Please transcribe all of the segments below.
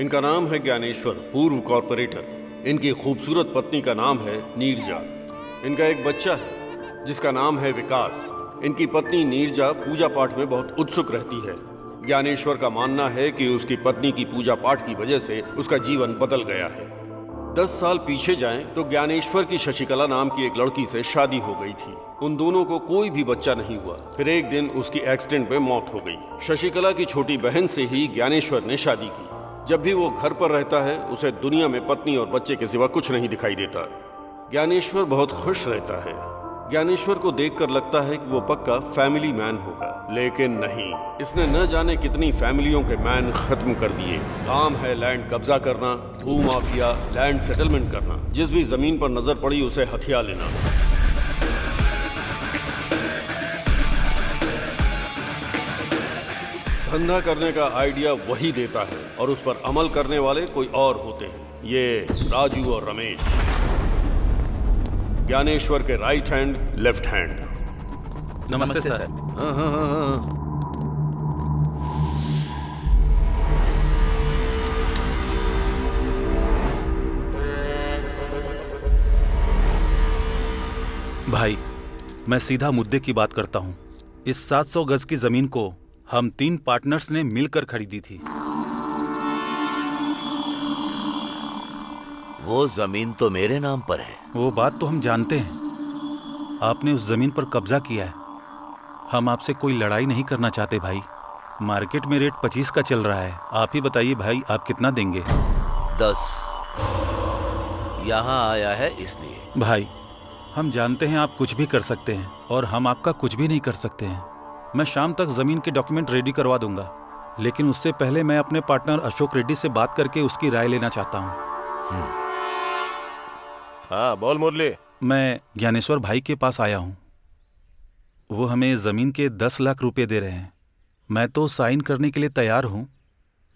इनका नाम है ज्ञानेश्वर, पूर्व कॉर्पोरेटर। इनकी खूबसूरत पत्नी का नाम है नीरजा। इनका एक बच्चा है जिसका नाम है विकास। इनकी पत्नी नीरजा पूजा पाठ में बहुत उत्सुक रहती है। ज्ञानेश्वर का मानना है कि उसकी पत्नी की पूजा पाठ की वजह से उसका जीवन बदल गया है। 10 साल पीछे जाएं तो ज्ञानेश्वर की शशिकला नाम की एक लड़की से शादी हो गई थी। उन दोनों को कोई भी बच्चा नहीं हुआ। फिर एक दिन उसकी एक्सीडेंट में मौत हो गई। शशिकला की छोटी बहन से ही ज्ञानेश्वर ने शादी की। जब भी वो घर पर रहता है उसे दुनिया में पत्नी और बच्चे के सिवा कुछ नहीं दिखाई देता। ज्ञानेश्वर बहुत खुश रहता है। ज्ञानेश्वर को देखकर लगता है कि वो पक्का फैमिली मैन होगा, लेकिन नहीं। इसने न जाने कितनी फैमिलियों के मैन खत्म कर दिए। काम है लैंड कब्जा करना, भू माफिया, लैंड सेटलमेंट करना। जिस भी जमीन पर नजर पड़ी उसे हथिया लेना। धंधा करने का आइडिया वही देता है और उस पर अमल करने वाले कोई और होते हैं। ये राजू और रमेश, ज्ञानेश्वर के राइट हैंड लेफ्ट हैंड। नमस्ते सर। हाँ। भाई, मैं सीधा मुद्दे की बात करता हूँ। इस 700 गज की जमीन को हम 3 पार्टनर्स ने मिलकर खरीदी थी। वो जमीन तो मेरे नाम पर है। वो बात तो हम जानते हैं। आपने उस जमीन पर कब्जा किया है। हम आपसे कोई लड़ाई नहीं करना चाहते भाई। मार्केट में रेट 25 का चल रहा है। आप ही बताइए भाई, आप कितना देंगे? 10। यहाँ आया है इसलिए। भाई, हम जानते हैं आप कुछ भी कर सकते हैं और हम आपका कुछ भी नहीं कर सकते हैं। मैं शाम तक जमीन के डॉक्यूमेंट रेडी करवा दूंगा, लेकिन उससे पहले मैं अपने पार्टनर अशोक रेड्डी से बात करके उसकी राय लेना चाहता हूँ। हाँ बोल मुरली। मैं ज्ञानेश्वर भाई के पास आया हूँ। वो हमें जमीन के 10 लाख रुपए दे रहे हैं। मैं तो साइन करने के लिए तैयार हूँ।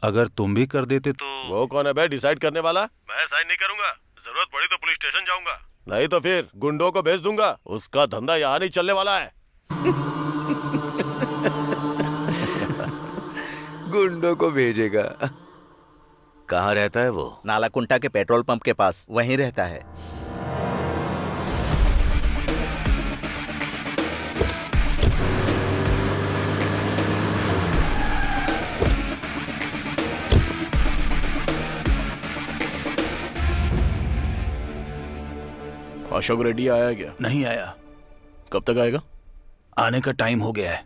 अगर तुम भी कर देते तो। वो कौन है बे डिसाइड करने वाला? मैं साइन नहीं करूंगा। जरूरत पड़ी तो पुलिस स्टेशन जाऊंगा, नहीं तो फिर गुंडों को भेज दूंगा। उसका धंधा यहाँ नहीं चलने वाला है। गुंडों को भेजेगा? कहाँ रहता है वो? नालाकुंटा के पेट्रोल पंप के पास वहीं रहता है। अशोक रेड्डी आया क्या? नहीं आया। कब तक आएगा? आने का टाइम हो गया है।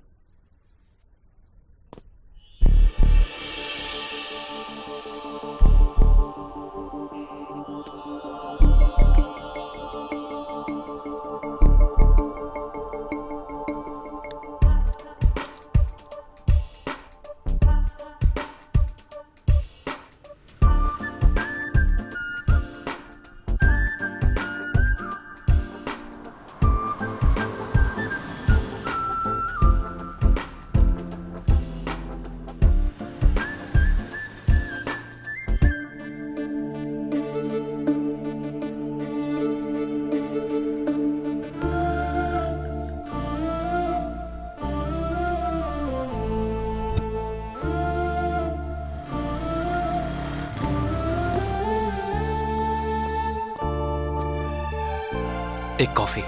एक कॉफी।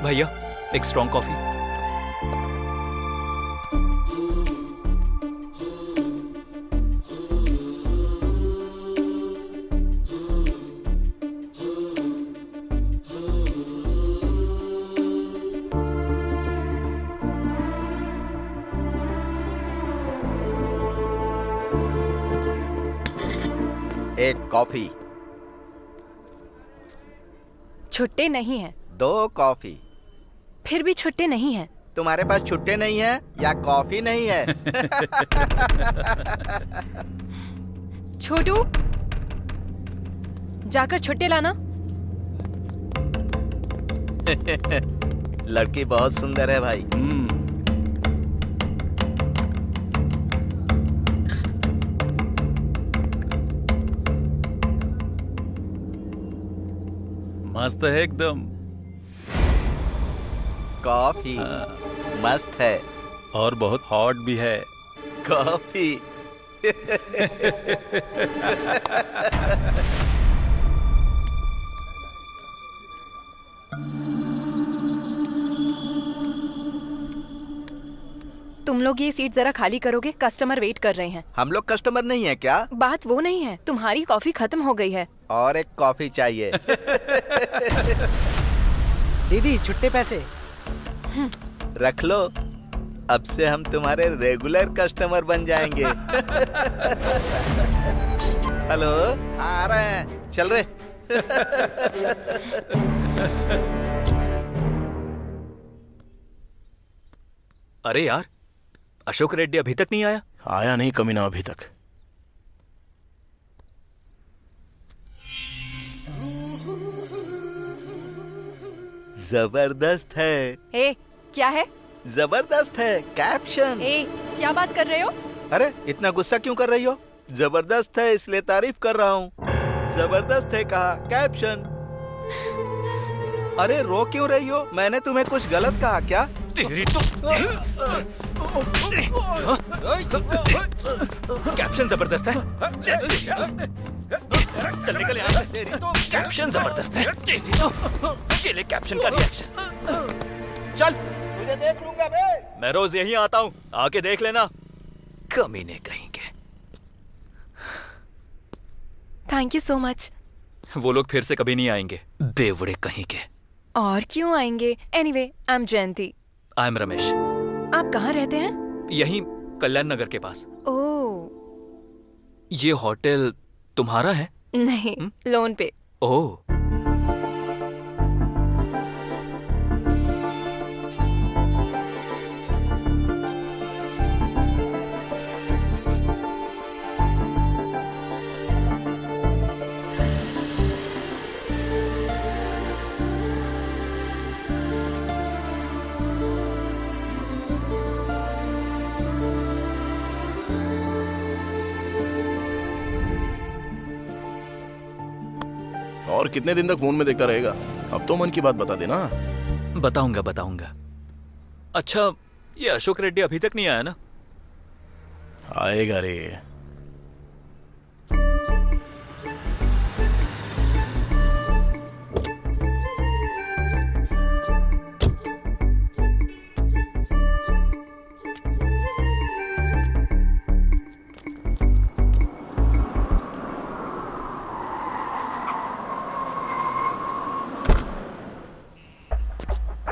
भैया, एक स्ट्रॉन्ग कॉफी। एक कॉफी। छुट्टे नहीं हैं। 2 कॉफी। फिर भी छुट्टे नहीं हैं। तुम्हारे पास छुट्टे नहीं है या कॉफी नहीं है? छोटू, जाकर छुट्टे लाना। लड़की बहुत सुंदर है भाई। मस्त है एकदम। कॉफी मस्त है। और बहुत हॉट भी है। कॉफी। तुम लोग ये सीट जरा खाली करोगे? कस्टमर वेट कर रहे हैं। हम लोग कस्टमर नहीं है क्या? बात वो नहीं है, तुम्हारी कॉफी खत्म हो गई है। और एक कॉफी चाहिए। दीदी छुट्टे पैसे। रख लो, अब से हम तुम्हारे रेगुलर कस्टमर बन जाएंगे। हेलो, आ रहे हैं, चल रहे। अरे यार, अशोक रेड्डी अभी तक नहीं आया। आया नहीं कमीना अभी तक। जबरदस्त है। ए, क्या है? जबरदस्त है कैप्शन। ए, क्या बात कर रहे हो? अरे इतना गुस्सा क्यों कर रही हो? जबरदस्त है इसलिए तारीफ कर रहा हूँ। जबरदस्त है कहा, कैप्शन। अरे रो क्यों रही हो? मैंने तुम्हें कुछ गलत कहा क्या? तेरी तो कैप्शन जबरदस्त है। चल निकल यहाँ से। कैप्शन जबरदस्त है। ये ले कैप्शन का रिएक्शन। चल, तुझे देख लूंगा बे। मैं रोज यहीं आता हूँ, आके देख लेना। कमीने कहीं के। Thank you so much. वो लोग फिर से कभी नहीं आएंगे, बेवड़े कहीं के। और क्यों आएंगे? Anyway, I am Jayanti. I am Ramesh. आप कहाँ रहते हैं? यहीं कल्याण नगर के पास। ओह ये होटल तुम्हारा है? नहीं, लोन पे। ओह, और कितने दिन तक फोन में देखता रहेगा? अब तो मन की बात बता देना। बताऊंगा बताऊंगा। अच्छा, ये अशोक रेड्डी अभी तक नहीं आया ना? आएगा रे।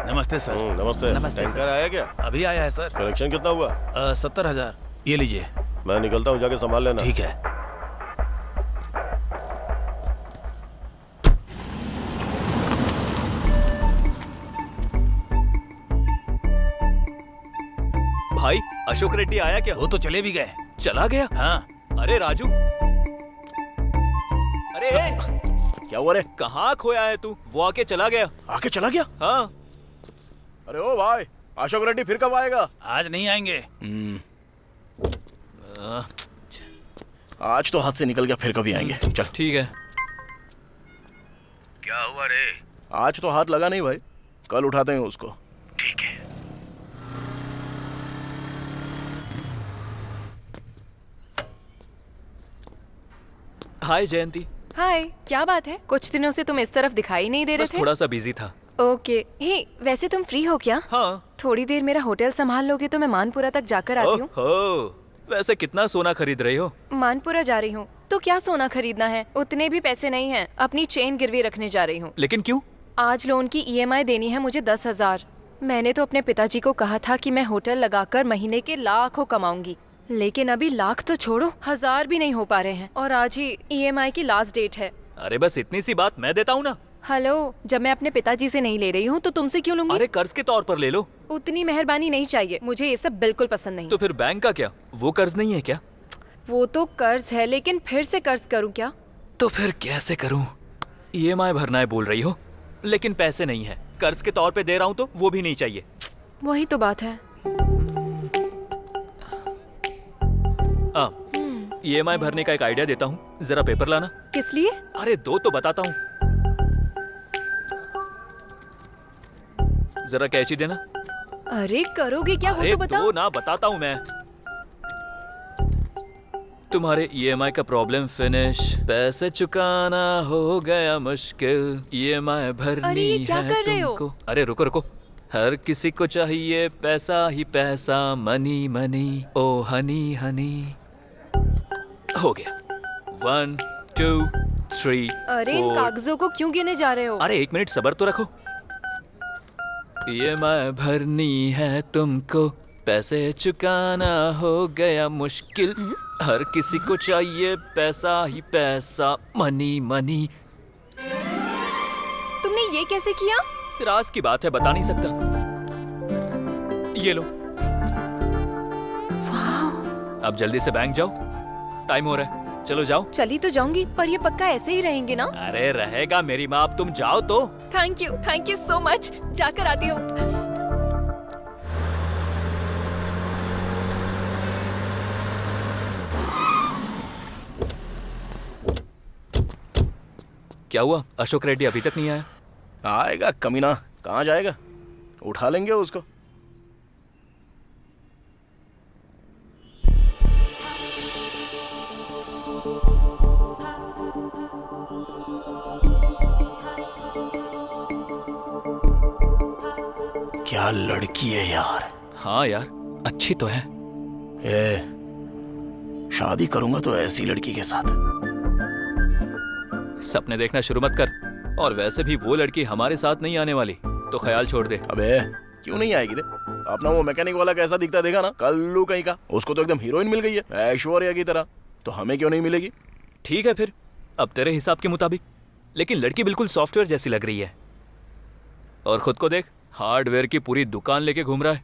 नमस्ते सर। नमस्ते। टैंकर आया क्या? अभी आया है सर। कनेक्शन कितना हुआ? 70,000। ये लीजिए। मैं निकलता हूँ, जाके संभाल लेना। ठीक है। भाई, अशोक रेड्डी आया क्या? वो तो चले भी गए। चला गया? हाँ। अरे राजू, अरे क्या हुआ रे? कहाँ खोया है तू? वो आके चला गया। आके चला गया? हाँ। अरे ओ भाई, अशोक रेड्डी फिर कब आएगा? आज नहीं आएंगे। आज तो हाथ से निकल गया, फिर कभी आएंगे। चल। ठीक है। क्या हुआ रे? आज तो हाथ लगा नहीं भाई, कल उठाते हैं उसको। ठीक है। हाय जयंती। हाय, क्या बात है? कुछ दिनों से तुम इस तरफ दिखाई नहीं दे रहे बस थे। थोड़ा सा बिजी था। ओके। हे, वैसे तुम फ्री हो क्या? हाँ। थोड़ी देर मेरा होटल संभाल लोगे तो मैं मानपुरा तक जाकर आती हूँ। ओहो, वैसे कितना सोना खरीद रही हो? मानपुरा जा रही हूँ तो क्या सोना खरीदना है, उतने भी पैसे नहीं हैं। अपनी चेन गिरवी रखने जा रही हूँ। लेकिन क्यों? आज लोन की EMI देनी है मुझे 10,000। मैंने तो अपने पिताजी को कहा था कि मैं होटल लगाकर महीने के लाखों कमाऊंगी, लेकिन अभी लाख तो छोड़ो, 1000 भी नहीं हो पा रहे हैं। और आज ही EMI की लास्ट डेट है। अरे बस इतनी सी बात, मैं देता हूँ ना। हेलो, जब मैं अपने पिताजी से नहीं ले रही हूँ तो तुमसे क्यों लूंगी? अरे कर्ज के तौर पर ले लो। उतनी मेहरबानी नहीं चाहिए, मुझे ये सब बिल्कुल पसंद नहीं। तो फिर बैंक का क्या? वो कर्ज नहीं है क्या? वो तो कर्ज है, लेकिन फिर से कर्ज करूँ क्या? तो फिर कैसे करूँ? EMI भरना है बोल रही हो, लेकिन पैसे नहीं है। कर्ज के तौर पे दे रहा हूँ तो वो भी नहीं चाहिए। वही तो बात है। EMI भरने का एक आइडिया देता हूँ, जरा पेपर लाना। किस लिए? अरे दो तो बताता हूँ। जरा कैची देना। अरे करोगे क्या वो अरे तो बताओ। दो ना, बताता हूँ मैं। तुम्हारे ईएमआई का प्रॉब्लम फिनिश, पैसे चुकाना हो गया मुश्किल, ईएमआई भरनी अरे ये क्या है कर रहे हो? तुमको। अरे रुको रुको, हर किसी को चाहिए पैसा ही पैसा, मनी मनी ओ हनी हनी। हो गया, 1 2 3 अरे इन 4। कागजों को क्यों गिने जा रहे हो? अरे 1 मिनट सब्र तो रखो। ईएमआई भरनी है तुमको, पैसे चुकाना हो गया मुश्किल, हर किसी को चाहिए पैसा ही पैसा, मनी मनी। तुमने ये कैसे किया? राज की बात है, बता नहीं सकता। ये लो। अब जल्दी से बैंक जाओ, टाइम हो रहा है। चलो जाओ। चली तो जाऊंगी, पर ये पक्का ऐसे ही रहेंगे ना? अरे रहेगा मेरी माँ, अब तुम जाओ तो। Thank you so much. जाकर आती हूँ। क्या हुआ? अशोक रेड्डी अभी तक नहीं आया? आएगा कमीना, कहाँ जाएगा? उठा लेंगे उसको। क्या लड़की है यार। हाँ यार, अच्छी तो है। शादी करूंगा तो ऐसी लड़की के साथ। सपने देखना शुरू मत कर, और वैसे भी वो लड़की हमारे साथ नहीं आने वाली, तो ख्याल छोड़ दे। अबे क्यों नहीं आएगी रे? अपना वो मैकेनिक वाला कैसा दिखता देखा ना, कल्लू कहीं का। उसको तो एकदम हीरोइन मिल गई है, ऐश्वर्या की तरह। तो हमें क्यों नहीं मिलेगी? ठीक है फिर, अब तेरे हिसाब के मुताबिक। लेकिन लड़की बिल्कुल सॉफ्टवेयर जैसी लग रही है। और खुद को देख, हार्डवेयर की पूरी दुकान लेके घूम रहा है।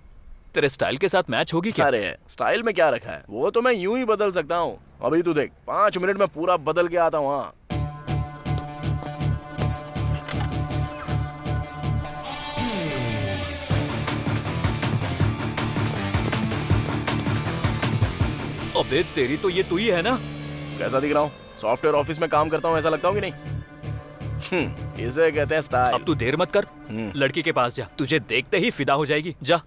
तेरे स्टाइल के साथ मैच होगी क्या? अरे स्टाइल में क्या रखा है, वो तो मैं यूं ही बदल सकता हूँ। अभी तू देख, 5 मिनट में पूरा बदल के आता हूँ। हाँ अबे तेरी तो ये तू ही है ना? कैसा दिख रहा हूँ? सॉफ्टवेयर ऑफिस में काम करता हूँ ऐसा लगता हूँ कि नहीं? इसे कहते हैं स्टाइल। अब तू देर मत कर, लड़की के पास जा, तुझे देखते ही फिदा हो जाएगी। जा।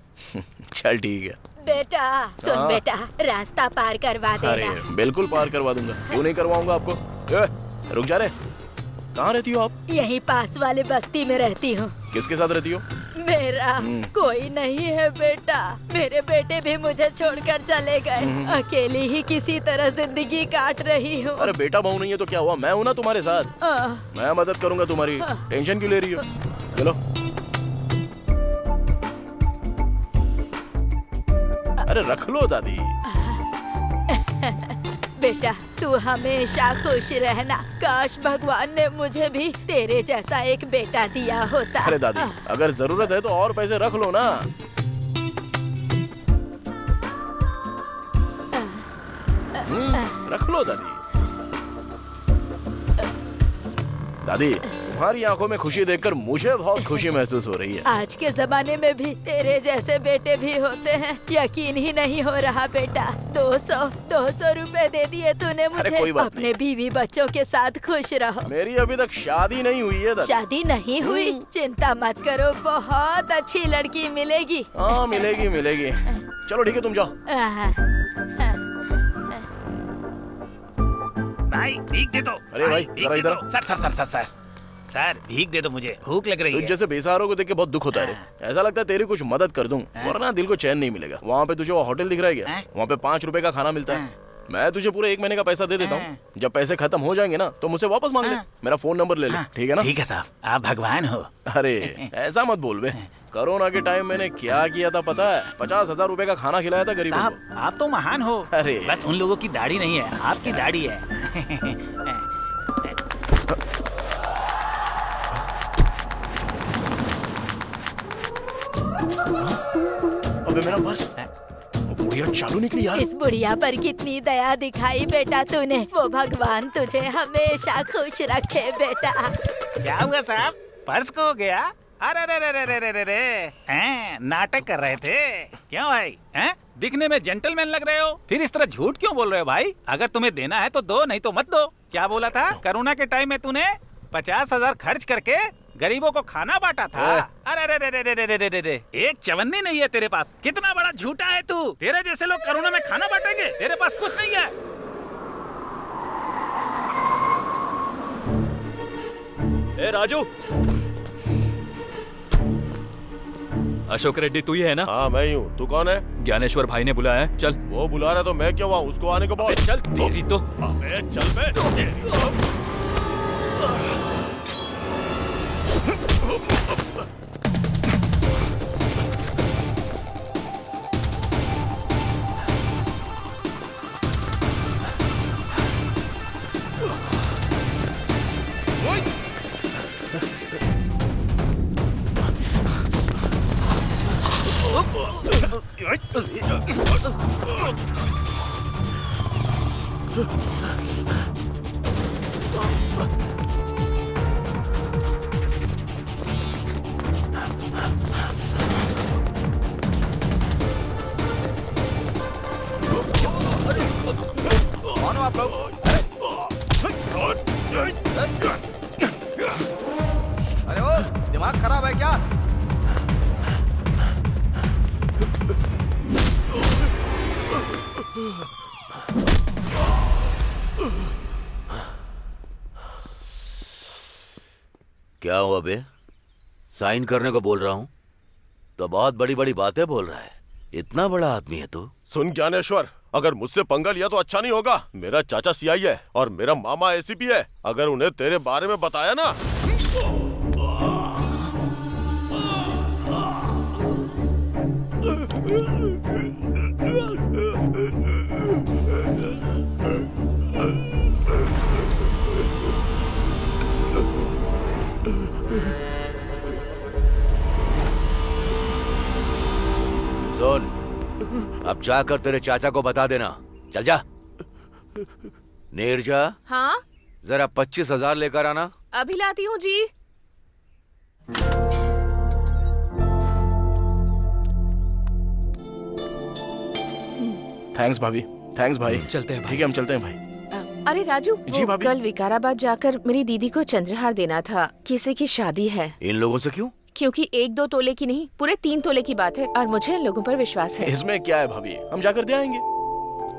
चल ठीक है। बेटा सुन हाँ। बेटा, रास्ता पार करवा अरे देना। बिल्कुल पार करवा दूंगा, क्यों नहीं करवाऊंगा आपको। रुक जा रे, कहाँ रहती हो आप? यहीं पास वाले बस्ती में रहती हूँ। किसके साथ रहती हो? मेरा कोई नहीं है बेटा, मेरे बेटे भी मुझे छोड़कर चले गए। अकेली ही किसी तरह जिंदगी काट रही हूँ। अरे बेटा बहू नहीं है तो क्या हुआ, मैं हूँ ना तुम्हारे साथ। मैं मदद करूंगा तुम्हारी, टेंशन क्यों ले रही हो? चलो। अरे रख लो दादी। बेटा तू हमेशा खुश रहना। काश भगवान ने मुझे भी तेरे जैसा एक बेटा दिया होता। अरे दादी, अगर जरूरत है तो और पैसे रख लो ना। रख लो दादी। दादी, तुम्हारी आंखों में खुशी देखकर मुझे बहुत खुशी महसूस हो रही है। आज के जमाने में भी तेरे जैसे बेटे भी होते हैं, यकीन ही नहीं हो रहा बेटा। 200 रुपए दे दिए तूने मुझे। कोई बात अपने बीवी बच्चों के साथ खुश रहो। मेरी अभी तक शादी नहीं हुई है दादी। शादी नहीं हुई? चिंता मत करो, बहुत अच्छी लड़की मिलेगी। हाँ मिलेगी मिलेगी। चलो ठीक है, तुम जाओ। भाई भीख दे दो। अरे भाई भीख जरा दे इधर। दो। Sir sir sir sir sir sir भीख दे दो, मुझे भूख लग रही तुझ है। जैसे बेसहारों को देख के बहुत दुख होता है रे। ऐसा लगता है तेरी कुछ मदद कर दूं, वरना दिल को चैन नहीं मिलेगा। वहाँ पे तुझे वो होटल दिख रहा है क्या? वहाँ पे 5 रुपए का खाना मिलता है। मैं तुझे पूरे 1 महीने का पैसा दे देता हूँ। जब पैसे खत्म हो जाएंगे ना तो मुझसे वापस मांग ले। मेरा फोन नंबर ले ले, ठीक है ना? ठीक है साहब, आप भगवान हो। अरे ऐसा मत बोल बे। कोरोना के टाइम मैंने क्या किया था पता है? 50,000 रुपए का खाना खिलाया था गरीबों साहब को। आप तो महान हो। अरे बस उन लोगों की दाढ़ी नहीं है, आपकी दाढ़ी है। अबे मेरा पर्स, बुढ़िया चालू निकली यार। इस बुढ़िया पर कितनी दया दिखाई बेटा तूने। वो भगवान तुझे हमेशा खुश रखे बेटा। क्या हुआ साहब, पर्स खो गया? अरे रे रे रे रे रे रे रे हैं, नाटक कर रहे थे क्यों भाई? हैं, दिखने में जेंटलमैन लग रहे हो, फिर इस तरह झूठ क्यों बोल रहे हो भाई? अगर तुम्हें देना है तो दो, नहीं तो मत दो। क्या बोला था? कोरोना के टाइम में तूने 50,000 खर्च करके गरीबों को खाना बांटा था। अरे रे रे रे रे रे रे रे रे, एक चवन्नी नहीं है तेरे पास। कितना बड़ा झूठा है तू। तेरे जैसे लोग करोड़ों में खाना बांटेंगे, तेरे पास कुछ नहीं है। ए राजू, अशोक रेड्डी तू ही है ना? हाँ मैं ही हूँ। तू कौन है? ज्ञानेश्वर भाई ने बुलाया है। चल। वो बुला रहा तो मैं क्यों आऊँ? उसको आने को बोल। चल तेरी तो। चल बे। कौन हो आप लोग? अरे ओ, दिमाग खराब है क्या? क्या हुआ बे? साइन करने को बोल रहा हूँ तो बहुत बड़ी बड़ी बातें बोल रहा है। इतना बड़ा आदमी है तू। सुन ज्ञानेश्वर, अगर मुझसे पंगा लिया तो अच्छा नहीं होगा। मेरा चाचा सीआई है और मेरा मामा एसीपी है। अगर उन्हें तेरे बारे में बताया ना। सुन, अब जाकर तेरे चाचा को बता देना। चल जा। नीरजा, हाँ जरा 25,000 लेकर आना। अभी लाती हूँ जी। थैंक्स भाभी। थैंक्स भाई। चलते हैं भाई। ठीक है हम चलते हैं भाई। अरे राजू, जी भाभी। कल विकाराबाद जाकर मेरी दीदी को चंद्रहार देना था। किसी की शादी है। इन लोगों से क्यों? क्योंकि 1-2 तोले की नहीं, पूरे 3 तोले की बात है और मुझे इन लोगों पर विश्वास है। इसमें क्या है भाभी, हम जाकर दे आएंगे।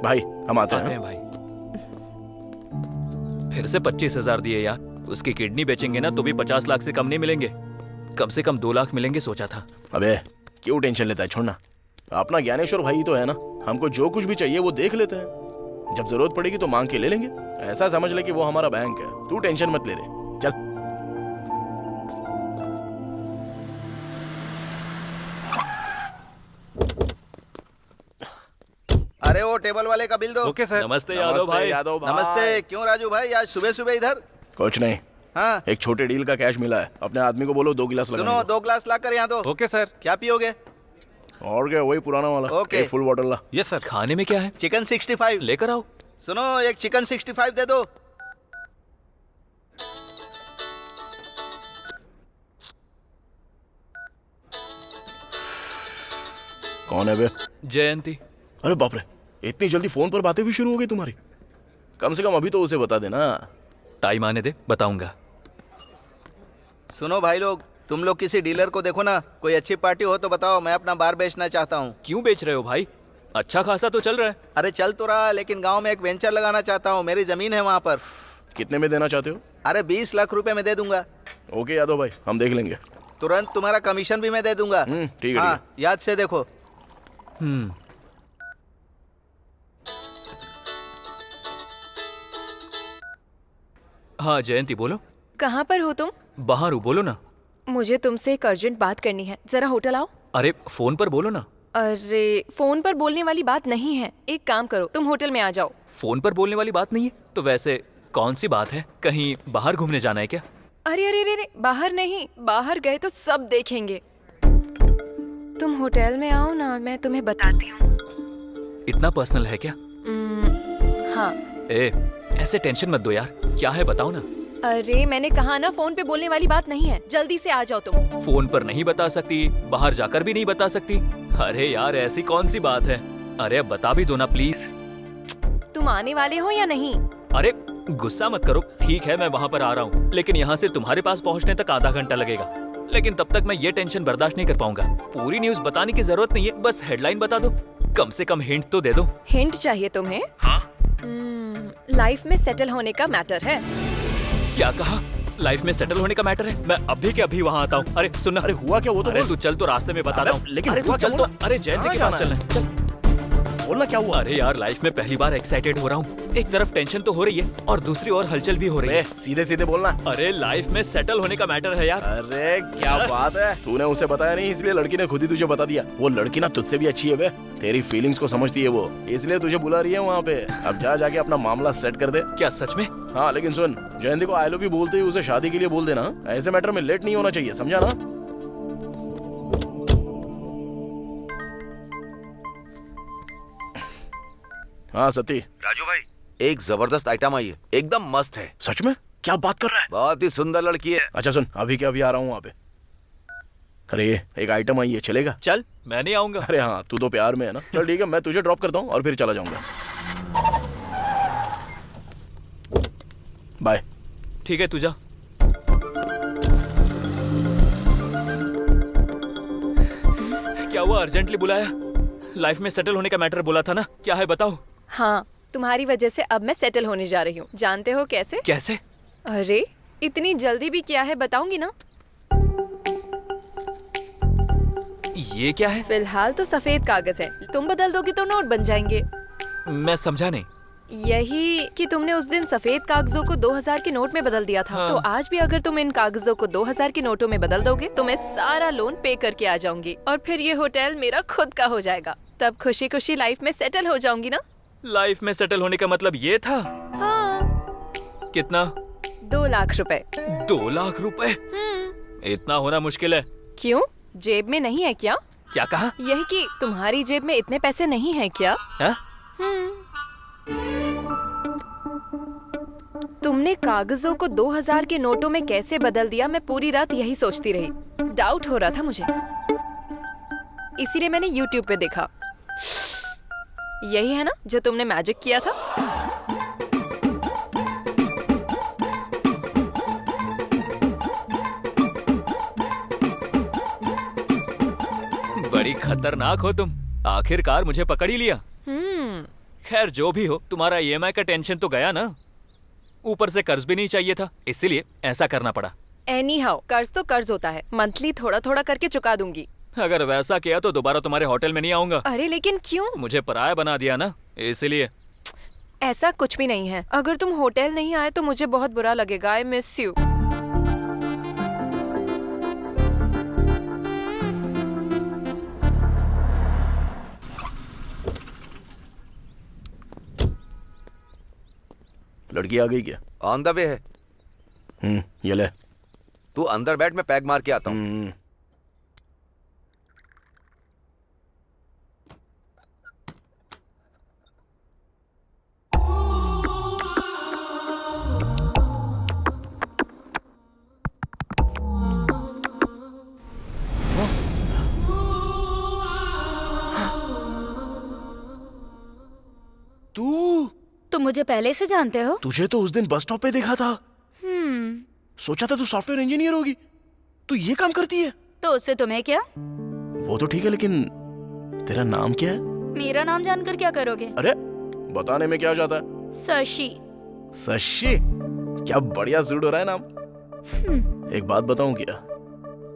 भाई हम आते हैं। भाई फिर से 25,000 दिए यार। उसकी किडनी बेचेंगे ना तो भी 50 लाख से कम नहीं मिलेंगे। कम से कम 2 लाख मिलेंगे सोचा था। अबे क्यों टेंशन लेता है, छोड़ना। अपना ज्ञानेश्वर भाई तो है ना, हमको जो कुछ भी चाहिए वो देख लेते हैं। जब जरूरत पड़ेगी तो मांग के ले लेंगे। ऐसा समझ ले कि वो हमारा बैंक है। तू टेंशन मत ले रहे। चल। अरे वो टेबल वाले का बिल दो। Okay sir. नमस्ते यादव भाई। यादव भाई। नमस्ते। क्यों राजू भाई, आज सुबह सुबह इधर? कुछ नहीं, हाँ एक छोटे डील का कैश मिला है। अपने आदमी को बोलो 2 गिलास सुनो, लगाने 2 ग्लास लाकर यहाँ दो। Okay sir. क्या पियोगे? को। और क्या, वही पुराना वाला। ओके। एक फुल बॉटल ला। Yes sir. खाने में क्या है? चिकन 65। लेकर आओ। सुनो, एक चिकन 65 दे दो। कौन है बे? जयंती। अरे बाप रे, इतनी जल्दी फोन पर बातें भी शुरू हो गई तुम्हारी। कम से कम अभी तो उसे बता देना। टाइम आने दे, बताऊंगा। सुनो भाई लोग, तुम लोग किसी डीलर को देखो ना, कोई अच्छी पार्टी हो तो बताओ। मैं अपना बार बेचना चाहता हूँ। क्यों बेच रहे हो भाई? अच्छा खासा तो चल रहा है। अरे चल तो रहा, लेकिन गांव में एक वेंचर लगाना चाहता हूँ। मेरी जमीन है वहाँ पर। कितने में देना चाहते हो? अरे 20 लाख रुपए में दे दूंगा। ओके यादव भाई, हम देख लेंगे। तुरंत तुम्हारा कमीशन भी मैं दे दूंगा। ठीक है। हाँ, याद से देखो। हाँ जयंती बोलो। कहाँ पर हो तुम? बाहर हूँ, बोलो ना। मुझे तुमसे एक अर्जेंट बात करनी है, जरा होटल आओ। अरे फोन पर बोलो ना। अरे फोन पर बोलने वाली बात नहीं है। एक काम करो, तुम होटल में आ जाओ। फोन पर बोलने वाली बात नहीं है तो वैसे कौन सी बात है? कहीं बाहर घूमने जाना है क्या? अरे अरे अरे अरे, बाहर नहीं, बाहर गए तो सब देखेंगे। तुम होटल में आओ ना, मैं तुम्हें बताती हूँ। इतना पर्सनल है क्या? हाँ। ए, ऐसे टेंशन मत दो यार। क्या है बताओ ना। अरे मैंने कहा ना, फोन पे बोलने वाली बात नहीं है। जल्दी से आ जाओ तुम। फोन पर नहीं बता सकती, बाहर जाकर भी नहीं बता सकती। अरे यार ऐसी कौन सी बात है? अरे अब बता भी दो ना प्लीज। तुम आने वाले हो या नहीं? अरे गुस्सा मत करो, ठीक है मैं वहाँ पर आ रहा हूँ, लेकिन यहाँ से तुम्हारे पास पहुँचने तक आधा घंटा लगेगा। लेकिन तब तक मैं ये टेंशन बर्दाश्त नहीं कर पाऊंगा। पूरी न्यूज़ बताने की जरूरत नहीं है, बस हेडलाइन बता दो, कम से कम हिंट तो दे दो। हिंट चाहिए तुम्हें? हाँ। लाइफ में सेटल होने का मैटर है। क्या कहा? लाइफ में सेटल होने का मैटर है? मैं अभी के अभी वहाँ आता हूँ। अरे सुन, अरे हुआ क्या? वो तो अरे बोल। तू चल, तो रास्ते में बताता हूँ। लेकिन अरे हुआ तू चल क्या? तो, अरे जयंती के कहाँ पास जाना चलना है, चल। बोलना क्या हुआ? अरे यार, लाइफ में पहली बार एक्साइटेड हो रहा हूँ। एक तरफ टेंशन तो हो रही है और दूसरी ओर हलचल भी हो रही है। सीधे सीधे बोलना। अरे लाइफ में सेटल होने का मैटर है यार। अरे क्या बात है, तूने उसे बताया नहीं इसलिए लड़की ने खुद ही तुझे बता दिया। वो लड़की ना तुझसे भी अच्छी है बे, तेरी फीलिंग्स को समझती है वो, इसलिए तुझे बुला रही है वहाँ पे। अब जा जाके अपना मामला सेट कर दे। क्या सच में? हाँ, लेकिन सुन, जयंती को आई लव यू बोलते ही उसे शादी के लिए बोल देना। ऐसे मैटर में लेट नहीं होना चाहिए, समझा ना? हाँ सती। राजू भाई, एक जबरदस्त आइटम आई है, एकदम मस्त है। सच में? क्या बात कर रहा है? बहुत ही सुंदर लड़की है। अच्छा सुन, अभी के अभी आ रहा हूँ वहाँ पे। अरे एक आइटम आई है, चलेगा? चल, मैं नहीं आऊंगा। अरे हाँ, तू तो प्यार में है ना। चल ठीक है, मैं तुझे ड्रॉप करता हूँ और फिर चला जाऊंगा। बाय। ठीक है, तू जा। क्या हुआ, अर्जेंटली बुलाया? लाइफ में सेटल होने का मैटर बोला था ना, क्या है बताओ। हाँ, तुम्हारी वजह से अब मैं सेटल होने जा रही हूँ। जानते हो कैसे? कैसे? अरे इतनी जल्दी भी क्या है, बताऊंगी ना। ये क्या है? फिलहाल तो सफेद कागज है, तुम बदल दोगे तो नोट बन जाएंगे। मैं समझा नहीं। यही कि तुमने उस दिन सफेद कागजों को 2000 के नोट में बदल दिया था। हाँ। तो आज भी अगर तुम इन कागजों को 2000 के नोटों में बदल दोगे तो मैं सारा लोन पे करके आ जाऊंगी और फिर ये होटल मेरा खुद का हो जाएगा। तब खुशी खुशी लाइफ में सेटल हो जाऊंगी ना। लाइफ में सेटल होने का मतलब ये था? हाँ। कितना? 2 लाख रुपए। 2 लाख रुपए? इतना होना मुश्किल है। क्यों, जेब में नहीं है क्या? क्या कहा? यही कि तुम्हारी जेब में इतने पैसे नहीं है क्या? है? तुमने कागजों को 2000 के नोटों में कैसे बदल दिया, मैं पूरी रात यही सोचती रही। डाउट हो रहा था मुझे, इसीलिए मैंने YouTube पे देखा। यही है ना जो तुमने मैजिक किया था? बड़ी खतरनाक हो तुम, आखिरकार मुझे पकड़ ही लिया। खैर जो भी हो, तुम्हारा EMI का टेंशन तो गया ना। ऊपर से कर्ज भी नहीं चाहिए था, इसीलिए ऐसा करना पड़ा। एनी हाउ, कर्ज तो कर्ज होता है, मंथली थोड़ा थोड़ा करके चुका दूंगी। अगर वैसा किया तो दोबारा तुम्हारे होटल में नहीं आऊंगा। अरे लेकिन क्यों? मुझे पराया बना दिया ना, इसलिए। ऐसा कुछ भी नहीं है। अगर तुम होटल नहीं आए तो मुझे बहुत बुरा लगेगा। I miss you. लड़की आ गई क्या? ऑन द वे है। ये ले। तू अंदर बैठ, मैं पैग मार के आता हूँ। तुम मुझे पहले से जानते हो? तुझे तो उस दिन बस स्टॉप पे देखा था। सोचा था तू सॉफ्टवेयर इंजीनियर होगी। तू ये काम करती है? तो उससे तुम्हें क्या? वो तो ठीक है, लेकिन तेरा नाम क्या है? मेरा नाम जानकर क्या करोगे? अरे बताने में क्या जाता है? शशि। शशि? क्या बढ़िया सूट हो रहा है नाम। एक बात बताऊं क्या,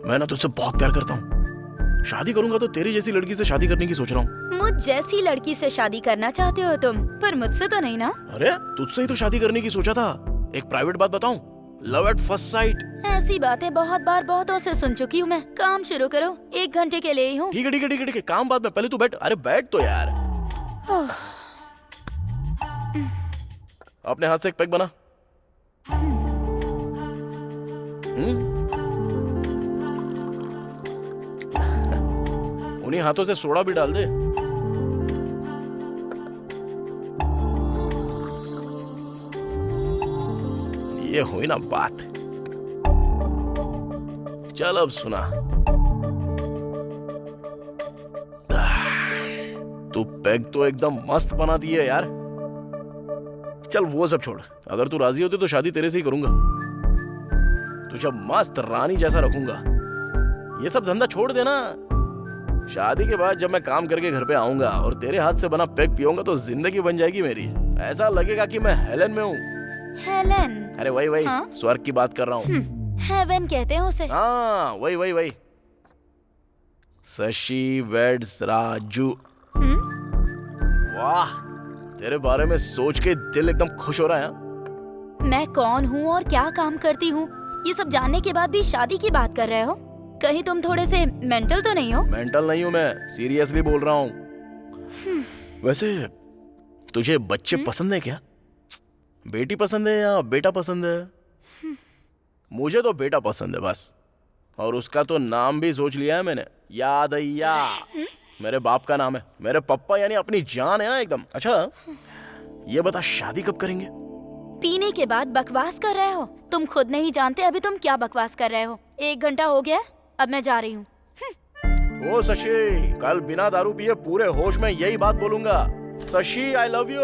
मैं ना तुझसे बहुत प्यार करता हूँ। शादी करूंगा तो तेरी जैसी लड़की से शादी करने की सोच रहा हूँ। मुझ जैसी लड़की से शादी करना चाहते हो तुम, पर मुझसे तो नहीं ना। अरे तुझसे ही तो शादी करने की सोचा था। एक प्राइवेट बात बताऊं, लव एट फर्स्ट साइट। ऐसी बातें बहुत बार बहुतों से सुन चुकी हूँ मैं। काम शुरू करो, 1 घंटे के लिए ही हूँ। ठीक है ठीक है ठीक है ठीक है, काम बाद में, पहले तू बैठ। अरे बैठ तो यार। अपने हाथ से एक पैक बना। उन्हीं हाथों से सोडा भी डाल दे। ये हुई ना बात। चल अब सुना, तू पैग तो एकदम मस्त बना दी है यार। चल वो सब छोड़, अगर तू राजी होती तो शादी तेरे से ही करूंगा। तुझे मस्त रानी जैसा रखूंगा। ये सब धंधा छोड़ देना। शादी के बाद जब मैं काम करके घर पे आऊंगा और तेरे हाथ से बना पैक पीऊंगा तो जिंदगी बन जाएगी मेरी। ऐसा लगेगा कि मैं हेलन में हूँ। हेलन? अरे वही हाँ? स्वर्ग की बात कर रहा हूँ। हेवन कहते हैं उसे। हाँ वही शशि वेड्स राजू। वाह, तेरे बारे में सोच के दिल एकदम खुश हो रहा है। मैं कौन हूँ और क्या काम करती हूँ ये सब जानने के बाद भी शादी की बात कर रहे हो? कहीं तुम थोड़े से मेंटल तो नहीं हो? मेंटल नहीं हूँ मैं, सीरियसली बोल रहा हूँ। वैसे तुझे बच्चे पसंद है क्या? बेटी पसंद है या बेटा पसंद है? मुझे तो बेटा पसंद है बस, और उसका तो नाम भी सोच लिया है मैंने, यादయ్या। मेरे बाप का नाम है, मेरे पप्पा यानी अपनी जान है ना एकदम। अच्छा ये बता, शादी कब करेंगे? पीने के बाद बकवास कर रहे हो? तुम खुद नहीं जानते अभी तुम क्या बकवास कर रहे हो। 1 घंटा हो गया, अब मैं जा रही हूँ। ओ शशि, कल बिना दारू पिए पूरे होश में यही बात बोलूंगा। शशि आई लव यू।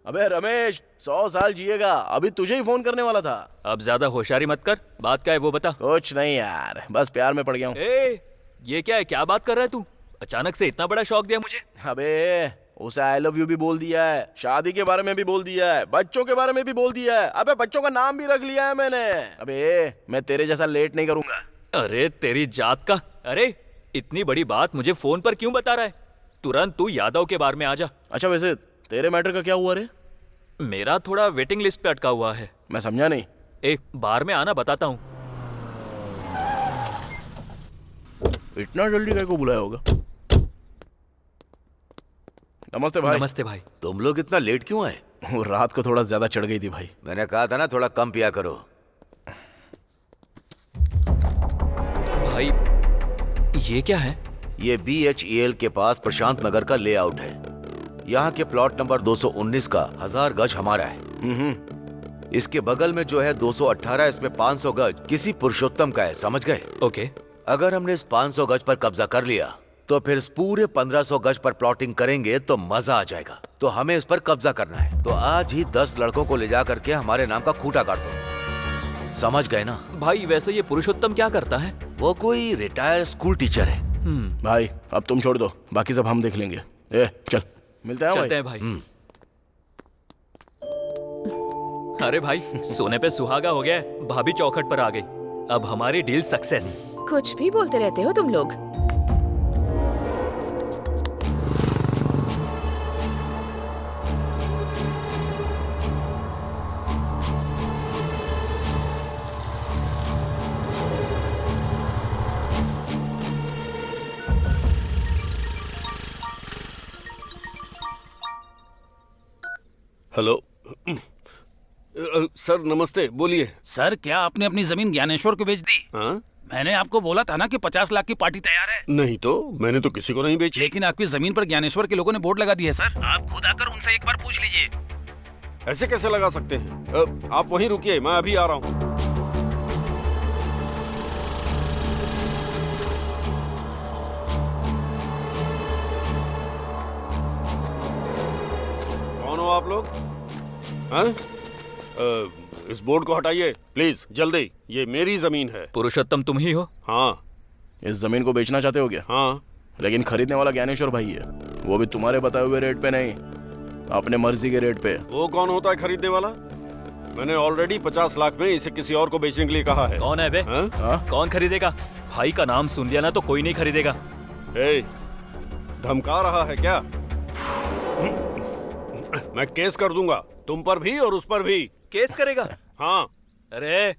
अबे रमेश, 100 साल जिएगा, अभी तुझे ही फोन करने वाला था। अब ज्यादा होशियारी मत कर, बात क्या है वो बता। कुछ नहीं यार, बस प्यार में पड़ गया हूँ। ये क्या है, क्या बात कर रहा है तू? अचानक से इतना बड़ा शौक दिया मुझे। अबे उसे आई लव यू भी बोल दिया है, शादी के बारे में भी बोल दिया है, बच्चों के बारे में भी बोल दिया है। अबे बच्चों का नाम भी रख लिया है मैंने। अबे मैं तेरे जैसा लेट नहीं करूंगा। अरे तेरी जात का। अरे इतनी बड़ी बात मुझे फोन पर क्यों बता रहा है? तुरंत तू यादव के बारे में आ जा। अच्छा वैसे तेरे मैटर का क्या हुआ रे? मेरा थोड़ा वेटिंग लिस्ट पे अटका हुआ है। मैं समझा नहीं। बार में आना, बताता हूँ। इतना जल्दी काय को बुलाया होगा? नमस्ते भाई। नमस्ते भाई। तुम लोग इतना लेट क्यों आए? वो रात को थोड़ा ज्यादा चढ़ गई थी भाई। मैंने कहा था ना थोड़ा कम पिया करो। भाई ये क्या है? ये BHEL के पास प्रशांत नगर का लेआउट है। यहाँ के प्लॉट नंबर 219 का 1000 गज हमारा है। इसके बगल में जो है 218, इसमें 500 गज किसी पुरुषोत्तम का है, समझ गए? ओके। अगर हमने इस 500 गज पर कब्जा कर लिया तो फिर इस पूरे 1500 गज पर प्लॉटिंग करेंगे तो मजा आ जाएगा। तो हमें इस पर कब्जा करना है। तो आज ही 10 लड़कों को ले जा करके हमारे नाम का खूंटा काट दो, समझ गए ना? भाई वैसे ये पुरुषोत्तम क्या करता है? वो कोई रिटायर्ड स्कूल टीचर है। भाई अब तुम छोड़ दो, बाकी सब हम देख लेंगे। चल मिलते हैं चलते हैं भाई। अरे भाई सोने पे सुहागा हो गया, भाभी चौखट पर आ गई। अब हमारी डील सक्सेस। कुछ भी बोलते रहते हो तुम लोग। हेलो सर, नमस्ते, बोलिए। सर क्या आपने अपनी जमीन ज्ञानेश्वर को बेच दी? हाँ? मैंने आपको बोला था ना कि 50 लाख की पार्टी तैयार है। नहीं तो, मैंने तो किसी को नहीं बेची। लेकिन आपकी जमीन पर ज्ञानेश्वर के लोगों ने बोर्ड लगा दी है सर। आप खुद आकर उनसे एक बार पूछ लीजिए। ऐसे कैसे लगा सकते हैं? आप वहीं रुकिए, मैं अभी आ रहा हूँ। कौन हो आप लोग? हाँ? इस बोर्ड को हटाइए प्लीज, जल्दी। ये मेरी जमीन है। पुरुषोत्तम तुम ही हो? हाँ। इस जमीन को बेचना चाहते हो क्या? हाँ। लेकिन खरीदने वाला ज्ञानेश्वर भाई है, वो भी तुम्हारे बताए हुए रेट पे नहीं, अपने मर्जी के रेट पे। वो कौन होता है खरीदने वाला? मैंने ऑलरेडी 50 लाख में इसे किसी और को बेचने के लिए कहा है। कौन है बे? कौन खरीदेगा? भाई का नाम सुन लिया ना तो कोई नहीं खरीदेगा। धमका रहा है क्या? मैं केस कर दूंगा, तुम पर भी और उस पर भी। केस करेगा? हाँ। अरे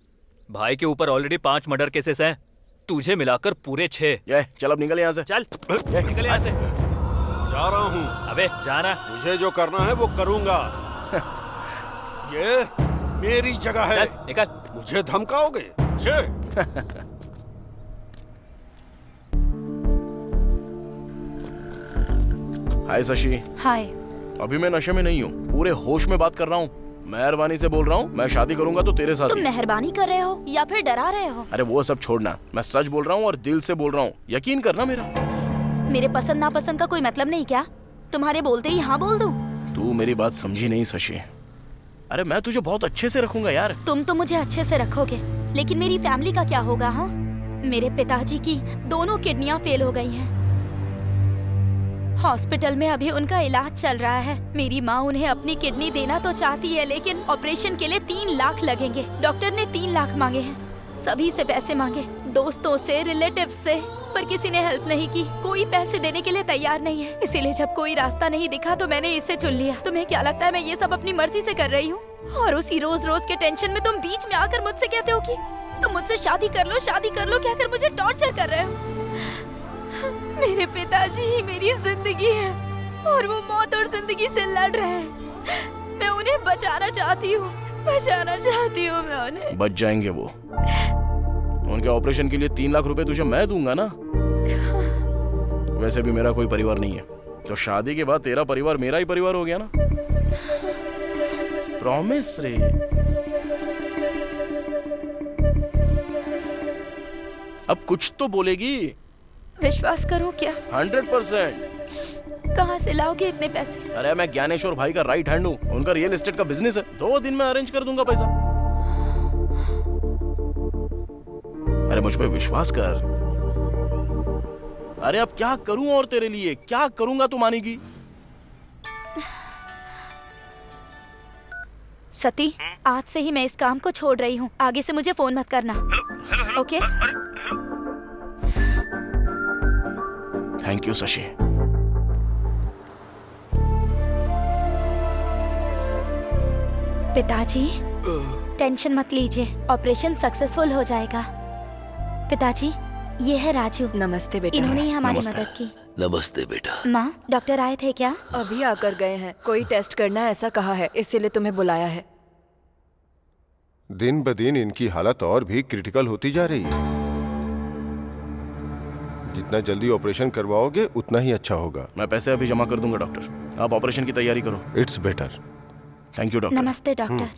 भाई के ऊपर ऑलरेडी 5 मर्डर केसेस हैं, तुझे मिलाकर पूरे 6। चल अब निकल यहाँ से। चल निकल यहाँ से। जा रहा हूँ। अबे जाना। मुझे जो करना है वो करूँगा। ये मेरी जगह है। चल निकल। मुझे धमकाओगे? मुझे? हाय शशि। हाय। अभी मैं नशे में नहीं हूँ, पूरे होश में बात कर रहा हूँ। मेहरबानी से बोल रहा हूँ, मैं शादी करूंगा तो तेरे साथ। तुम मेहरबानी कर रहे हो या फिर डरा रहे हो? अरे वो सब छोड़ना, मैं सच बोल रहा हूँ और दिल से बोल रहा हूँ, यकीन करना मेरा। मेरे पसंद नापसंद का कोई मतलब नहीं क्या? तुम्हारे बोलते ही हाँ बोल दूं? तू मेरी बात समझी नहीं शशि। अरे मैं तुझे बहुत अच्छे से रखूंगा यार। तुम तो मुझे अच्छे से रखोगे, लेकिन मेरी फैमिली का क्या होगा? हाँ, मेरे पिताजी की दोनों किडनियां फेल हो गई हैं। हॉस्पिटल में अभी उनका इलाज चल रहा है। मेरी माँ उन्हें अपनी किडनी देना तो चाहती है, लेकिन ऑपरेशन के लिए 3 लाख लगेंगे। डॉक्टर ने 3 लाख मांगे हैं। सभी से पैसे मांगे, दोस्तों से, रिलेटिव से, पर किसी ने हेल्प नहीं की। कोई पैसे देने के लिए तैयार नहीं है। इसीलिए जब कोई रास्ता नहीं दिखा तो मैंने इसे चुन लिया। तुम्हें क्या लगता है मैं ये सब अपनी मर्जी से कर रही हूँ? और उसी रोज रोज के टेंशन में तुम बीच में आकर मुझसे कहते हो कि तुम मुझसे शादी कर लो, शादी कर लो, कहकर मुझे टॉर्चर कर रहे हो। मेरे पिताजी ही मेरी जिंदगी है और वो मौत और जिंदगी से लड़ रहे हैं। मैं उन्हें बचाना चाहती हूँ, बचाना चाहती हूँ मैं उन्हें। बच जाएंगे वो। उनके ऑपरेशन के लिए 3 लाख रुपए तुझे मैं दूंगा ना। वैसे भी मेरा कोई परिवार नहीं है, तो शादी के बाद तेरा परिवार मेरा ही परिवार हो गया ना। प्रॉमिस रे। अब कुछ तो बोलेगी। विश्वास करो क्या? 100%। कहाँ से लाओगे इतने पैसे? अरे मैं ज्ञानेश्वर भाई का राइट हैंड हूँ। उनका रियल एस्टेट का बिजनेस है। 2 दिन में अरेंज कर दूंगा पैसा। अरे मुझ पे विश्वास कर। अरे अब क्या करूं और तेरे लिए क्या करूंगा तू मानेगी? सती, आज से ही मैं इस काम को छोड़ रही हूँ। आगे से मुझे फोन मत करना। ओके? Thank you Shashi. पिताजी, टेंशन मत लीजिए, ऑपरेशन सक्सेसफुल हो जाएगा। पिताजी, ये है राजू। नमस्ते बेटा। इन्होंने ही हमारी मदद की। नमस्ते बेटा। माँ, डॉक्टर आए थे क्या? अभी आकर गए हैं। कोई टेस्ट करना है ऐसा कहा है, इसीलिए तुम्हें बुलाया है। दिन ब दिन इनकी हालत और भी क्रिटिकल होती जा रही है। जितना जल्दी ऑपरेशन करवाओगे उतना ही अच्छा होगा। मैं पैसे अभी जमा कर दूंगा डॉक्टर। आप ऑपरेशन की तैयारी करो। It's better. Thank you doctor. नमस्ते डॉक्टर।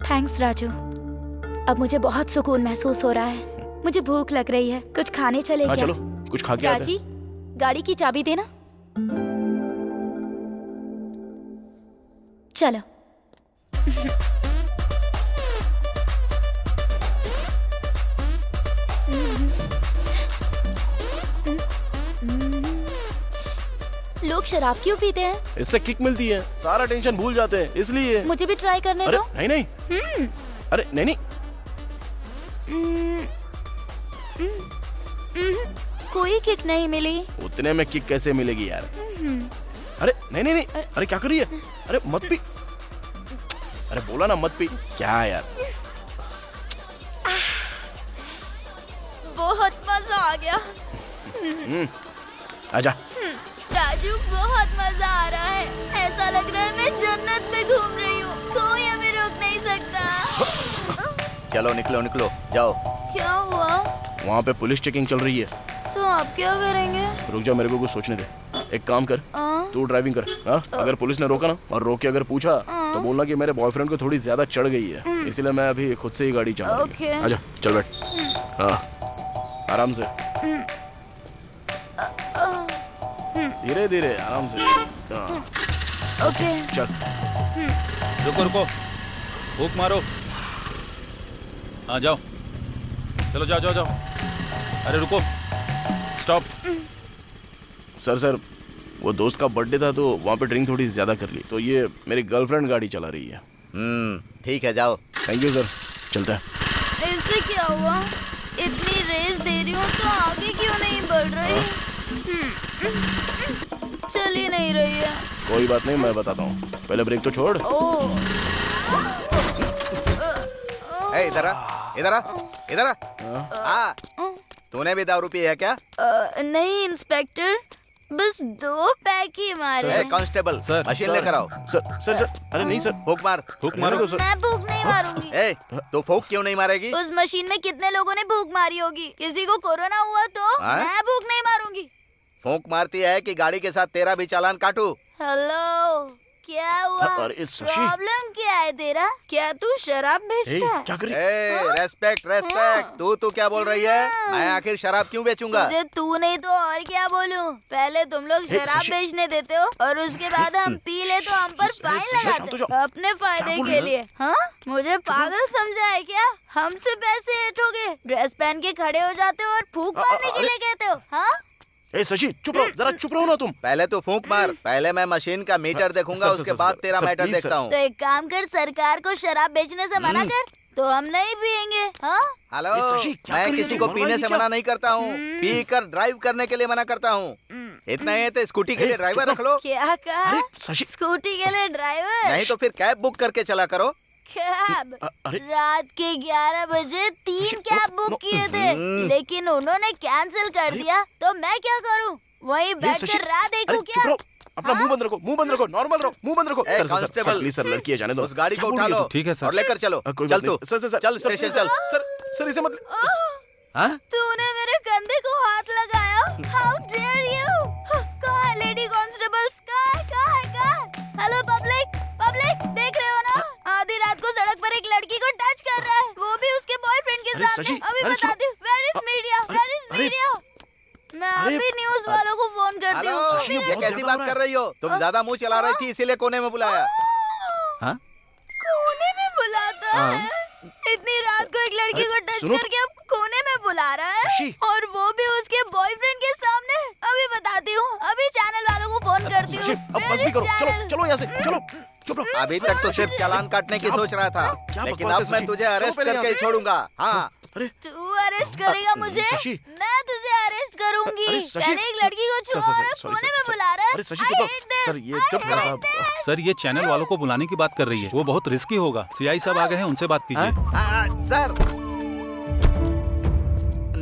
थैंक्स राजू। अब मुझे बहुत सुकून महसूस हो रहा है। मुझे भूख लग रही है, कुछ खाने चले हाँ क्या? चलो कुछ खा के आते राजी, गाड़ी की चाबी देना। चलो। लोग शराब क्यों पीते हैं? इससे किक मिलती है, सारा टेंशन भूल जाते हैं, इसलिए। मुझे भी ट्राई करने अरे दो। नहीं नहीं। अरे नहीं नहीं। कोई किक नहीं मिली। उतने में किक कैसे मिलेगी यार? अरे नहीं नहीं नहीं। अरे क्या कर रही है? अरे मत पी। अरे बोला ना मत पी। क्या यार? बहुत मजा आ गया। आजा। राजू, बहुत मजा आ रहा है। ऐसा लग रहा है मैं जन्नत में घूम रही हूँ। कोई हमें रोक नहीं सकता। चलो निकलो निकलो, जाओ। क्या हुआ? वहाँ पे पुलिस चेकिंग चल रही है। तो आप क्या करेंगे? रुक जा, मेरे को कुछ सोचने दे। एक काम कर, तू ड्राइविंग कर। हाँ, अगर पुलिस ने रोका ना और रोक के अगर पूछा तो बोलना कि मेरे बॉयफ्रेंड को थोड़ी ज्यादा चढ़ गई है, इसलिए मैं अभी खुद से ही गाड़ी चला रही हूँ। आजा, चल बैठ। हाँ, आराम से, धीरे धीरे, आराम से। हाँ, ओके। चल। रुको रुको, भूख मारो। हाँ जाओ, चलो जाओ जाओ जाओ। अरे रुको, स्टॉप। सर वो दोस्त का बर्थडे था तो वहाँ पे ड्रिंक थोड़ी ज्यादा कर ली, तो ये मेरी गर्लफ्रेंड गाड़ी चला रही है। ठीक है, जाओ। थैंक यू सर, चलता है। इससे क्या हुआ? इतनी रेस दे रही हूँ तो आगे क्यों नहीं बढ़ रही? चल ही नहीं रही है। कोई बात नहीं, मैं बताता हूँ, पहले ब्रेक तो छोड़। इधर आ, इधर आ, इधर आ। तूने भी दारू पी है क्या? नहीं इंस्पेक्टर, बस 2 पैक ही मारे। कांस्टेबल, मशीन लेकर आओ। सर, अरे नहीं सर। फूक मार। फूक मारो सर। मैं भूख नहीं मारूंगी। तो फूक क्यों नहीं मारेगी? उस मशीन में कितने लोगों ने भूख मारी होगी? किसी को कोरोना हुआ तो मैं भूख नहीं मारूंगी। फूक मारती है कि गाड़ी के साथ तेरा भी चालान काटूं? हेलो, क्या हुआ? अरे शशि। प्रॉब्लम क्या है तेरा? क्या तू शराब बेचता है? क्या करे? Respect respect. तू क्या बोल रही है? मैं आखिर शराब क्यों बेचूंगा? मुझे तू नहीं तो और क्या बोलूं? पहले तुम लोग शराब शशि। बेचने देते हो और उसके बाद हम पी ले तो हम पर फाइन लगाते हो अपने फायदे के लिए। हाँ, मुझे पागल समझा है क्या? हमसे पैसे ऐंठोगे, ड्रेस पहन के खड़े हो जाते हो और फूंक मारने के लिए कहते हो? हाँ, ए शशि चुप रहो, जरा चुप रहो ना तुम। पहले तू फूंक मार, पहले मैं मशीन का मीटर देखूंगा, सर, उसके सर, बाद सर, तेरा सर, मैटर प्लीज, देखता सर। हूँ। तो एक काम कर, सरकार को शराब बेचने से मना कर, तो हम नहीं पियेंगे। हाँ, हेलो, ये शशि, क्या मैं कर रही है किसी तू? को पीने से क्या? मना नहीं करता हूँ, पी कर ड्राइव करने के लिए मना करता हूँ। इतना ही है तो स्कूटी के लिए ड्राइवर रख लो, क्या कहा? अरे शशि। स्कूटी के लिए ड्राइवर? नहीं तो फिर कैब बुक करके चला करो। कैब? अरे रात के 11 बजे 3 कैब बुक किए थे, लेकिन उन्होंने कैंसिल कर दिया, तो मैं क्या करूं? वहीं बैठकर राह देखूं अरे क्या? चुप रहो, अपना मुंह बंद रखो, मुंह बंद रखो, नॉर्मल रहो, मुंह बंद रखो। ए, sir sir sir constable, please sir, लड़की है, जाने दो। उस गाड़ी क्या को बोल उठा रही है लो, तू? ठीक है सर। और लेकर चलो। कोई चल बात तू, नहीं। सर सर सर चल सर, स्टेशन चल। सर इसे मत। हाँ? तूने मेरे कंधे को हाथ लगाया? How dare you? कहाँ है लेडी कॉन्स्टेबल्स? कहाँ है? हेलो पब्लिक, देख रहे हो ना? आधी रात को सड़क पर एक लड़की को टच कर रहा है, वो भी उसके बॉयफ्रेंड के अरे सामने। शशि, अभी अरे बताती हूँ। Where is media? मैं अरे, अभी न्यूज वालों को फोन करती हेलो, हूँ। शशि, ये बहुत कैसी ज्यादा बात हो रहा कर है। रही हो? तुम ज्यादा मुंह चला रही थी, इसीलिए कोने में बुलाया। हाँ? कोने में बुलाता है? इतनी रात को एक लड़की को टच सुनो। करके अब कोने में बुला रहा है, शशि। और वो भी उसके बॉयफ्रेंड के सामने। अभी बताती हूँ, अभी चैनल वालों को फोन करती शशि, हूँ। अब बस भी करो, चलो चलो यहाँ से, चलो चुप रहो। अभी तक तो सिर्फ चालान काटने की सोच रहा था, क्या लेकिन बकवास है, अब मैं शशि? तुझे चलो अरेस्ट पहले करके यहाँ ही से। छोड़ूंगा। हाँ, तू अरेस्ट करेगा मुझे? शशि। मैं तुझे अरेस्ट करूंगी। अरे शशि। पहले एक लड़की को सर, छुआ सर, और सॉरी, कोने सर, में सर। बुला रहा है। अरे शशि, I चुप hate this. सर, ये I चुप करो hate साहब। this. सर ये चैनल वालों को बुलाने की बात कर रही है, वो बहुत रिस्की होगा। सीआई साहब आ गए हैं, उनसे बात कीजिए। सर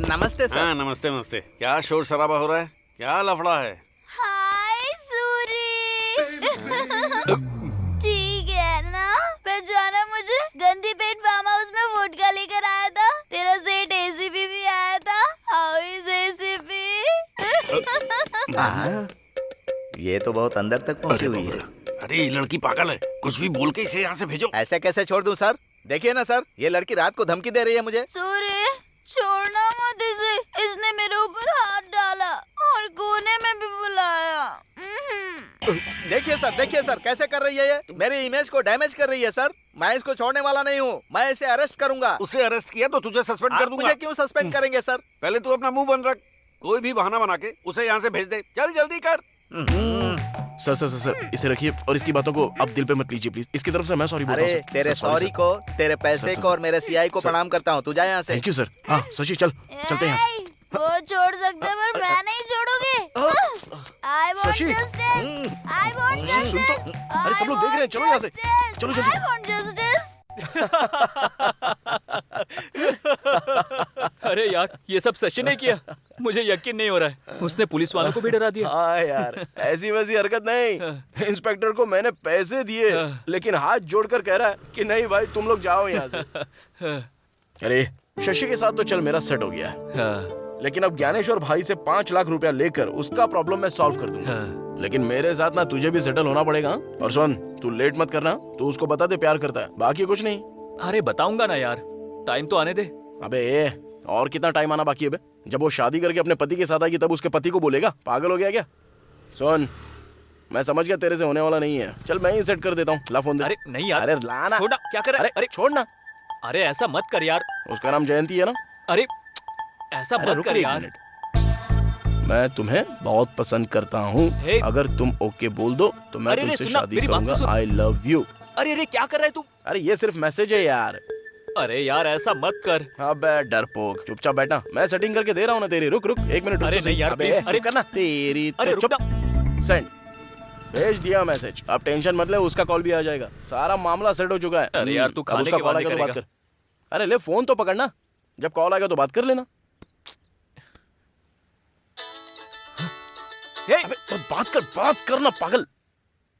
नमस्ते सर। हाँ नमस्ते नमस्ते। क्या शोर शराबा हो रहा है? क्या लफड़ा है? हाय सूरी। ठीक है ना? पहचाना मुझे? गंदी पेट फार्म हाउस में वोडका लेकर आया था। तेरा सेठ एसीपी भी आया था। How is ACP? ये तो बहुत अंदर तक पहुंची हुई है। अरे ये लड़की पागल है, कुछ भी बोल के इसे यहाँ से भेजो। ऐसे कैसे छोड़ दूं सर? देखिए ना सर, ये लड़की रात को धमकी दे रही है मुझे। सूरी, छोड़ना मत इसे। इसने मेरे ऊपर हाथ डाला और कोने में भी बुलाया। देखिए सर कैसे कर रही है ये? मेरी इमेज को डैमेज कर रही है सर। मैं इसको छोड़ने वाला नहीं हूँ, मैं इसे अरेस्ट करूंगा। उसे अरेस्ट किया तो तुझे सस्पेंड कर आप दूंगा। मुझे क्यों सस्पेंड करेंगे सर? पहले तू अपना मुंह बंद रख, कोई भी बहाना बना के उसे यहाँ से भेज दे। चल जल्दी कर। सर सर सर सर, इसे रखिए और इसकी बातों को अब दिल पे मत लीजिए प्लीज। इसकी तरफ से मैं सॉरी बोलता हूँ अरे सर। तेरे सर, sorry, सॉरी सर। को, तेरे पैसे सर, को और मेरे सीआई को सर। प्रणाम करता हूँ। तू जा यहाँ से। Thank you sir. हाँ शशि चल, चलते हैं यहाँ से। वो छोड़ सकते पर मैं नहीं छोड़ूंगी। I want Shashi. justice. I want Shashi, सुन तो। justice. अरे सब लोग I देख रहे हैं, want चलो यहाँ से। justice. चलो जल्दी। I want justice. अरे यार, ये सब सचिन ने किया। मुझे यकीन नहीं हो रहा है। उसने पुलिस वालों को भी डरा दिया। हाँ यार, ऐसी वैसी हरकत नहीं। इंस्पेक्टर को मैंने पैसे दिए, लेकिन हाथ जोड़कर कह रहा है कि नहीं भाई तुम लोग जाओ यहाँ से। अरे शशि के साथ तो चल मेरा सेट हो गया है। लेकिन अब ज्ञानेश्वर भाई से 5 लाख रुपया लेकर उसका प्रॉब्लम मैं सॉल्व कर दूंगा। लेकिन मेरे साथ ना तुझे भी सेटल होना पड़ेगा। और सुन, तू लेट मत करना। तू उसको बता दे प्यार करता है, बाकी कुछ नहीं। अरे बताऊंगा ना यार, टाइम तो आने दे। अबे और कितना टाइम आना बाकी है बे? जब वो शादी करके अपने पति के साथ आएगी तब उसके पति को बोलेगा? पागल हो गया क्या? सुन, मैं समझ गया तेरे से होने वाला नहीं है। चल मैं ही सेट कर देता हूँ। ला फोन दे। अरे नहीं यार, अरे लाना। छोड़ना। क्या कर रहा है? अरे छोड़ना। अरे ऐसा मत कर यार। उसका नाम जयंती है ना? अरे ऐसा अरे मत रुक कर एक यार। मिनट। मैं तुम्हें बहुत पसंद करता हूँ। हे। अगर तुम ओके बोल दो तो मैं अरे तुमसे सुनना, शादी मेरी बात तो करूंगा। सुन। I love you. अरे क्या कर रहा है तू? अरे ये सिर्फ मैसेज है यार। अरे यार ऐसा मत कर। अबे डरपोक, चुपचाप बैठा। मैं सेटिंग करके दे रहा हूँ ना तेरी। रुक रुक 1 मिनट। अरे नहीं यार, अबे please, अरे करना तेरी। अरे चुप। सेंड। भेज दिया मैसेज। अब टेंशन मत ले, उसका कॉल भी आ जाएगा। सारा मामला सेट हो चुका है। अरे यार, तू अब खाने उसका के कॉल बाद आएगा तो बात करेगा। कर। अरे ले फोन तो पकड़ना, जब कॉल आएगा तो बात कर लेना। अबे बात करना पागल।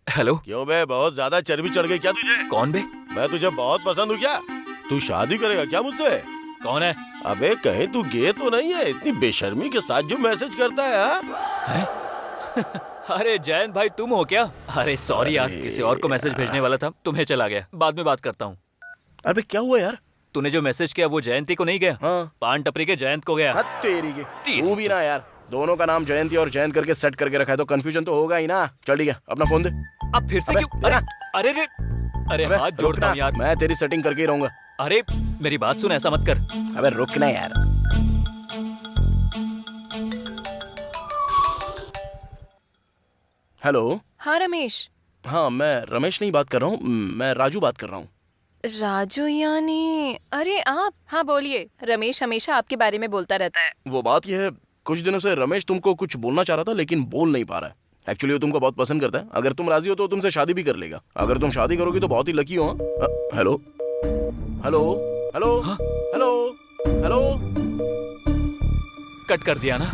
हेलो, क्यों बे, बहुत ज्यादा चर्बी चढ़ गई क्या तुझे? कौन बे? मैं तुझे बहुत पसंद हूँ क्या? तू शादी करेगा क्या मुझसे? कौन है? अबे कहीं तू गे तो नहीं है? इतनी बेशर्मी के साथ जो मैसेज करता है, हाँ? अरे जयंत भाई तुम हो क्या? अरे सॉरी यार, किसी और को मैसेज भेजने वाला था, तुम्हें चला गया। बाद में बात करता हूँ। अबे क्या हुआ यार? तूने जो मैसेज किया वो जयंती को नहीं गया? हाँ। पान टपरी के जयंत को गया। हद तेरी की। तू भी ना यार, दोनों का नाम जयंती और जयंत करके सेट करके रखा है तो कंफ्यूजन तो होगा ही ना। चल ठीक है, अपना फोन दे। अब फिर से अबे, क्यों? दे ना। अरे अरे अरे अबे, हाथ रुक जोड़ता ना, हूँ यार। मैं तेरी सेटिंग करके ही रहूंगा। अरे मेरी बात सुन, ऐसा मत कर। अबे रुक ना यार। हेलो। हाँ रमेश। हाँ मैं रमेश नहीं बात कर रहा हूँ, मैं राजू बात कर रहा हूँ। राजू यानी? अरे आप? हाँ बोलिए। रमेश हमेशा आपके बारे में बोलता रहता है। वो बात यह है, कुछ दिनों से रमेश तुमको कुछ बोलना चाह रहा था लेकिन बोल नहीं पा रहा है। एक्चुअली वो तुमको बहुत पसंद करता है। अगर तुम राजी हो तो तुमसे शादी भी कर लेगा। अगर तुम शादी करोगी तो बहुत ही लकी हो। Hello hello hello hello hello. Cut कर दिया ना?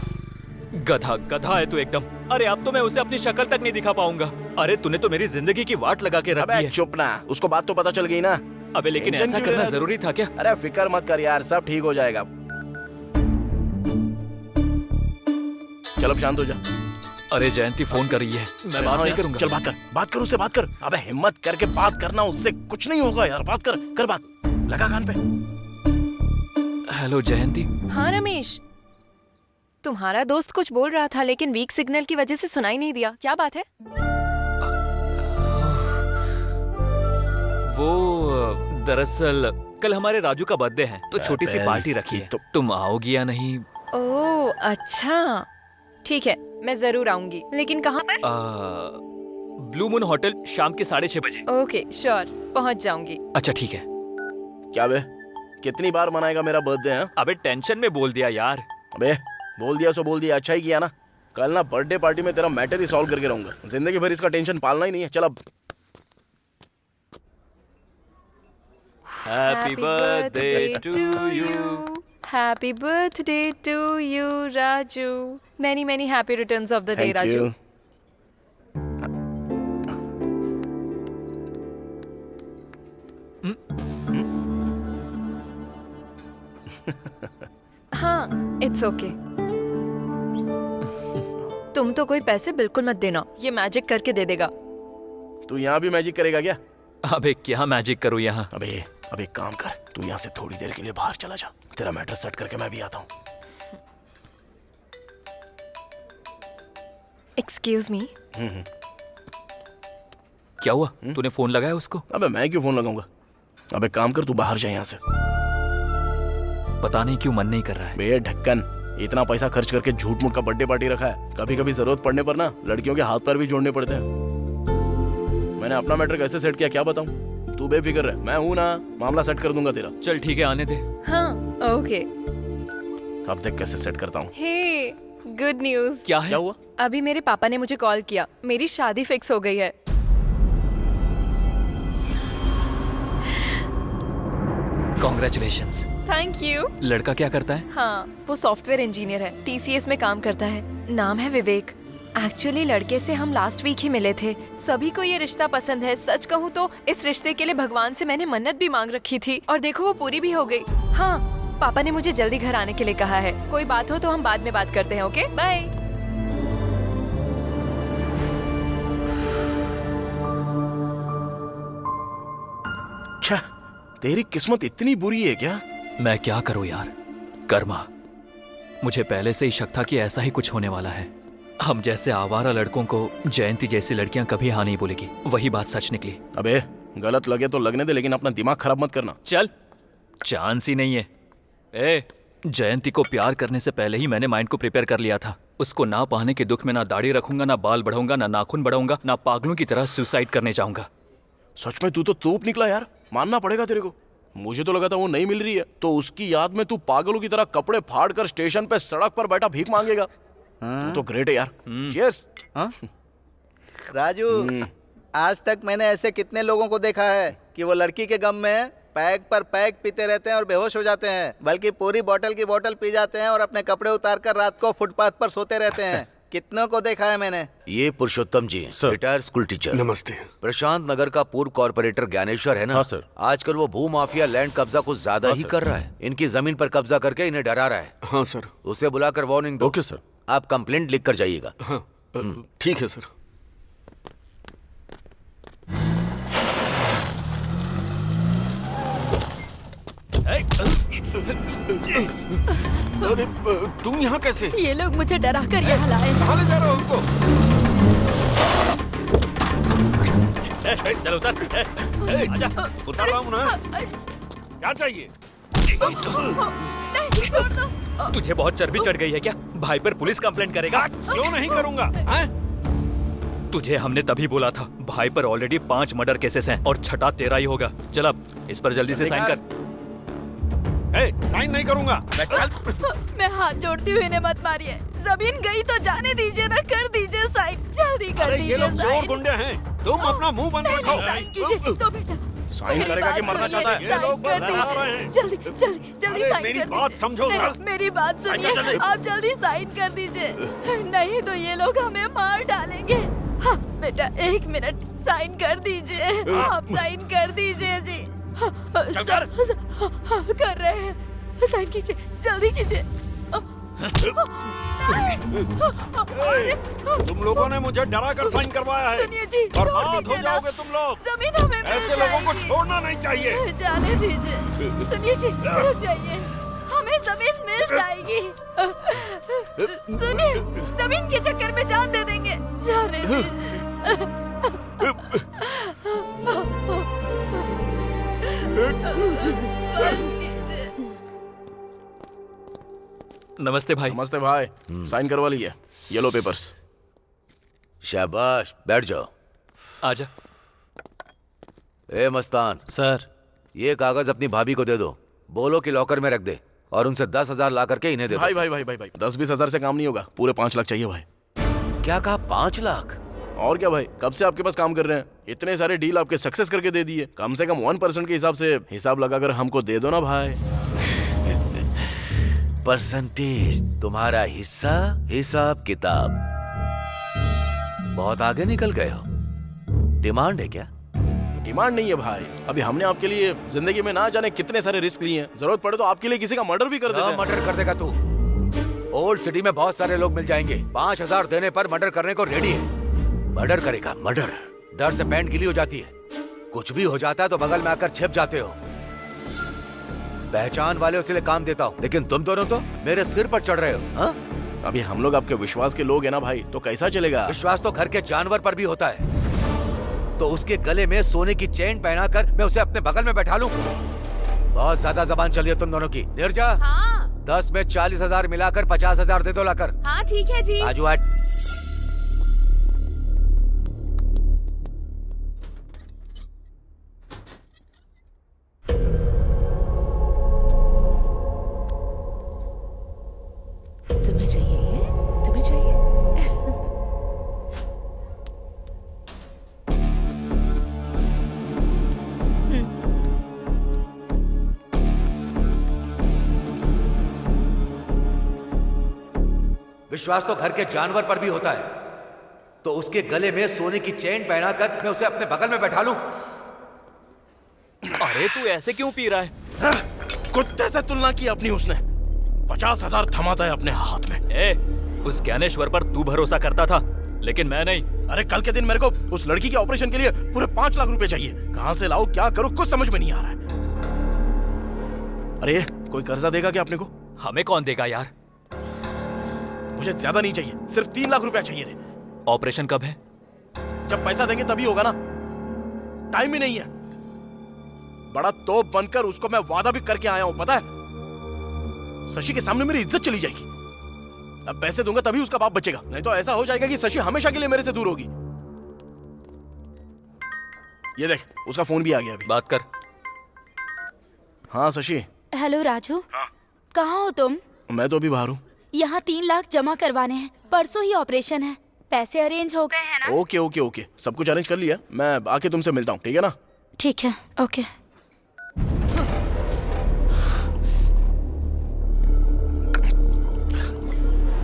गधा गधा है तू एकदम। अरे अब तो मैं उसे अपनी शक्ल तक नहीं दिखा पाऊंगा। अरे तूने तो मेरी जिंदगी की वाट लगा के रख दी अबे है। चुप ना, उसको बात तो पता चल गई ना। अबे लेकिन टेंशन ऐसा क्यों करना ले रहा? जरूरी था क्या? अरे फिक्र मत कर यार, सब ठीक हो जाएगा। चल अब शांत हो जा। अरे जयंती फोन कर रही है, मैं बात नहीं करूंगा। चल बात कर उससे, बात कर। अबे हिम्मत करके बात करना, उससे कुछ नहीं होगा यार। बात कर बात, लगा कान पे। हेलो जयंती। हाँ रमेश, तुम्हारा दोस्त कुछ बोल रहा था लेकिन वीक सिग्नल की वजह से सुनाई नहीं दिया। क्या बात है? वो दरअसल कल हमारे राजू का बर्थडे है तो छोटी सी पार्टी रखी है। तुम आओगी या नहीं? ओह अच्छा, ठीक है मैं जरूर आऊंगी। लेकिन कहाँ पर? ब्लू मून होटल, शाम के 6:30 बजे। ओके श्योर, पहुँच जाऊंगी। अच्छा ठीक है। क्या बे, कितनी बार मनाएगा मेरा बर्थडे है? अबे टेंशन में बोल दिया यार। अबे बोल दिया सो बोल दिया, अच्छा ही किया ना। कल ना बर्थडे पार्टी में तेरा मैटर ही सॉल्व करके रहूंगा। जिंदगी भर इसका टेंशन पालना ही नहीं है। चल अब। Happy birthday to you. Happy birthday to you Raju. Many many happy returns of the day thank Raju. You. हाँ इट्स ओके। तुम तो कोई पैसे बिल्कुल मत देना, ये मैजिक करके दे देगा। तू यहाँ भी मैजिक करेगा क्या? अबे क्या मैजिक करूँ यहाँ? अब एक काम कर, तू यहाँ से थोड़ी देर के लिए बाहर चला जा। तेरा मैटर सेट करके मैं भी आता हूँ। Excuse me. क्या हुआ? तूने फोन लगाया उसको? अबे मैं क्यों फोन लगाऊंगा? अबे काम कर, तू बाहर जा यहाँ से। पता नहीं क्यों मन नहीं कर रहा है। बे ढक्कन, इतना पैसा खर्च करके झूठ मूठ का बर्थडे पार्टी रखा है। कभी कभी जरूरत पड़ने पर ना लड़कियों के हाथ पैर भी जोड़ने पड़ते हैं। मैंने अपना मैटर कैसे सेट किया क्या बताऊं? तू बेफिक्र रह, मैं हूं ना, मामला सेट कर दूंगा तेरा। चल ठीक है, आने दे। हाँ ओके। अब देख कैसे सेट करता हूँ। हे गुड न्यूज। क्या है? क्या हुआ? अभी मेरे पापा ने मुझे कॉल किया, मेरी शादी फिक्स हो गई है। कॉन्ग्रेचुलेशंस। Thank you. लड़का क्या करता है? हाँ वो सॉफ्टवेयर इंजीनियर है, TCS में काम करता है। नाम है विवेक। एक्चुअली लड़के से हम लास्ट वीक ही मिले थे। सभी को ये रिश्ता पसंद है। सच कहूँ तो इस रिश्ते के लिए भगवान से मैंने मन्नत भी मांग रखी थी और देखो वो पूरी भी हो गई। हाँ पापा ने मुझे जल्दी घर आने के लिए कहा है। कोई बात हो तो हम बाद में बात करते हैं। Okay bye. अच्छा, तेरी किस्मत इतनी बुरी है क्या? मैं क्या करूं यार, कर्मा। मुझे पहले से ही शक था कि ऐसा ही कुछ होने वाला है। हम जैसे आवारा लड़कों को जयंती जैसी लड़कियां कभी हाँ नहीं बोलेगी। वही बात सच निकली। अबे गलत लगे तो लगने दे, लेकिन अपना दिमाग खराब मत करना। चल, चांस ही नहीं है। ए, जयंती को प्यार करने से पहले ही मैंने माइंड को प्रिपेयर कर लिया था। उसको ना पाने के दुख में ना दाढ़ी रखूंगा, ना बाल बढ़ाऊंगा, ना नाखून बढ़ाऊंगा, ना पागलों की तरह सुसाइड करने जाऊंगा। सच में तू तो तोप निकला यार, मानना पड़ेगा तेरे को। मुझे तो लगा था वो नहीं मिल रही है तो उसकी याद में तू पागलों की तरह कपड़े फाड़ कर स्टेशन पे सड़क पर बैठा भीख मांगेगा। तू तो ग्रेट है यार। चीयर्स। राजू, आज तक मैंने ऐसे कितने लोगों को देखा है कि वो लड़की के गम में पैग पर पैग पीते रहते हैं और बेहोश हो जाते हैं, बल्कि पूरी बोतल की बोतल पी जाते हैं और अपने कपड़े उतारकर रात को फुटपाथ पर सोते रहते हैं। कितनों को देखा है मैंने। ये पुरुषोत्तम जी, रिटायर्ड स्कूल टीचर। नमस्ते। प्रशांत नगर का पूर्व कॉर्पोरेटर ज्ञानेश्वर है ना? हाँ सर। आजकल वो भू माफिया लैंड कब्जा कुछ ज्यादा ही कर रहा है। इनकी जमीन पर कब्जा करके इन्हें डरा रहा है। हाँ सर। उसे बुलाकर वार्निंग दो। Okay sir. आप कंप्लेंट लिख कर जाइएगा। हाँ ठीक है सर। अरे तुम यहाँ कैसे? ये लोग मुझे डरा कर यहाँ लाए हैं। कहाँ ले जा रहे हो उनको? चलो उतर। आजा। उतर रहा हूँ ना। क्या चाहिए? नहीं, छोड़ दो। तुझे बहुत चर्बी चढ़ गई है क्या? भाई पर पुलिस कंप्लेंट करेगा? क्यों नहीं करूँगा? तुझे हमने तभी बोला था, भाई पर ऑलरेडी 5 मर्डर केसेस हैं और छठा तेरा ही होगा। चल अब इस पर जल्दी से साइन कर। साइन नहीं करूँगा। मैं हाथ जोड़ती हुई इन्हें मत मारिए। जमीन गई तो जाने दीजिए ना, कर दीजिए साइन, जल्दी कर दीजिए। ये लोग चोर गुंडे हैं, तुम अपना मुंह बंद रखो। साइन कीजिए तो बेटा। साइन करेगा कि मरना चाहता है? ये लोग कर डरा रहे हैं। दीजिए, जल्दी जल्दी जल्दी अरे साइन मेरी कर बात दीजिए। समझो नहीं, जरा। मेरी बात सुनिए, आप जल्दी साइन कर दीजिए, नहीं तो ये लोग हमें मार डालेंगे। हाँ बेटा 1 मिनट, साइन कर दीजिए, आप साइन कर दीजिए जी। कर रहे हैं, साइन कीजिए, जल्दी कीजिए। तुम लोगों ने मुझे डरा कर साइन करवाया है। सुनिए जी, बर्बाद छोड़ हो दीजिए जाओगे ना। तुम लोग। जमीन हमें मिल ऐसे लोगों को जाएगी। छोड़ना नहीं चाहिए। जाने दीजिए। सुनिए जी, रुक जाइए, हमें जमीन मिल जाएगी। सुनिए, जमीन के चक्कर में जान दे देंगे, जाने दीजिए। नमस्ते भाई। नमस्ते भाई। साइन करवा लिए, ये लो पेपर्स। शाबाश, बैठ जाओ। आजा। ए मस्तान सर। ये कागज अपनी भाभी को दे दो, बोलो कि लॉकर में रख दे और उनसे 10,000 ला करके इन्हें दे दो। भाई 10-20 हजार से काम नहीं होगा, पूरे 5 लाख चाहिए भाई। क्या कहा? 5 लाख? और क्या भाई, कब से आपके पास काम कर रहे हैं, इतने सारे डील आपके सक्सेस करके दे दिए। कम से कम 1% के हिसाब से हिसाब लगाकर हमको दे दो ना भाई। परसेंटेज, तुम्हारा हिस्सा, हिसाब किताब। बहुत आगे निकल गए हो। डिमांड है क्या? डिमांड नहीं है भाई, अभी हमने आपके लिए जिंदगी में ना जाने कितने सारे रिस्क लिए हैं। जरूरत पड़े तो आपके लिए किसी का मर्डर भी कर देते हैं। मर्डर कर देगा तू? ओल्ड सिटी में बहुत सारे लोग मिल जाएंगे, 5,000 देने पर मर्डर करने को रेडी है। मर्डर करेगा? मर्डर डर से पैंट गीली हो जाती है, कुछ भी हो जाता है तो बगल में आकर छिप जाते हो। पहचान वाले उसके लिए काम देता हूँ, लेकिन तुम दोनों तो मेरे सिर पर चढ़ रहे हो। हाँ? अभी हम लोग आपके विश्वास के लोग हैं ना भाई, तो कैसा चलेगा? विश्वास तो घर के जानवर पर भी होता है। तो उसके गले में सोने की चेन पहनाकर मैं उसे अपने बगल में बैठा लूं? बहुत ज्यादा जबान चली है तुम दोनों की। निर्जा, हाँ 10 में 40,000 मिलाकर 50,000 दे दो लाकर। हाँ ठीक है जी। आजू हट। तुम्हें चाहिए ये? तुम्हें चाहिए? विश्वास तो घर के जानवर पर भी होता है। तो उसके गले में सोने की चेन पहनाकर मैं उसे अपने बगल में बैठा लूं? अरे तू ऐसे क्यों पी रहा है? कुत्ते से तुलना की अपनी उसने। 50,000 थमाता है अपने हाथ में। उस ज्ञानेश्वर पर तू भरोसा करता था, लेकिन मैं नहीं। अरे कल के दिन मेरे को उस लड़की के ऑपरेशन के लिए पूरे 5 लाख रुपए चाहिए। कहां से लाऊं, क्या करूं, कुछ समझ में नहीं आ रहा है। अरे कोई कर्जा देगा क्या अपने को? हमें कौन देगा यार? मुझे ज्यादा नहीं चाहिए, सिर्फ 3 लाख रुपया चाहिए रे। ऑपरेशन कब है? जब पैसा देंगे तभी होगा ना, टाइम ही नहीं है। बड़ा तोप बनकर उसको मैं वादा भी करके आया हूं, पता है? शशि के सामने मेरी इज्जत चली जाएगी। अब पैसे दूंगा तभी उसका बाप बचेगा, नहीं तो ऐसा हो जाएगा कि शशि हमेशा के लिए मेरे से दूर होगी। ये देख, उसका फोन भी आ गया अभी। बात कर। हाँ शशि। हेलो राजू। हाँ? कहाँ हो तुम? मैं तो अभी बाहर हूँ। यहाँ 3 लाख जमा करवाने हैं, परसों ही ऑपरेशन है, पैसे अरेंज हो गए हैं ना? ओके ओके ओके, सब कुछ अरेंज कर लिया। मैं आके तुमसे मिलता हूँ, ठीक है ना? ठीक है, ओके।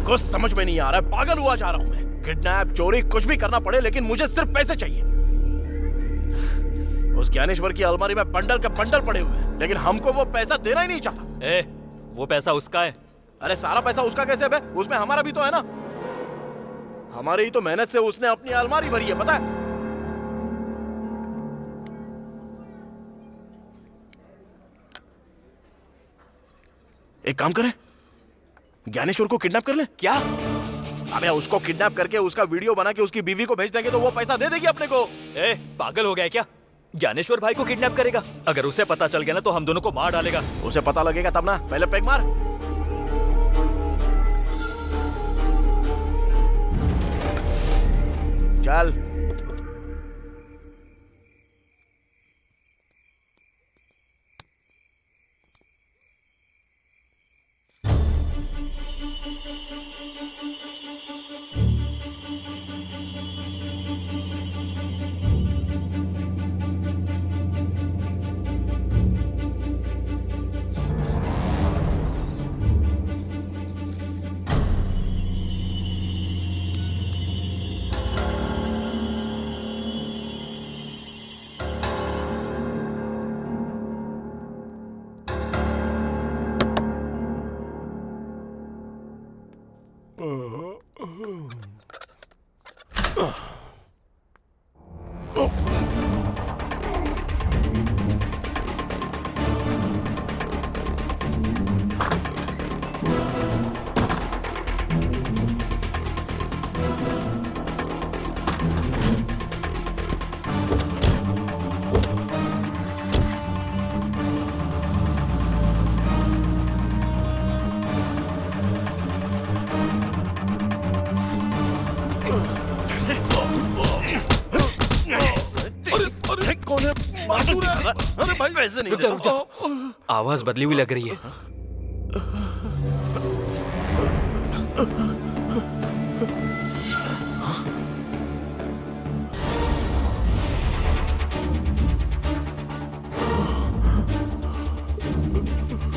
कुछ समझ में नहीं आ रहा है, पागल हुआ जा रहा हूँ मैं। किडनैप, चोरी, कुछ भी करना पड़े, लेकिन मुझे सिर्फ पैसे चाहिए। उस ज्ञानेश्वर की अलमारी में बंडल के बंडल पड़े हुए हैं, लेकिन हमको वो पैसा देना ही नहीं चाहता। वो पैसा उसका है। अरे सारा पैसा उसका कैसे बे? उसमें हमारा भी तो है ना। हमारे ही तो मेहनत से उसने अपनी अलमारी भरी है, पता है? एक काम करें, ज्ञानेश्वर को किडनैप कर ले। क्या? अबे उसको किडनैप करके उसका वीडियो बना के उसकी बीवी को भेज देंगे तो वो पैसा दे देगी अपने को। ए, पागल हो गया है क्या? ज्ञानेश्वर भाई को किडनैप करेगा? अगर उसे पता चल गया ना तो हम दोनों को मार डालेगा। उसे पता लगेगा तब ना, पहले पैक मार। चल। अरे भाई वैसे नहीं। रुक जा। आवाज बदली हुई लग रही है।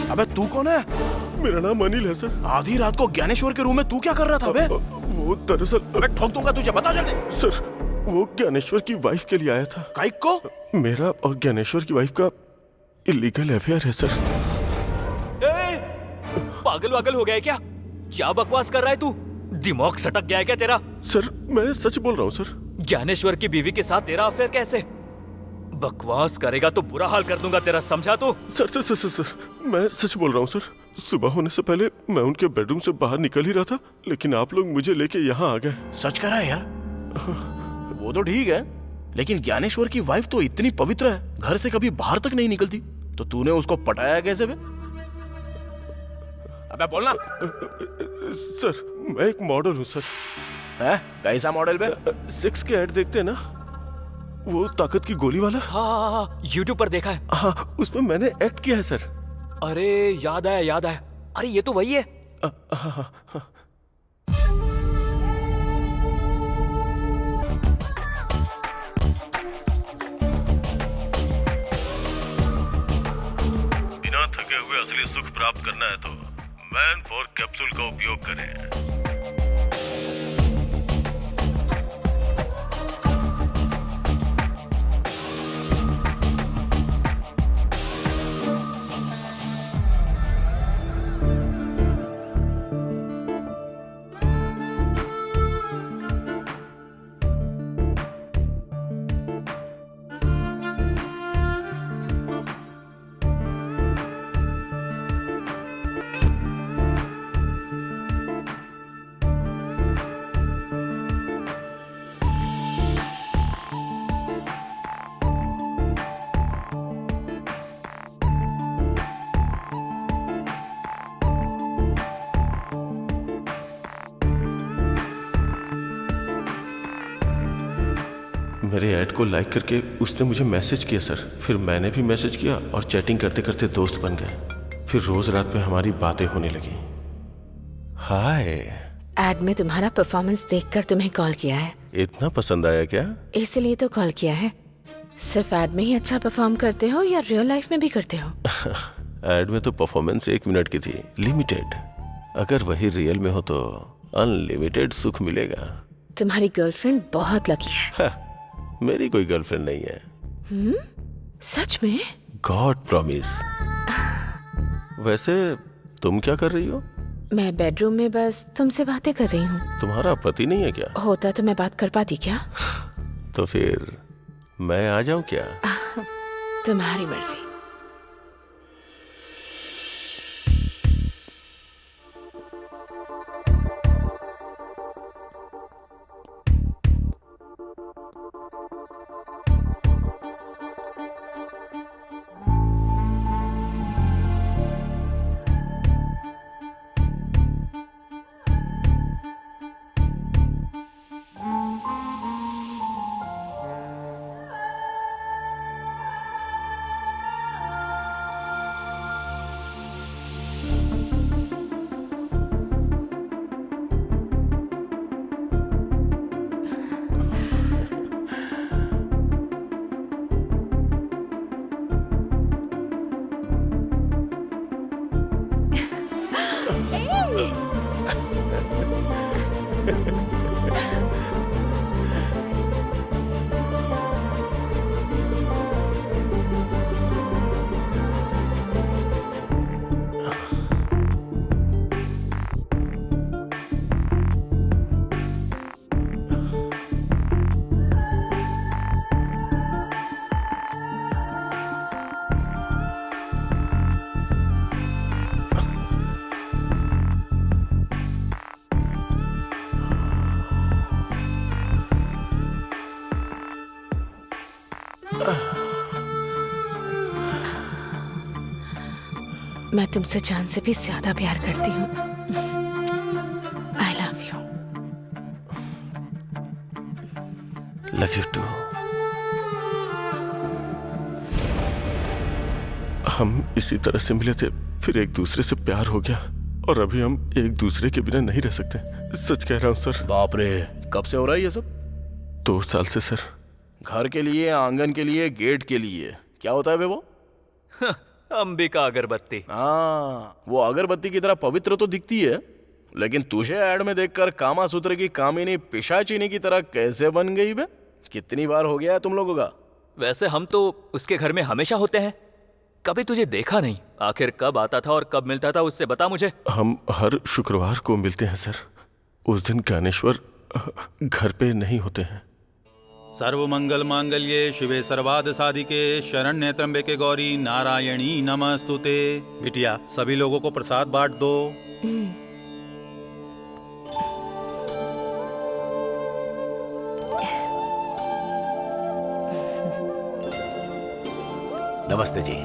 अबे तू कौन है? मेरा नाम अनिल है सर। आधी रात को ज्ञानेश्वर के रूम में तू क्या कर रहा था बे? वो दरअसल अबे ठोक दूंगा तुझे, बता जल्दी। सर वो ज्ञानेश्वर की वाइफ के लिए आया था। काइक को? मेरा और ज्ञानेश्वर की वाइफ का इलीगल अफेयर है सर। पागल वागल हो गया है क्या? क्या बकवास कर रहा है तू? दिमाग सटक गया है क्या तेरा? सर मैं सच बोल रहा हूँ सर। ज्ञानेश्वर की बीवी के साथ तेरा अफेयर कैसे? बकवास करेगा तो बुरा हाल कर दूंगा तेरा, समझा तू? Sir sir sir sir, sir मैं सच बोल रहा हूँ सर। सुबह होने से पहले मैं उनके बेडरूम से बाहर निकल ही रहा था, लेकिन आप लोग मुझे लेके यहाँ आ गए। सच कह रहा है यार? वो तो ठीक है, लेकिन ज्ञानेश्वर की वाइफ तो इतनी पवित्र है, घर से कभी बाहर तक नहीं निकलती, तो तूने उसको पटाया कैसे बे? अबे बोलना। सर मैं एक मॉडल हूँ सर। है? कैसा मॉडल बे? 6 के ऐड देखते हैं ना, वो ताकत की गोली वाला। हाँ, यूट्यूब पर देखा है। हाँ, उसमें मैंने एक्ट किया है सर। अरे याद आया। अरे ये तो वही है। हाँ। बिना थके हुए असली सुख प्राप्त करना है तो मैन 4 कैप्सूल का उपयोग करें। मेरे ऐड को लाइक करके उसने मुझे मैसेज किया सर। फिर मैंने भी मैसेज किया और चैटिंग करते करते दोस्त बन गए। फिर रोज रात में हमारी बातें होने लगी। हाय। एड में तुम्हारा परफॉर्मेंस देखकर तुम्हें कॉल किया है। इतना पसंद आया क्या? इसलिए तो कॉल किया है। सिर्फ एड में ही अच्छा परफॉर्म करते हो या रियल लाइफ में भी करते हो? एड में तो परफॉर्मेंस 1 मिनट की थी, लिमिटेड। अगर वही रियल में हो तो अनलिमिटेड सुख मिलेगा। तुम्हारी गर्लफ्रेंड बहुत लकी है। मेरी कोई गर्लफ्रेंड नहीं है। सच में? God promise. वैसे तुम क्या कर रही हो? मैं बेडरूम में बस तुमसे बातें कर रही हूँ। तुम्हारा पति नहीं है क्या? होता तो मैं बात कर पाती क्या? तो फिर मैं आ जाऊं क्या? तुम्हारी मर्जी। मैं तुमसे जान से भी ज्यादा प्यार करती हूँ। I love you. Love you too. हम इसी तरह से मिले थे, फिर एक दूसरे से प्यार हो गया और अभी हम एक दूसरे के बिना नहीं रह सकते। सच कह रहा हूँ सर। बाप रे, कब से हो रहा है ये सब? 2 साल से सर। घर के लिए, आंगन के लिए, गेट के लिए, क्या होता है बे वो? अंबिका अगरबत्ती। हाँ, वो अगरबत्ती की तरह पवित्र तो दिखती है, लेकिन तुझे ऐड में देखकर कामा सूत्र की कामिनी पिशाचिनी की तरह कैसे बन गई बे? कितनी बार हो गया है तुम लोगों का? वैसे हम तो उसके घर में हमेशा होते हैं, कभी तुझे देखा नहीं। आखिर कब आता था और कब मिलता था उससे बता मुझे। हम हर शुक्रवार को मिलते हैं सर। उस दिन ज्ञानेश्वर घर पे नहीं होते हैं। सर्व मंगल मांगल्ये शिवे सर्वाद साधिके शरण्य त्र्यंबके गौरी नारायणी नमस्तुते। बिटिया, सभी लोगों को प्रसाद बांट दो। नमस्ते जी।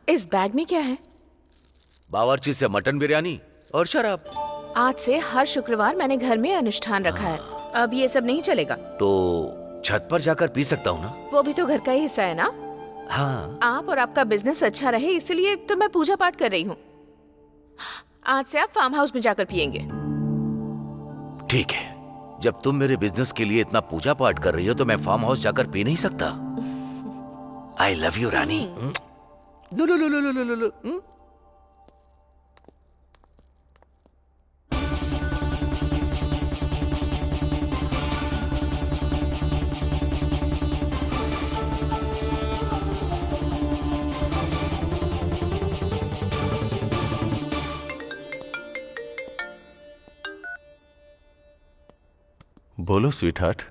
इस बैग में क्या है? बावर्ची से मटन बिरयानी और शराब। आज से हर शुक्रवार मैंने घर में अनुष्ठान रखा है। अब ये सब नहीं चलेगा। तो छत पर जाकर पी सकता हूँ ना? वो भी तो घर का ही हिस्सा है ना। हाँ। आप और आपका बिजनेस अच्छा रहे इसलिए तो मैं पूजा पाठ कर रही हूँ। आज से आप फार्म हाउस में जाकर पियेंगे। ठीक है, जब तुम मेरे बिजनेस के लिए इतना पूजा पाठ कर रही हो तो मैं फार्म हाउस जाकर पी नहीं सकता? आई लव यू रानी। लो लो लो लो लो लो लो। बोलो स्वीटहार्ट।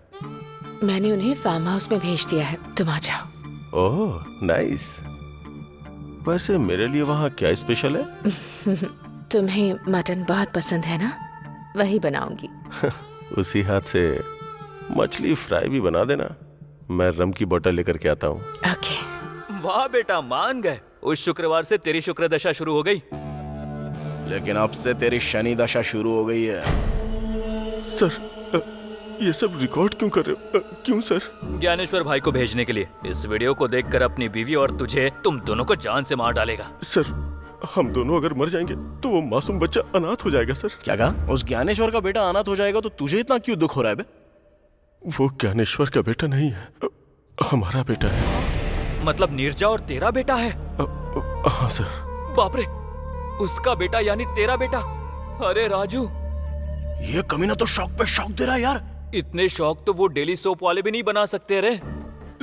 मैंने उन्हें फार्म हाउस में भेज दिया है, तुम आ जाओ। Oh nice. वैसे मेरे लिए वहाँ क्या स्पेशल है? तुम्हें मटन बहुत पसंद है ना, वही बनाऊंगी। उसी हाथ से मछली फ्राई भी बना देना। मैं रम की बोतल लेकर के आता हूँ। ओके। वाह बेटा, मान गए। उस शुक्रवार से तेरी शुक्र दशा शुरू हो गई। लेकिन अब से तेरी शनि दशा शुरू हो गई है। सर ये सब रिकॉर्ड क्यों कर रहे हो? क्यों सर? ज्ञानेश्वर भाई को भेजने के लिए। इस वीडियो को देखकर अपनी बीवी और तुझे, तुम दोनों को जान से मार डालेगा। सर हम दोनों अगर मर जाएंगे तो वो मासूम बच्चा अनाथ हो जाएगा सर। क्या कहा? उस ज्ञानेश्वर का बेटा अनाथ हो जाएगा तो तुझे इतना क्यों दुख हो रहा है बे? वो ज्ञानेश्वर का बेटा नहीं है, हमारा बेटा है। मतलब नीरजा और तेरा बेटा है? हाँ सर। बाप रे, उसका बेटा यानी तेरा बेटा। अरे राजू, ये कमीना तो शौक पे शौक दे रहा है यार। इतने शौक तो वो डेली सोप वाले भी नहीं बना सकते रे।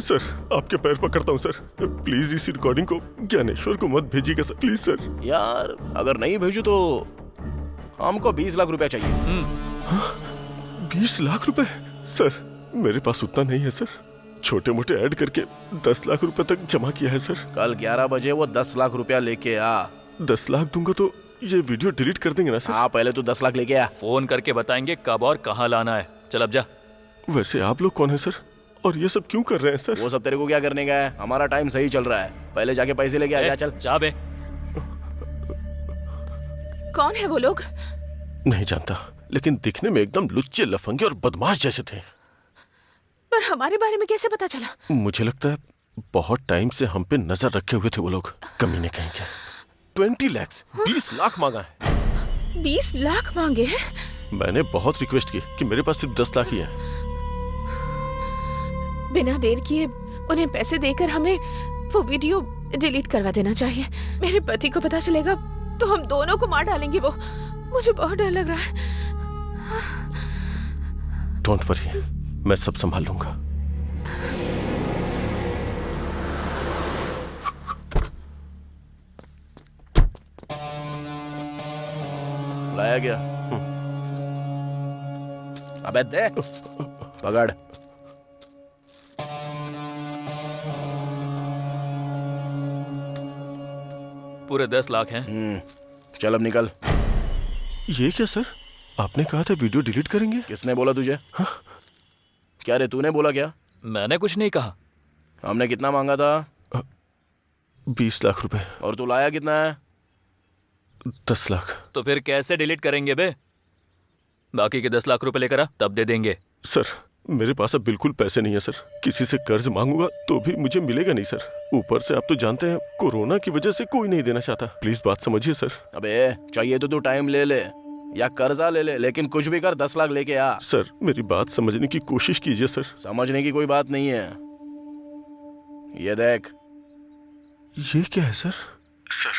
सर आपके पैर पकड़ता हूँ सर, प्लीज इस रिकॉर्डिंग को ज्ञानेश्वर को मत भेजिएगा सर, प्लीज सर। यार अगर नहीं भेजू तो हमको 20 लाख रुपया चाहिए। 20 लाख रुपए? सर मेरे पास उतना नहीं है सर, छोटे मोटे ऐड करके 10 लाख रुपए तक जमा किया है सर। कल 11 बजे वो 10 लाख रुपया लेके आ। 10 लाख दूंगा तो ये वीडियो डिलीट कर देंगे ना सर? हाँ पहले तू 10 लाख लेके आ। फोन करके बताएंगे कब और कहाँ लाना है। चल अब जा। वैसे आप लोग कौन है सर, और ये सब क्यों कर रहे हैं सर? वो सब तेरे को क्या करने का है, हमारा टाइम सही चल रहा है, पहले जाके पैसे लेके आ जा। चल जा बे। कौन है वो लोग? नहीं जानता, लेकिन दिखने में एकदम लुच्चे लफंगे और बदमाश जैसे थे। पर हमारे बारे में कैसे पता चला? मुझे लगता है बहुत टाइम से हम पे नजर रखे हुए थे वो लोग, कमीने कहीं के। 20 लाख 20 लाख मांगा है। 20 लाख मांगे हैं? मैंने बहुत रिक्वेस्ट की कि मेरे पास सिर्फ 10 लाख ही है। बिना देर किए उन्हें पैसे देकर हमें वो वीडियो डिलीट करवा देना चाहिए। मेरे पति को पता चलेगा तो हम दोनों को मार डालेंगे वो। मुझे बहुत डर लग रहा है। डोंट वरी, मैं सब संभाल लूंगा। लाया गया। अबे दे, पकड़। पूरे 10 लाख हैं। चल अब निकल। ये क्या सर, आपने कहा था वीडियो डिलीट करेंगे? किसने बोला तुझे? हाँ? क्या रे, तूने बोला क्या? मैंने कुछ नहीं कहा। हमने कितना मांगा था? 20 लाख रुपए। और तू लाया कितना है? 10 लाख। तो फिर कैसे डिलीट करेंगे बे? बाकी के 10 लाख रुपए लेकर आ, तब दे देंगे। सर मेरे पास अब बिल्कुल पैसे नहीं है सर, किसी से कर्ज मांगूंगा तो भी मुझे मिलेगा नहीं सर। ऊपर से आप तो जानते हैं कोरोना की वजह से कोई नहीं देना चाहता, प्लीज बात समझिए सर। अबे चाहिए तो तू टाइम ले ले या कर्जा ले ले, लेकिन कुछ भी कर 10 लाख लेके आ। सर मेरी बात समझने की कोशिश कीजिए सर। समझने की कोई बात नहीं है, ये देख। ये क्या है सर? सर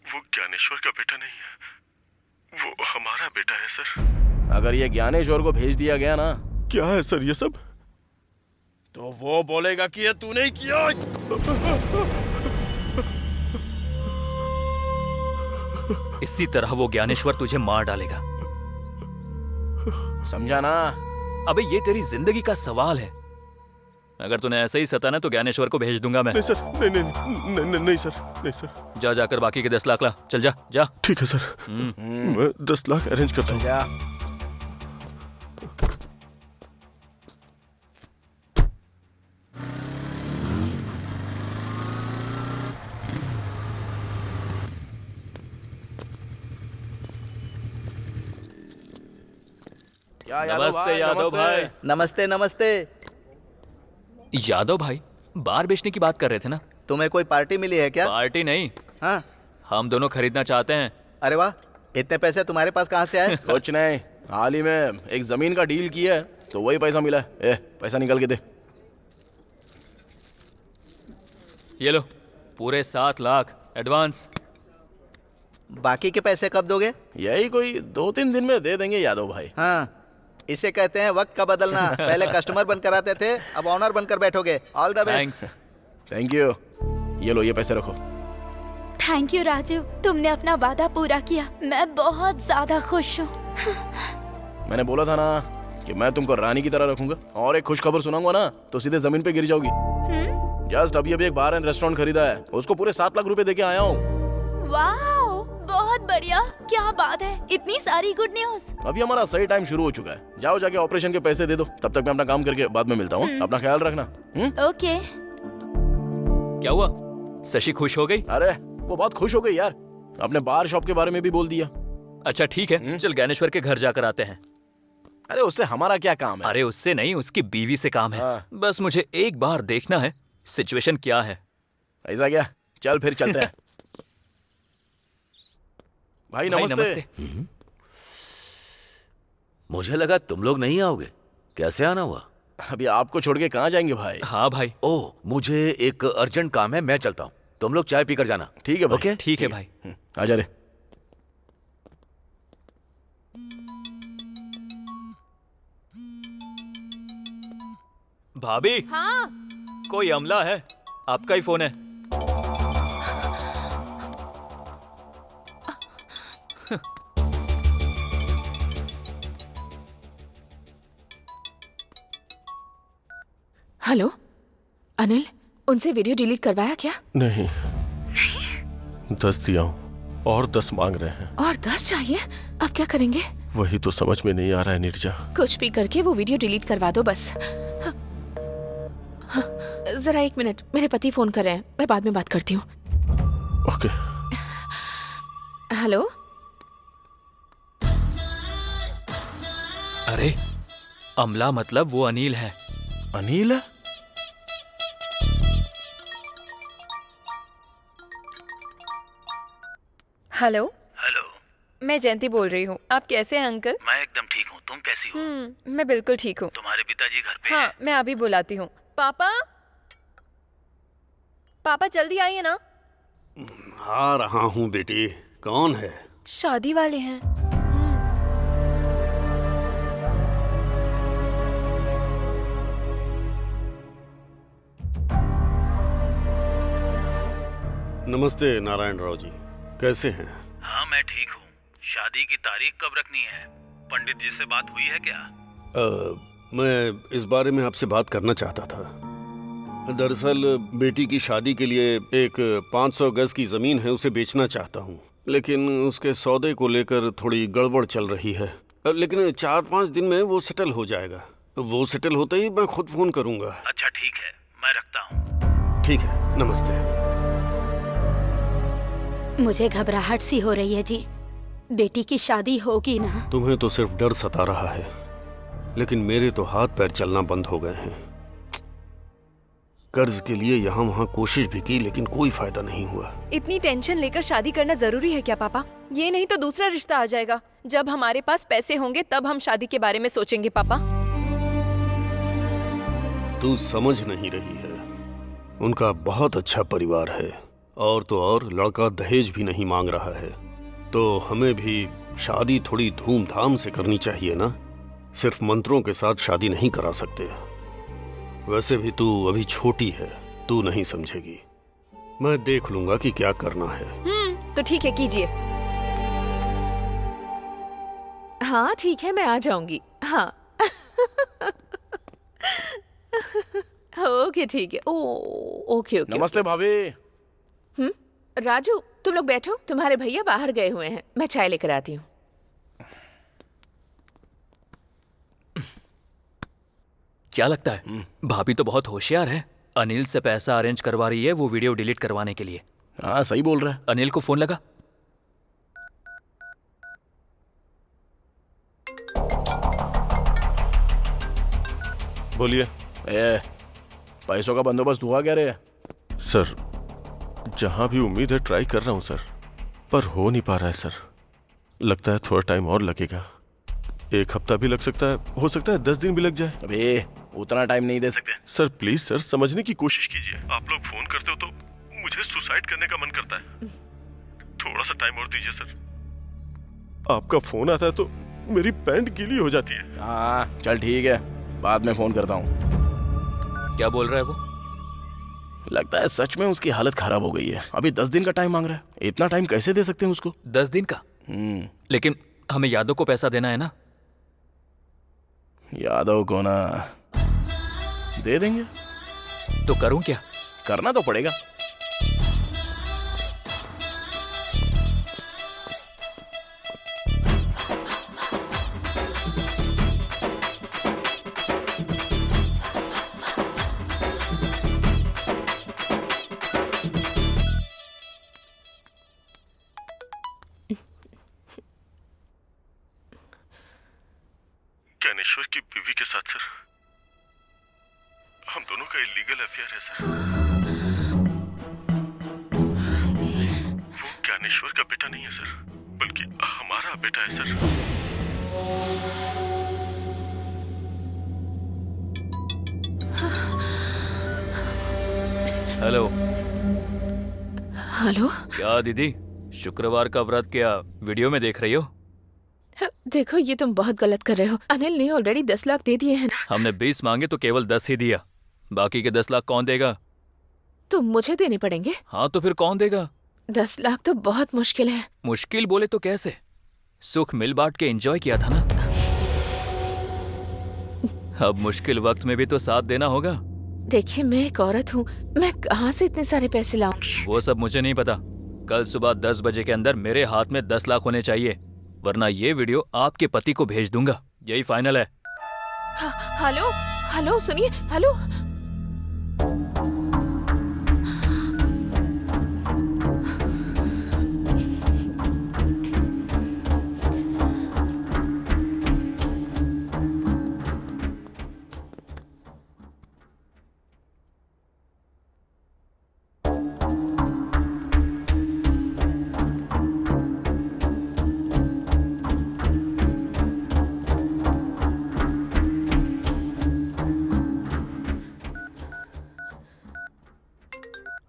वो ज्ञानेश्वर का बेटा नहीं है, वो हमारा बेटा है सर। अगर ये ज्ञानेश्वर को भेज दिया गया ना। क्या है सर ये सब? तो वो बोलेगा कि ये तूने ही किया। इसी तरह वो ज्ञानेश्वर तुझे मार डालेगा, समझा ना? अबे ये तेरी जिंदगी का सवाल है। अगर तूने ऐसे ही सताना तो ज्ञानेश्वर को भेज दूंगा मैं। नहीं सर, नहीं नहीं नहीं, नहीं, नहीं सर, नहीं सर। जा जाकर बाकी के 10 लाख ला। चल जा जा। ठीक है सर, मैं 10 लाख अरेंज करता हूँ। जा। नमस्ते यादव भाई। नमस्ते नमस्ते। यादव भाई बार बेचने की बात कर रहे थे ना? तुम्हें कोई पार्टी मिली है क्या? पार्टी नहीं। हाँ? हम दोनों खरीदना चाहते हैं। अरे वाह, इतने पैसे तुम्हारे पास कहाँ से आए? कुछ नहीं, हाल ही में एक जमीन का डील किया है तो वही पैसा मिला है। पैसा निकल के दे। ये लो पूरे 7 लाख एडवांस। बाकी के पैसे कब दोगे? यही कोई 2-3 दिन में दे देंगे यादव भाई। हाँ, इसे कहते हैं वक्त का बदलना। पहले कस्टमर बनकर आते थे, अब ऑनर बनकर बैठोगे। All the best. Thank you. ये लो, ये पैसे रखो। थैंक यू राजू, तुमने अपना वादा पूरा किया। मैं बहुत ज्यादा खुश हूँ। मैंने बोला था ना कि मैं तुमको रानी की तरह रखूंगा। और एक खुश खबर सुनाऊंगा ना तो सीधे जमीन पे गिर जाओगी। जस्ट अभी एक बार एंड रेस्टोरेंट खरीदा है, उसको पूरे 7 लाख रुपए देके आया हूँ। वाओ, बहुत बढ़िया। क्या बात है, इतनी सारी गुड न्यूज। अभी हमारा सही टाइम शुरू हो चुका है। जाओ जाके ऑपरेशन के पैसे दे दो, तब तक मैं अपना काम करके बाद में मिलता हूँ। अपना ख्याल रखना। ओके। क्या हुआ, शशि खुश हो गई? अरे वो बहुत खुश हो गई यार, अपने बार शॉप के बारे में भी बोल दिया। अच्छा ठीक है, चल ज्ञानेश्वर के घर जाकर आते हैं। अरे उससे हमारा क्या काम है? अरे उससे नहीं, उसकी बीवी से काम है। बस मुझे एक बार देखना है सिचुएशन क्या है। ऐसा क्या? चल फिर चलते हैं। भाई नमस्ते। मुझे लगा तुम लोग नहीं आओगे, कैसे आना हुआ? अभी आपको छोड़ के कहाँ जाएंगे भाई? हाँ भाई। ओह, मुझे एक अर्जेंट काम है, मैं चलता हूँ। तुम लोग चाय पीकर जाना। ठीक है भाई। ओके? ठीक है भाई। आजा रे। भाभी। हाँ कोई अमला है? आपका ही फोन है। हेलो अनिल, उनसे वीडियो डिलीट करवाया क्या? नहीं 10 दिया हूँ और 10 मांग रहे हैं। और 10 चाहिए? अब क्या करेंगे? वही तो समझ में नहीं आ रहा है नीरजा। कुछ भी करके वो वीडियो डिलीट करवा दो बस। जरा 1 मिनट, मेरे पति फोन कर रहे हैं, मैं बाद में बात करती हूँ। ओके। हेलो। अरे अमला मतलब वो अनिल है। अनिल है? हेलो। हेलो, मैं जयंती बोल रही हूँ। आप कैसे हैं अंकल? मैं एकदम ठीक हूँ। तुम कैसी हो? मैं बिल्कुल ठीक हूँ। तुम्हारे पिताजी घर पे हाँ, हैं? मैं अभी बुलाती हूँ। पापा, पापा जल्दी आइए ना। आ रहा हूँ बेटी। कौन है? शादी वाले हैं। नमस्ते नारायण राव जी, कैसे हैं? हाँ मैं ठीक हूँ। शादी की तारीख कब रखनी है? पंडित जी से बात हुई है क्या? मैं इस बारे में आपसे बात करना चाहता था। दरअसल बेटी की शादी के लिए एक 500 गज की जमीन है, उसे बेचना चाहता हूँ, लेकिन उसके सौदे को लेकर थोड़ी गड़बड़ चल रही है। लेकिन 4-5 दिन में वो सेटल हो जाएगा। वो सेटल होते ही मैं खुद फोन करूंगा। अच्छा ठीक है, मैं रखता हूँ। ठीक है, नमस्ते। मुझे घबराहट सी हो रही है जी। बेटी की शादी होगी ना? तुम्हें तो सिर्फ डर सता रहा है, लेकिन मेरे तो हाथ पैर चलना बंद हो गए हैं। कर्ज के लिए यहाँ वहाँ कोशिश भी की, लेकिन कोई फायदा नहीं हुआ। इतनी टेंशन लेकर शादी करना जरूरी है क्या पापा? ये नहीं तो दूसरा रिश्ता आ जाएगा। जब हमारे पास पैसे होंगे तब हम शादी के बारे में सोचेंगे पापा। तू समझ नहीं रही है। उनका बहुत अच्छा परिवार है, और तो और लड़का दहेज भी नहीं मांग रहा है। तो हमें भी शादी थोड़ी धूमधाम से करनी चाहिए ना। सिर्फ मंत्रों के साथ शादी नहीं करा सकते। वैसे भी तू अभी छोटी है, तू नहीं समझेगी। मैं देख लूंगा कि क्या करना है। तो ठीक है, कीजिए। हाँ ठीक है, मैं आ जाऊंगी। हाँ ओके ठीक है। Okay okay. नमस्ते भाभी। राजू तुम लोग बैठो, तुम्हारे भैया बाहर गए हुए हैं, मैं चाय लेकर आती हूँ। क्या लगता है? भाभी तो बहुत होशियार है। अनिल से पैसा अरेंज करवा रही है वो वीडियो डिलीट करवाने के लिए। हाँ सही बोल रहा है। अनिल को फोन लगा। बोलिए। पैसों का बंदोबस्त हुआ क्या रे? सर जहां भी उम्मीद है ट्राई कर रहा हूं सर, पर हो नहीं पा रहा है सर। लगता है थोड़ा टाइम और लगेगा। 1 हफ्ता भी लग सकता है, हो सकता है 10 दिन भी लग जाए। अबे उतना टाइम नहीं दे सकते। सर प्लीज सर, समझने की कोशिश कीजिए। आप लोग फोन करते हो तो मुझे सुसाइड करने का मन करता है। थोड़ा सा टाइम और दीजिए सर। आपका फोन आता है तो मेरी पैंट गीली हो जाती है। हाँ चल ठीक है, बाद में फोन करता हूँ। क्या बोल रहा है वो? लगता है सच में उसकी हालत खराब हो गई है। अभी 10 दिन का टाइम मांग रहा है। इतना टाइम कैसे दे सकते हैं उसको? 10 दिन का? लेकिन हमें यादव को पैसा देना है ना। यादव को ना दे देंगे। तो करूं क्या? करना तो पड़ेगा। ज्ञानेश्वर की बीवी के साथ सर, हम दोनों का इलीगल अफेयर है सर। वो ज्ञानेश्वर का बेटा नहीं है सर, बल्कि हमारा बेटा है सर। हेलो। हेलो। क्या दीदी, शुक्रवार का व्रत क्या वीडियो में देख रही हो? देखो ये तुम बहुत गलत कर रहे हो। अनिल ने ऑलरेडी 10 लाख दे दिए हैं ना। हमने 20 मांगे तो केवल 10 ही दिया। बाकी के 10 लाख कौन देगा? तो मुझे देने पड़ेंगे। हाँ तो फिर कौन देगा? 10 लाख तो बहुत मुश्किल है। मुश्किल बोले तो कैसे? सुख मिल बांट के एंजॉय किया था ना। अब मुश्किल वक्त में भी तो साथ देना होगा। देखिए मैं एक औरत हूँ, मैं कहाँ से इतने सारे पैसे लाऊंगी? वो सब मुझे नहीं पता। कल सुबह 10 बजे के अंदर मेरे हाथ में 10 लाख होने चाहिए, वरना ये वीडियो आपके पति को भेज दूंगा। यही फाइनल है। हेलो हेलो सुनिए, हेलो।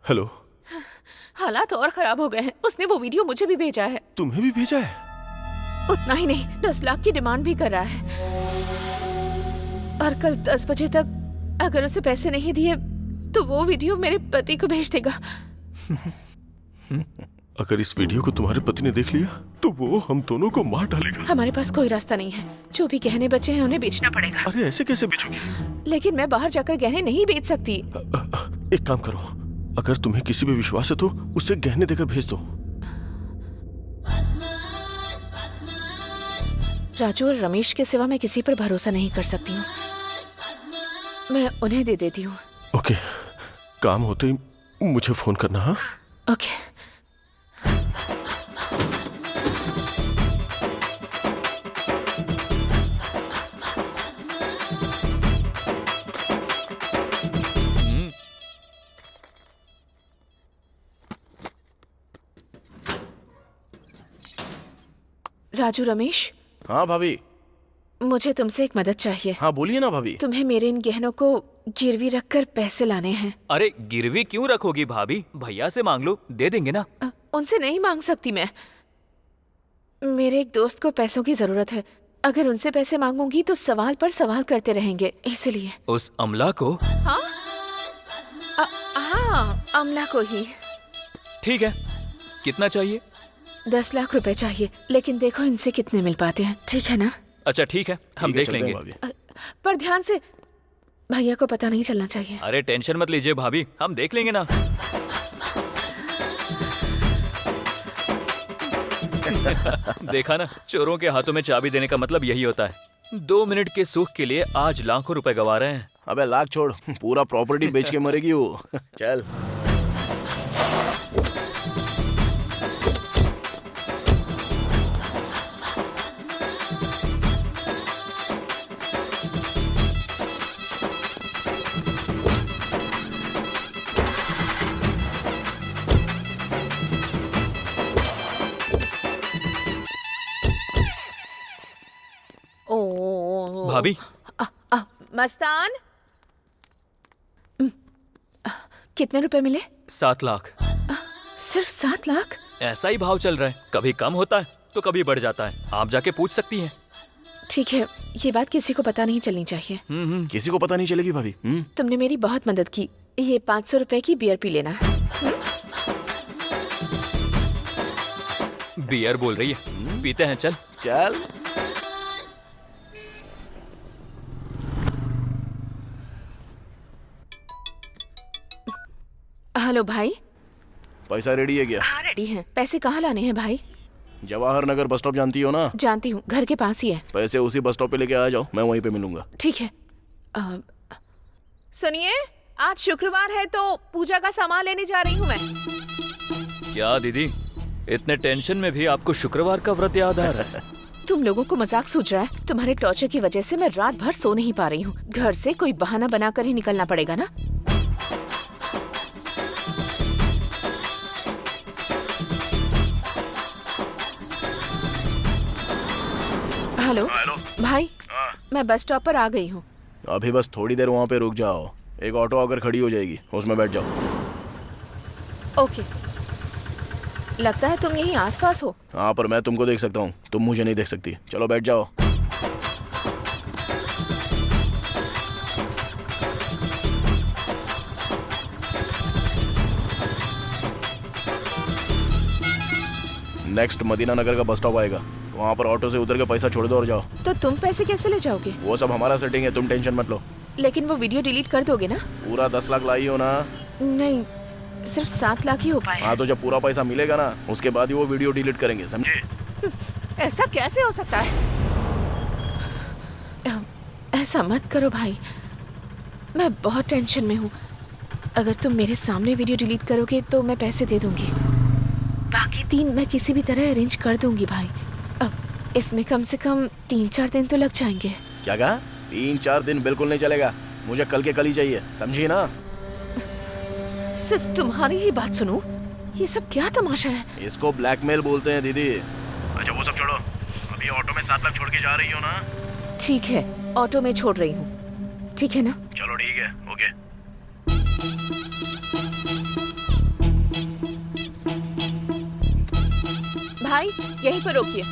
हेलो। हालात और खराब हो गए हैं। उसने वो वीडियो मुझे भी भेजा है। तुम्हें भी भेजा है? उतना ही नहीं, 10 लाख की डिमांड भी कर रहा है। और कल 10 बजे तक अगर उसे पैसे नहीं दिए तो वो वीडियो मेरे पति को भेज देगा। अगर इस वीडियो को तुम्हारे पति ने देख लिया तो वो हम दोनों को मार डालेगा। हमारे पास कोई रास्ता नहीं है। जो भी गहने बचे हैं उन्हें बेचना पड़ेगा। अरे ऐसे कैसे बेचोगी? लेकिन मैं बाहर जाकर गहने नहीं बेच सकती। एक काम करो, अगर तुम्हें किसी पे विश्वास है तो उसे गहने देकर भेज दो। राजू और रमेश के सिवा मैं किसी पर भरोसा नहीं कर सकती हूँ। मैं उन्हें दे देती हूँ। ओके, काम होते ही मुझे फोन करना। हाँ ओके। राजू, रमेश। हाँ भाभी। मुझे तुमसे एक मदद चाहिए। हाँ बोलिए ना भाभी। तुम्हें मेरे इन गहनों को गिरवी रखकर पैसे लाने हैं। अरे गिरवी क्यों रखोगी भाभी? भैया से मांग लो, दे देंगे ना। उनसे नहीं मांग सकती मैं। मेरे एक दोस्त को पैसों की जरूरत है। अगर उनसे पैसे मांगूंगी तो सवाल पर सवाल करते रहेंगे, इसलिए। उस अमला को? हाँ हाँ, अमला को ही। ठीक है, कितना चाहिए? 10 लाख रुपए चाहिए, लेकिन देखो इनसे कितने मिल पाते हैं। ठीक है ना? अच्छा ठीक है, हम देख लेंगे। पर ध्यान से, भैया को पता नहीं चलना चाहिए। अरे टेंशन मत लीजिए भाभी, हम देख लेंगे ना। देखा ना, चोरों के हाथों में चाबी देने का मतलब यही होता है। 2 मिनट के सुख के लिए आज लाखों रुपए गवा रहे हैं। अबे लाख छोड़, पूरा प्रॉपर्टी बेच के मरेगी वो। चल। भाभी। मस्तान, कितने रुपए मिले? 7 लाख। सिर्फ 7 लाख? ऐसा ही भाव चल रहा है, कभी कम होता है तो कभी बढ़ जाता है। आप जाके पूछ सकती हैं। ठीक है, ये बात किसी को पता नहीं चलनी चाहिए। किसी को पता नहीं चलेगी भाभी। तुमने मेरी बहुत मदद की। ये 500 रुपए की बियर पी लेना। बियर बोल रही है, पीते हैं। चल चल। हेलो भाई। पैसा रेडी है क्या? हाँ रेडी है। पैसे कहाँ लाने हैं भाई? जवाहर नगर बस स्टॉप जानती हो ना? जानती हूँ, घर के पास ही है। पैसे उसी बस स्टॉप पे लेके आ जाओ, मैं वहीं पे मिलूंगा। ठीक है। सुनिए, आज शुक्रवार है तो पूजा का सामान लेने जा रही हूँ मैं। क्या दीदी, इतने टेंशन में भी आपको शुक्रवार का व्रत याद आ रहा है? तुम लोगों को मजाक सूझ रहा है? तुम्हारे टॉर्चर की वजह से मैं रात भर सो नहीं पा रही हूँ। घर से कोई बहाना बनाकर ही निकलना पड़ेगा ना। हेलो भाई। मैं बस स्टॉप पर आ गई हूँ। अभी बस थोड़ी देर वहाँ पे रुक जाओ, एक ऑटो आकर खड़ी हो जाएगी, उसमें बैठ जाओ। ओके। लगता है तुम यहीं आसपास हो। हाँ, पर मैं तुमको देख सकता हूँ, तुम मुझे नहीं देख सकती। चलो बैठ जाओ। नेक्स्ट मदीना नगर का बस स्टॉप आएगा, वहाँ पर ऑटो से उतर के पैसा छोड़ दो और जाओ। तो तुम पैसे कैसे ले जाओगे? वो सब हमारा सेटिंग है, तुम टेंशन मत लो। लेकिन वो वीडियो डिलीट कर दोगे ना? पूरा 10 लाख लाई हो ना? नहीं, सिर्फ 7 लाख ही हो पाए। हाँ, तो जब पूरा पैसा मिलेगा ना, उसके बाद ही वो वीडियो डिलीट करेंगे, समझे? ऐसा कैसे हो सकता है? ऐसा मत करो भाई, मैं बहुत टेंशन में हूँ। अगर तुम मेरे सामने वीडियो डिलीट करोगे तो मैं पैसे दे दूंगी, बाकी 3 मैं किसी भी तरह अरेंज कर दूंगी भाई। अब इसमें कम से कम 3-4 दिन तो लग जाएंगे। क्या कहा? 3-4 दिन बिल्कुल नहीं चलेगा, मुझे कल के कल ही चाहिए, समझी ना? सिर्फ तुम्हारी ही बात सुनूं? ये सब क्या तमाशा है? इसको ब्लैकमेल बोलते हैं दीदी। अच्छा वो सब छोड़ो, अभी ऑटो में 7 लाख छोड़ के जा रही हो ना? ठीक है, ऑटो में छोड़ रही हूँ, ठीक है ना? चलो ठीक है, ओके। भाई यहीं पर रोकिए।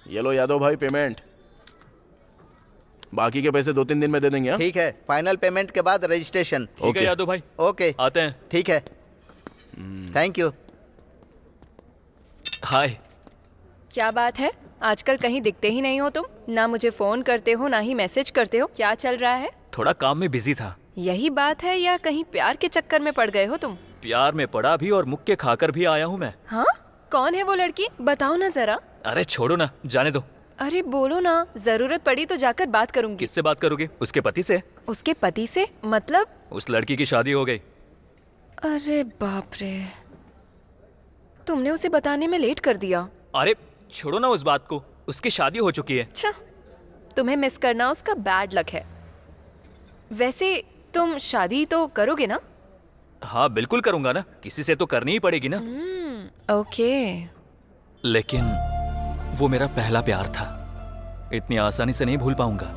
ये लो यादव भाई पेमेंट, बाकी के पैसे 2-3 दिन में दे देंगे। ठीक है, फाइनल पेमेंट के बाद रजिस्ट्रेशन। ठीक है यादव भाई, ओके आते हैं। ठीक है, थैंक यू। हाय। क्या बात है, आजकल कहीं दिखते ही नहीं हो तुम, ना मुझे फोन करते हो ना ही मैसेज करते हो, क्या चल रहा है? थोड़ा काम में बिजी था। यही बात है या कहीं प्यार के चक्कर में पड़ गए हो तुम? प्यार में पड़ा भी और मुक्के खाकर भी आया हूँ मैं। हाँ, कौन है वो लड़की, बताओ ना जरा। अरे छोड़ो ना, जाने दो। अरे बोलो ना, जरूरत पड़ी तो जाकर बात करूंगी। किससे बात करोगे? उसके पति से। उसके पति से मतलब? उस लड़की की शादी हो गई। अरे बाप रे, तुमने उसे बताने में लेट कर दिया। अरे छोड़ो ना उस बात को, उसकी शादी हो चुकी है। अच्छा, तुम्हें मिस करना उसका बैड लक है। वैसे तुम शादी तो करोगे ना? हाँ बिल्कुल करूंगा ना, किसी से तो करनी ही पड़ेगी ना। ओके। लेकिन वो मेरा पहला प्यार था, इतनी आसानी से नहीं भूल पाऊंगा।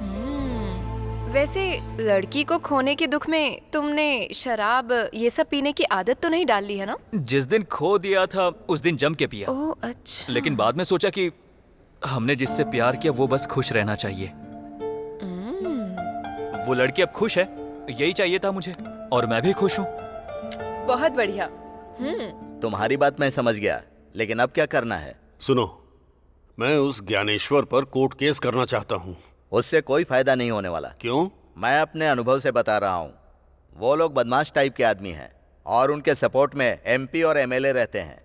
वैसे लड़की को खोने के दुख में तुमने शराब ये सब पीने की आदत तो नहीं डाल ली है ना? जिस दिन खो दिया था उस दिन जम के पिया। ओह अच्छा। लेकिन बाद में सोचा कि हमने जिससे प्यार किया वो बस खुश रहना चाहिए। वो लड़की अब खुश है, यही चाहिए था मुझे, और मैं भी खुश हूँ। बहुत बढ़िया। तुम्हारी बात मैं समझ गया, लेकिन अब क्या करना है? सुनो, मैं उस ज्ञानेश्वर पर कोर्ट केस करना चाहता हूँ। उससे कोई फायदा नहीं होने वाला। क्यों? मैं अपने अनुभव से बता रहा हूँ, वो लोग बदमाश टाइप के आदमी हैं और उनके सपोर्ट में एमपी और एमएलए रहते हैं।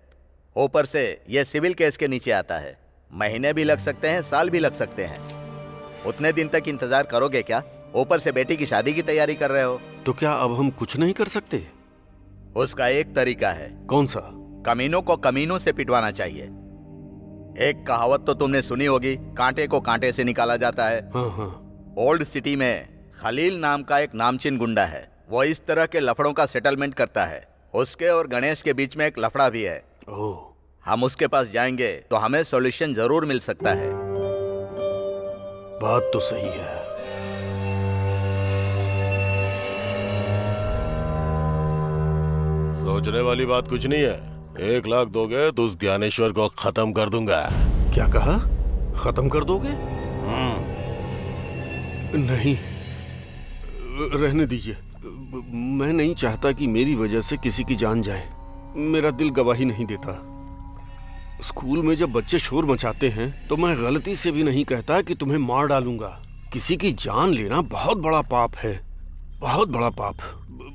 ऊपर से ये सिविल केस के नीचे आता है, महीने भी लग सकते हैं, साल भी लग सकते हैं। उतने दिन तक इंतजार करोगे क्या? ऊपर से बेटी की शादी की तैयारी कर रहे हो। तो क्या अब हम कुछ नहीं कर सकते? उसका एक तरीका है। कौन सा? कमीनों को कमीनों से पिटवाना चाहिए। एक कहावत तो तुमने सुनी होगी, कांटे को कांटे से निकाला जाता है। हाँ। ओल्ड सिटी में खलील नाम का एक नामचीन गुंडा है, वो इस तरह के लफड़ों का सेटलमेंट करता है। उसके और गणेश के बीच में एक लफड़ा भी है। हम उसके पास जाएंगे तो हमें सॉल्यूशन जरूर मिल सकता है। बात तो सही है। सोचने वाली बात कुछ नहीं है। 1 लाख दोगे तो उस ज्ञानेश्वर को खत्म कर दूंगा। क्या कहा? खत्म कर दोगे? नहीं, रहने दीजिए। मैं नहीं चाहता कि मेरी वजह से किसी की जान जाए। मेरा दिल गवाही नहीं देता। स्कूल में जब बच्चे शोर मचाते हैं तो मैं गलती से भी नहीं कहता कि तुम्हें मार डालूंगा। किसी की जान लेना बहुत बड़ा पाप है, बहुत बड़ा पाप।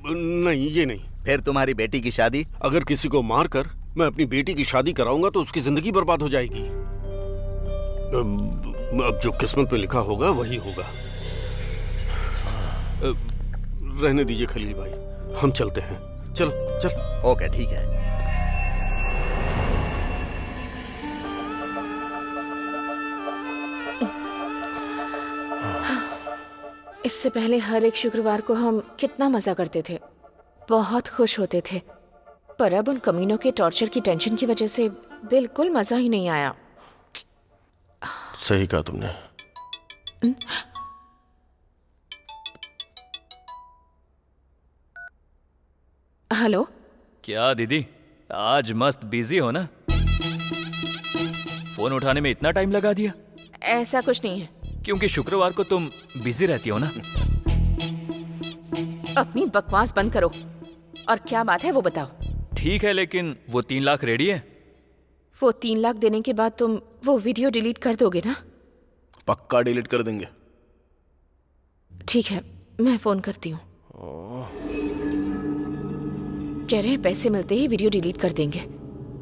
नहीं, ये नहीं। फिर तुम्हारी बेटी की शादी? अगर किसी को मारकर मैं अपनी बेटी की शादी कराऊंगा तो उसकी जिंदगी बर्बाद हो जाएगी। अब जो किस्मत में लिखा होगा वही होगा। रहने दीजिए खलील भाई, हम चलते हैं। चलो चल। ओके ठीक है। इससे पहले हर एक शुक्रवार को हम कितना मजा करते थे, बहुत खुश होते थे। पर अब उन कमीनों के टॉर्चर की टेंशन की वजह से बिल्कुल मजा ही नहीं आया। सही कहा तुमने। हेलो। क्या दीदी, आज मस्त बिजी हो ना? फोन उठाने में इतना टाइम लगा दिया? ऐसा कुछ नहीं है। क्योंकि शुक्रवार को तुम बिजी रहती हो ना। अपनी बकवास बंद करो और क्या बात है वो बताओ। ठीक है, लेकिन वो 3 लाख रेडी है? वो 3 लाख देने के बाद तुम वो वीडियो डिलीट कर दोगे ना? पक्का डिलीट कर देंगे। ठीक है, मैं फोन करती हूँ। कह रहे हैं पैसे मिलते ही वीडियो डिलीट कर देंगे,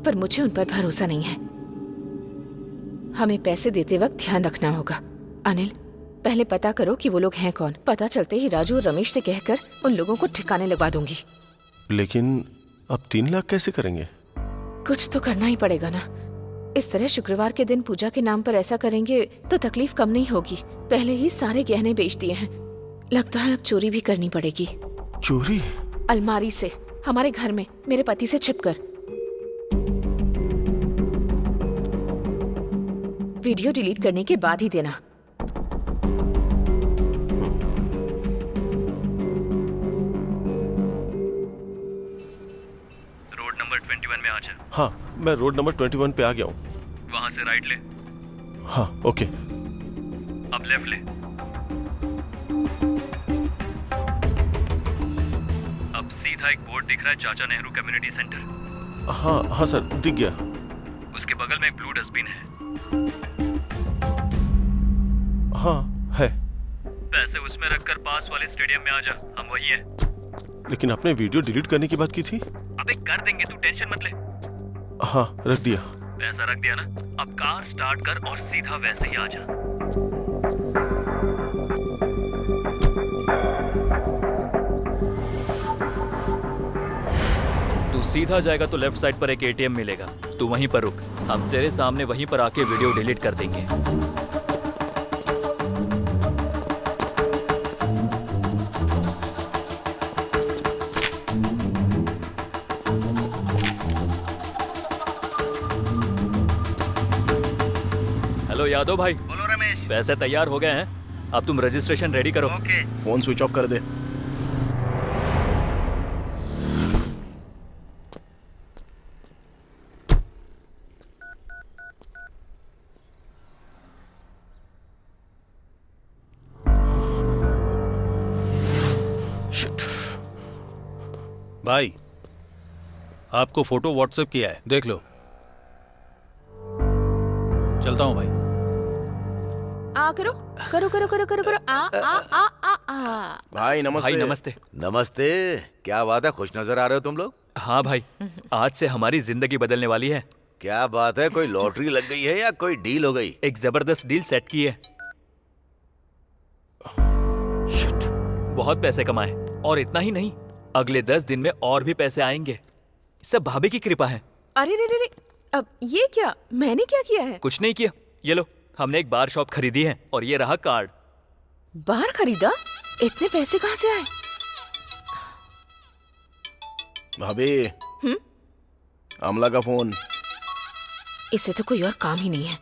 पर मुझे उन पर भरोसा नहीं है। हमें पैसे देते वक्त ध्यान रखना होगा। अनिल, पहले पता करो कि वो लोग हैं कौन। पता चलते ही राजू और रमेश से कहकर उन लोगों को ठिकाने लगवा दूंगी। लेकिन अब 3 लाख कैसे करेंगे? कुछ तो करना ही पड़ेगा ना। इस तरह शुक्रवार के दिन पूजा के नाम पर ऐसा करेंगे तो तकलीफ कम नहीं होगी। पहले ही सारे गहने बेच दिए हैं, लगता है अब चोरी भी करनी पड़ेगी। चोरी? अलमारी से, हमारे घर में, मेरे पति से छिपकर। वीडियो डिलीट करने के बाद ही देना। रोड नंबर 21 में आ जा। हाँ, मैं रोड नंबर 21 पे आ गया हूँ। वहां से राइट ले। हाँ, ओके। अब लेफ्ट ले। अब सीधा एक बोर्ड दिख रहा है, चाचा नेहरू कम्युनिटी सेंटर। हाँ हाँ सर, दिख गया। उसके बगल में एक ब्लू डस्टबिन है। हाँ है। पैसे उसमें रखकर पास वाले स्टेडियम में आ जा, हम वही हैं। लेकिन आपने वीडियो डिलीट करने की बात की थी। अबे कर देंगे, तू टेंशन मत ले। हाँ, रख दिया। पैसा रख दिया ना? अब कार स्टार्ट कर और सीधा वैसे ही आ जा। तू सीधा जाएगा तो लेफ्ट साइड पर एक एटीएम मिलेगा, तू वहीं पर रुक। हम तेरे सामने वहीं पर आके वीडियो डिलीट कर देंगे। हेलो यादव भाई। बोलो रमेश। पैसे तैयार हो गए हैं, अब तुम रजिस्ट्रेशन रेडी करो। ओके। फोन स्विच ऑफ कर दे। भाई, आपको फोटो व्हाट्सएप किया है, देख लो। चलता हूँ भाई। आ करो करो करो करो करो करो आ आ आ आ आ। भाई नमस्ते। भाई नमस्ते। नमस्ते। क्या बात है, खुश नजर आ रहे हो तुम लोग? हाँ भाई, आज से हमारी जिंदगी बदलने वाली है। क्या बात है, कोई लॉटरी लग गई है या कोई डील हो गई? एक जबरदस्त डील सेट की है। बहुत पैसे कमाए, और इतना ही नहीं, अगले 10 दिन में और भी पैसे आएंगे। सब भाभी की कृपा है। अरे रे रे रे, अब ये क्या? मैंने क्या किया है? कुछ नहीं किया, ये लो, हमने एक बार शॉप खरीदी है और ये रहा कार्ड। बार खरीदा? इतने पैसे कहाँ से आए? भाभी, अमला का फोन। इससे तो कोई और काम ही नहीं है।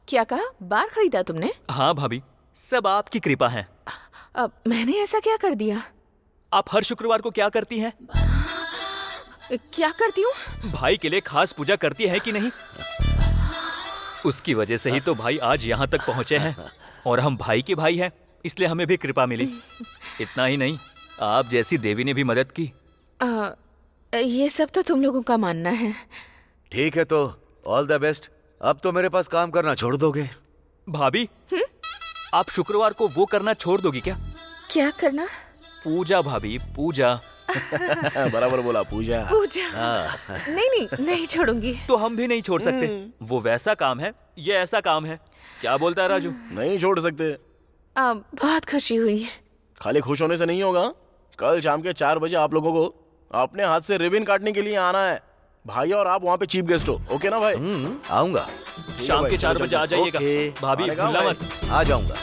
क्या कहा? बार खरीदा तुमने? हाँ भाभी, सब आपकी कृपा है। अब मैंने ऐसा क्या कर दिया? आप हर शुक्रवार को क्या करती हैं? क्या करती हूँ? भाई के लिए खास पूजा करती है कि नहीं? उसकी वजह से ही तो भाई आज यहाँ तक पहुँचे हैं, और हम भाई के भाई हैं, इसलिए हमें भी कृपा मिली। इतना ही नहीं, आप जैसी देवी ने भी मदद की। ये सब तो तुम लोगों का मानना है। ठीक है, तो ऑल द बेस्ट। अब तो मेरे पास काम करना छोड़ दोगे? भाभी, आप शुक्रवार को वो करना छोड़ दोगी क्या? क्या करना? पूजा भाभी, पूजा। बराबर बोला, पूजा। पूजा। नहीं नहीं, नहीं छोड़ूंगी। तो हम भी नहीं छोड़ सकते। वो वैसा काम है, ये ऐसा काम है। क्या बोलता है राजू? नहीं छोड़ सकते। बहुत खुशी हुई। खाली खुश होने से नहीं होगा। कल शाम के 4 बजे आप लोगों को अपने हाथ से रिबन काटने के लिए आना है। भाई और आप वहाँ पे चीफ गेस्ट हो, ओके ना भाई? आऊंगा। शाम के 4 बजे आ जाइएगा। भाभी भूलना मत। आ जाऊंगा।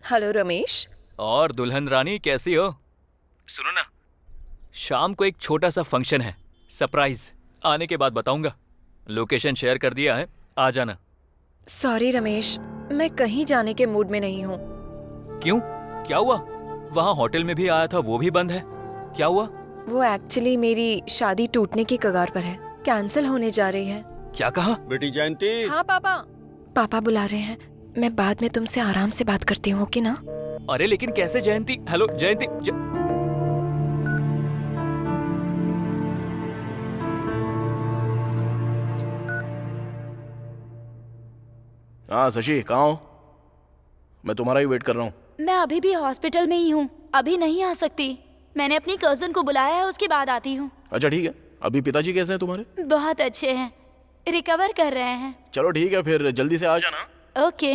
हेलो रमेश। और दुल्हन रानी कैसी हो? सुनो ना, शाम को एक छोटा सा फंक्शन है, सरप्राइज। आने के बाद बताऊंगा। लोकेशन शेयर कर दिया है, आ जाना। सॉरी रमेश, मैं कहीं जाने के मूड में नहीं हूँ। क्यों, क्या हुआ? वहाँ होटल में भी आया था, वो भी बंद है। क्या हुआ? वो एक्चुअली मेरी शादी टूटने की कगार पर है, कैंसिल होने जा रही है। क्या कहा? बेटी जयंती। हाँ पापा। पापा बुला रहे हैं, मैं बाद में तुमसे आराम से बात करती हूँ, ओके ना? अरे लेकिन कैसे जयंती? हेलो जयंती हाँ शशि, कहाँ हो? मैं तुम्हारा ही वेट कर रहा हूँ। मैं अभी भी हॉस्पिटल में ही हूँ, अभी नहीं आ सकती। मैंने अपनी कजन को बुलाया है, उसके बाद आती हूँ। अच्छा ठीक है। अभी पिताजी कैसे हैं तुम्हारे? बहुत अच्छे हैं, रिकवर कर रहे हैं। चलो ठीक है, फिर जल्दी से आ जाना। ओके।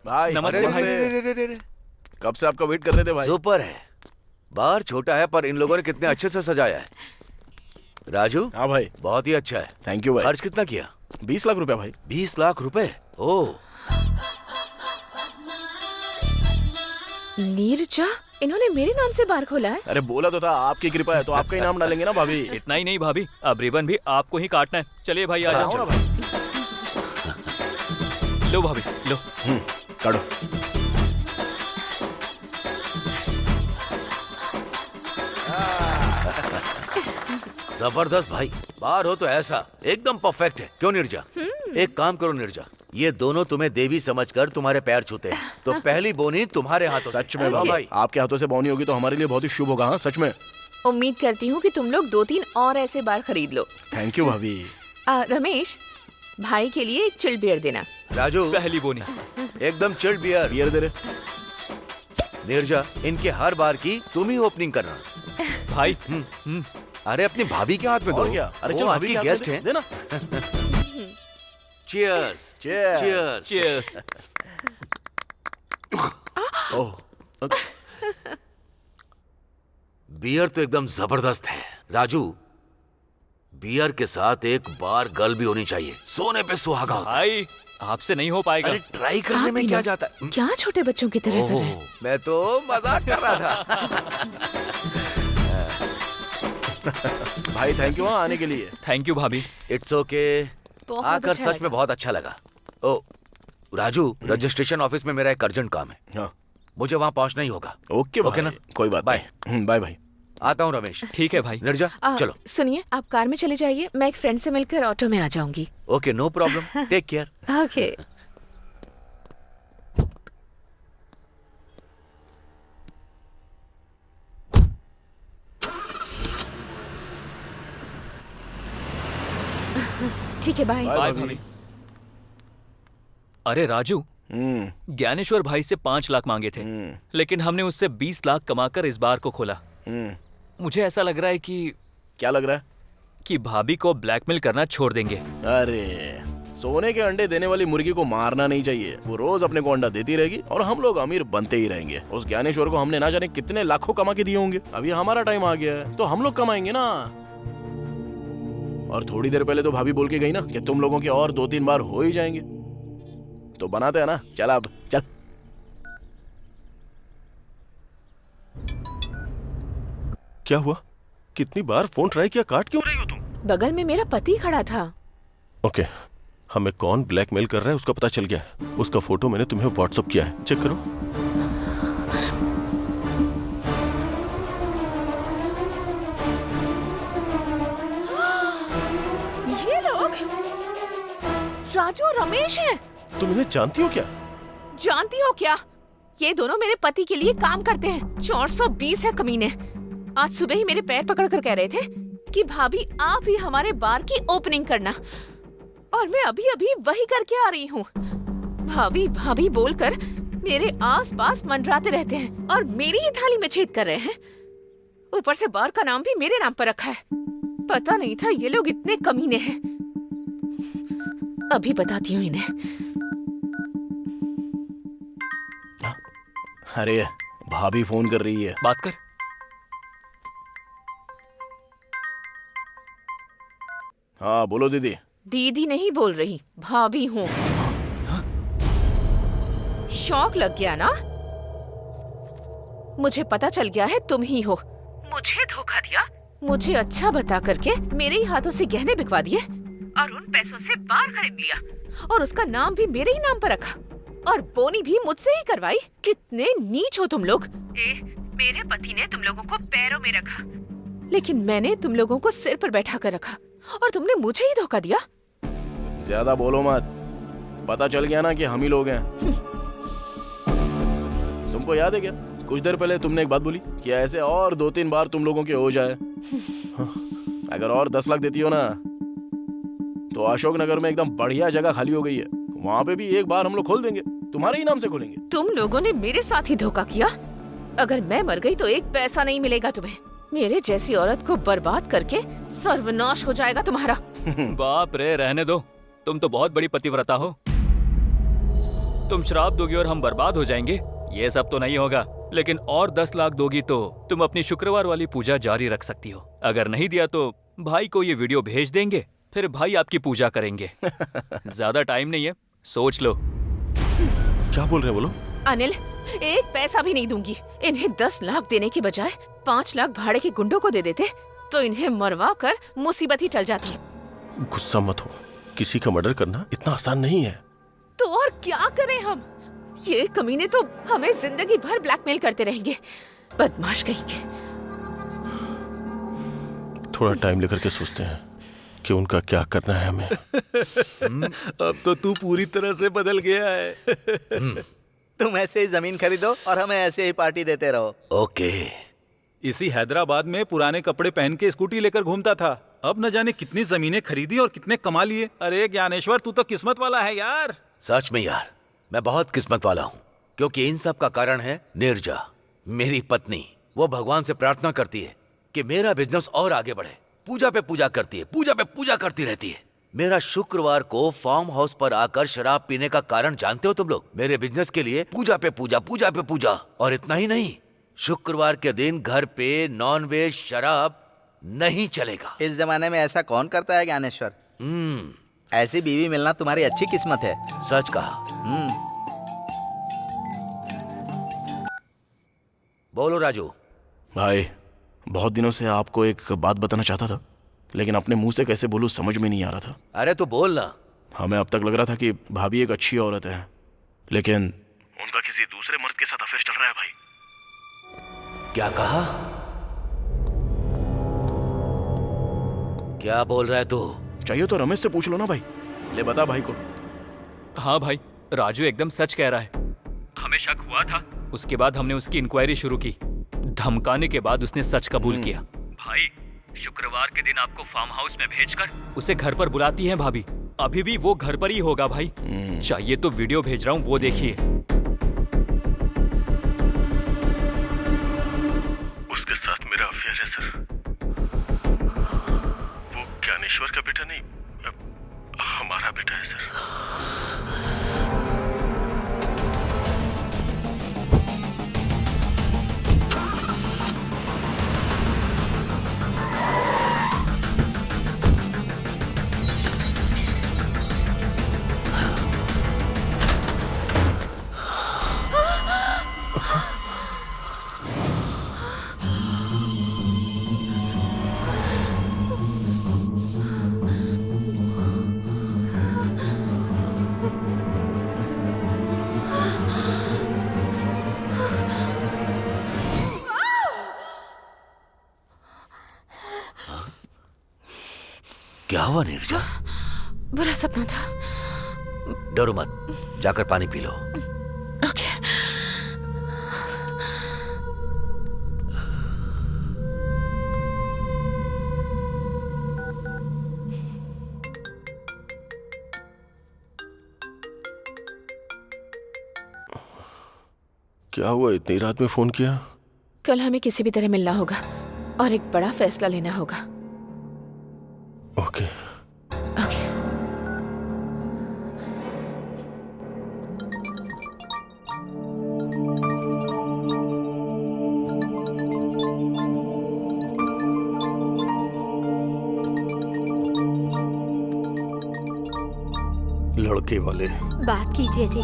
भाई नमस्ते भाई। कब से आपका वेट कर रहे थे भाई। सुपर है। बार छोटा है पर इन लोगों ने कितने अच्छे से सजाया है। राजू। हाँ भाई। बहुत ही अच्छा है। थैंक यू भाई। खर्च कितना किया? 20 लाख रुपया भाई। 20 लाख रुपए? ओह। नीरजा, इन्होंने मेरे नाम से बार खोला है? अरे बोला तो था, आपकी कृपा है तो आपका ही नाम डालेंगे ना भाभी। इतना ही नहीं भाभी, अब रिबन भी आपको ही काटना है। चलिए भाई, आ जाओ। लो भाभी, लो। काटो। जबरदस्त भाई। बाहर हो तो ऐसा एकदम परफेक्ट है। क्यों नीरजा? एक काम करो नीरजा, ये दोनों तुम्हें देवी समझकर तुम्हारे पैर छूते हैं, तो पहली बोनी तुम्हारे हाथों से। सच में भाई, आपके हाथों से बोनी होगी तो हमारे लिए बहुत ही शुभ होगा। हाँ सच में। उम्मीद करती हूँ कि तुम लोग 2-3 और ऐसे बार खरीद लो। थैंक यू भाभी। रमेश, भाई के लिए एक चिल्ड बियर देना। राजू, पहली बोनी। एकदम चिल्ड बियर। बियर दे रहे। नीरजा, इनके हर बार की तुम ही ओपनिंग करना भाई। अरे अपनी भाभी के हाथ में दो। और क्या? अरे वो चल, आज भाभी की के हाथ गेस्ट में हैं। देना। Cheers. Cheers. Cheers. ओह, बियर तो एकदम जबरदस्त है। राजू, बियर के साथ एक बार गर्ल भी होनी चाहिए, सोने पे सुहागा होता है। भाई आपसे नहीं हो पाएगा। अरे ट्राई करने में क्या जाता है? क्या छोटे बच्चों की तरह कर रहे हैं? मैं तो मजाक कर रहा था। भाई थैंक यू आने के लिए। थैंक यू भाभी। It's okay. आकर अच्छा सच में बहुत अच्छा लगा। ओ राजू, रजिस्ट्रेशन ऑफिस में मेरा एक अर्जेंट काम है। हाँ। मुझे वहाँ पहुँचना ही होगा। ओके ओके ना? कोई बात। बाय। बाय भाई। आता हूँ रमेश। ठीक है भाई। निर्जा, चलो। सुनिए, आप कार में चले जाइए, मैं एक फ्रेंड से मिलकर ऑटो में आ जाऊंगी। Okay, no problem. Take care. Okay. ठीक है, बाय। बाय भाभी। अरे राजू, ज्ञानेश्वर भाई से 5 लाख मांगे थे, लेकिन हमने उससे 20 लाख कमाकर इस बार को खोला। मुझे ऐसा लग रहा है कि क्या लग रहा है? कि भाभी को ब्लैकमेल करना छोड़ देंगे। अरे सोने के अंडे देने वाली मुर्गी को मारना नहीं चाहिए। वो रोज अपने को अंडा देती रहेगी और हम लोग अमीर बनते ही रहेंगे। उस ज्ञानेश्वर को हमने ना जाने कितने लाखों कमा के दिए होंगे। अभी हमारा टाइम आ गया है तो हम लोग कमाएंगे ना। और थोड़ी देर पहले तो भाभी बोल के गई ना कि तुम लोगों के और 2-3 बार हो ही जाएंगे, तो बनाते हैं ना। चल अब चल। क्या हुआ? कितनी बार फोन ट्राई किया, काट क्यों रही हो तुम? बगल में मेरा पति खड़ा था। ओके, हमें कौन ब्लैकमेल कर रहा है उसका पता चल गया है। उसका फोटो मैंने तुम्हें व्हाट्सएप किया है, चेक करो। ये लोग राजू और रमेश हैं। तुम इन्हें जानती हो क्या? जानती हो क्या? ये दोनों मेरे पति के लिए काम करते हैं। 420 है कमीने। आज सुबह ही मेरे पैर पकड़कर कह रहे थे कि भाभी आप ही हमारे बार की ओपनिंग करना, और मैं अभी अभी वही करके आ रही हूँ। भाभी भाभी बोलकर मेरे आसपास मंडराते रहते हैं और मेरी ही थाली में छेद कर रहे हैं। ऊपर से बार का नाम भी मेरे नाम पर रखा है। पता नहीं था ये लोग इतने कमीने हैं। अभी बताती हूँ इन्हें। अरे भाभी फोन कर रही है, बात कर। हाँ बोलो दीदी। दीदी नहीं बोल रही, भाभी हूँ। शौक लग गया ना? मुझे पता चल गया है तुम ही हो। मुझे धोखा दिया, मुझे अच्छा बता करके मेरे ही हाथों से गहने बिकवा दिए और उन पैसों से बार खरीद लिया और उसका नाम भी मेरे ही नाम पर रखा और बोनी भी मुझसे ही करवाई। कितने नीच हो तुम लोग। मेरे पति ने तुम लोगों को पैरों में रखा, लेकिन मैंने तुम लोगों को सिर पर बैठा कर रखा और तुमने मुझे ही धोखा दिया। ज्यादा बोलो मत, पता चल गया ना कि हम ही लोग हैं। तुमको याद है क्या, कुछ देर पहले तुमने एक बात बोली कि ऐसे और 2-3 बार तुम लोगों के हो जाए। अगर और 10 लाख देती हो ना तो अशोक नगर में एकदम बढ़िया जगह खाली हो गई है, वहाँ पे भी एक बार हम लोग खोल देंगे, तुम्हारे ही नाम से खोलेंगे। तुम लोगों ने मेरे साथ ही धोखा किया। अगर मैं मर गई तो एक पैसा नहीं मिलेगा तुम्हें। मेरे जैसी औरत को बर्बाद करके सर्वनाश हो जाएगा तुम्हारा। बाप रे, रहने दो, तुम तो बहुत बड़ी पतिव्रता हो। तुम श्राप दोगी और हम बर्बाद हो जाएंगे, ये सब तो नहीं होगा। लेकिन और 10 लाख दोगी तो तुम अपनी शुक्रवार वाली पूजा जारी रख सकती हो। अगर नहीं दिया तो भाई को ये वीडियो भेज देंगे, फिर भाई आपकी पूजा करेंगे। ज्यादा टाइम नहीं है, सोच लो। क्या बोल रहे हैं बोलो? अनिल, एक पैसा भी नहीं दूंगी। इन्हें 10 लाख देने की बजाय 5 लाख भाड़े के गुंडों को दे देते तो इन्हें मरवा कर मुसीबत ही टल जाती। गुस्सा मत हो, किसी का मर्डर करना इतना आसान नहीं है। तो और क्या करें हम? ये कमीने तो हमें जिंदगी भर ब्लैकमेल करते रहेंगे, बदमाश कहीं के। थोड़ा टाइम लेकर के सोचते हैं कि उनका क्या करना है हमें। अब तो तू पूरी तरह से बदल गया है। तुम ऐसे ही जमीन खरीदो और हमें ऐसे ही पार्टी देते रहो। ओके। इसी हैदराबाद में पुराने कपड़े पहन के स्कूटी लेकर घूमता था। अब न जाने कितनी जमीनें खरीदी और कितने कमा लिए। अरे ज्ञानेश्वर, तू तो किस्मत वाला है यार। सच में यार, मैं बहुत किस्मत वाला हूँ, क्योंकि इन सब का कारण है नीरजा, मेरी पत्नी। वो भगवान से प्रार्थना करती है कि मेरा बिजनेस और आगे बढ़े। पूजा पे पूजा करती है, पूजा पे पूजा करती रहती है। मेरा शुक्रवार को फार्म हाउस पर आकर शराब पीने का कारण जानते हो तुम लोग? मेरे बिजनेस के लिए पूजा पे पूजा, पूजा पे पूजा। और इतना ही नहीं, शुक्रवार के दिन घर पे नॉन वेज शराब नहीं चलेगा। इस जमाने में ऐसा कौन करता है ज्ञानेश्वर? ऐसी बीवी मिलना तुम्हारी अच्छी किस्मत है। सच कहा। बोलो राजू। भाई, बहुत दिनों से आपको एक बात बताना चाहता था, लेकिन अपने मुंह से कैसे बोलूं समझ में नहीं आ रहा था। अरे तो बोल ना। हमें अब तक लग रहा था कि भाभी एक अच्छी औरत है, लेकिन उनका किसी दूसरे मर्द के साथ अफेयर चल रहा है भाई। क्या कहा? क्या बोल रहा है तू? चाहिए तो रमेश से पूछ लो ना भाई। ले बता भाई को। हाँ भाई, राजू एकदम सच कह रहा है। हमें शक हुआ था, उसके बाद हमने उसकी इंक्वायरी शुरू की। धमकाने के बाद उसने सच कबूल किया। भाई, शुक्रवार के दिन आपको फार्म हाउस में भेजकर उसे घर पर बुलाती हैं भाभी। अभी भी वो घर पर ही होगा भाई। चाहिए तो वीडियो भेज रहा हूँ, वो देखिए। उसके साथ मेरा अफेयर है सर। वो ज्ञानेश्वर का बेटा नहीं, हमारा बेटा है सर। क्या हुआ नीरजा? बुरा सपना था। डरो मत, जाकर पानी पी लो। ओके। क्या हुआ, इतनी रात में फोन किया? कल हमें किसी भी तरह मिलना होगा और एक बड़ा फैसला लेना होगा। ओके। ओके। लड़के वाले बात कीजिए जी।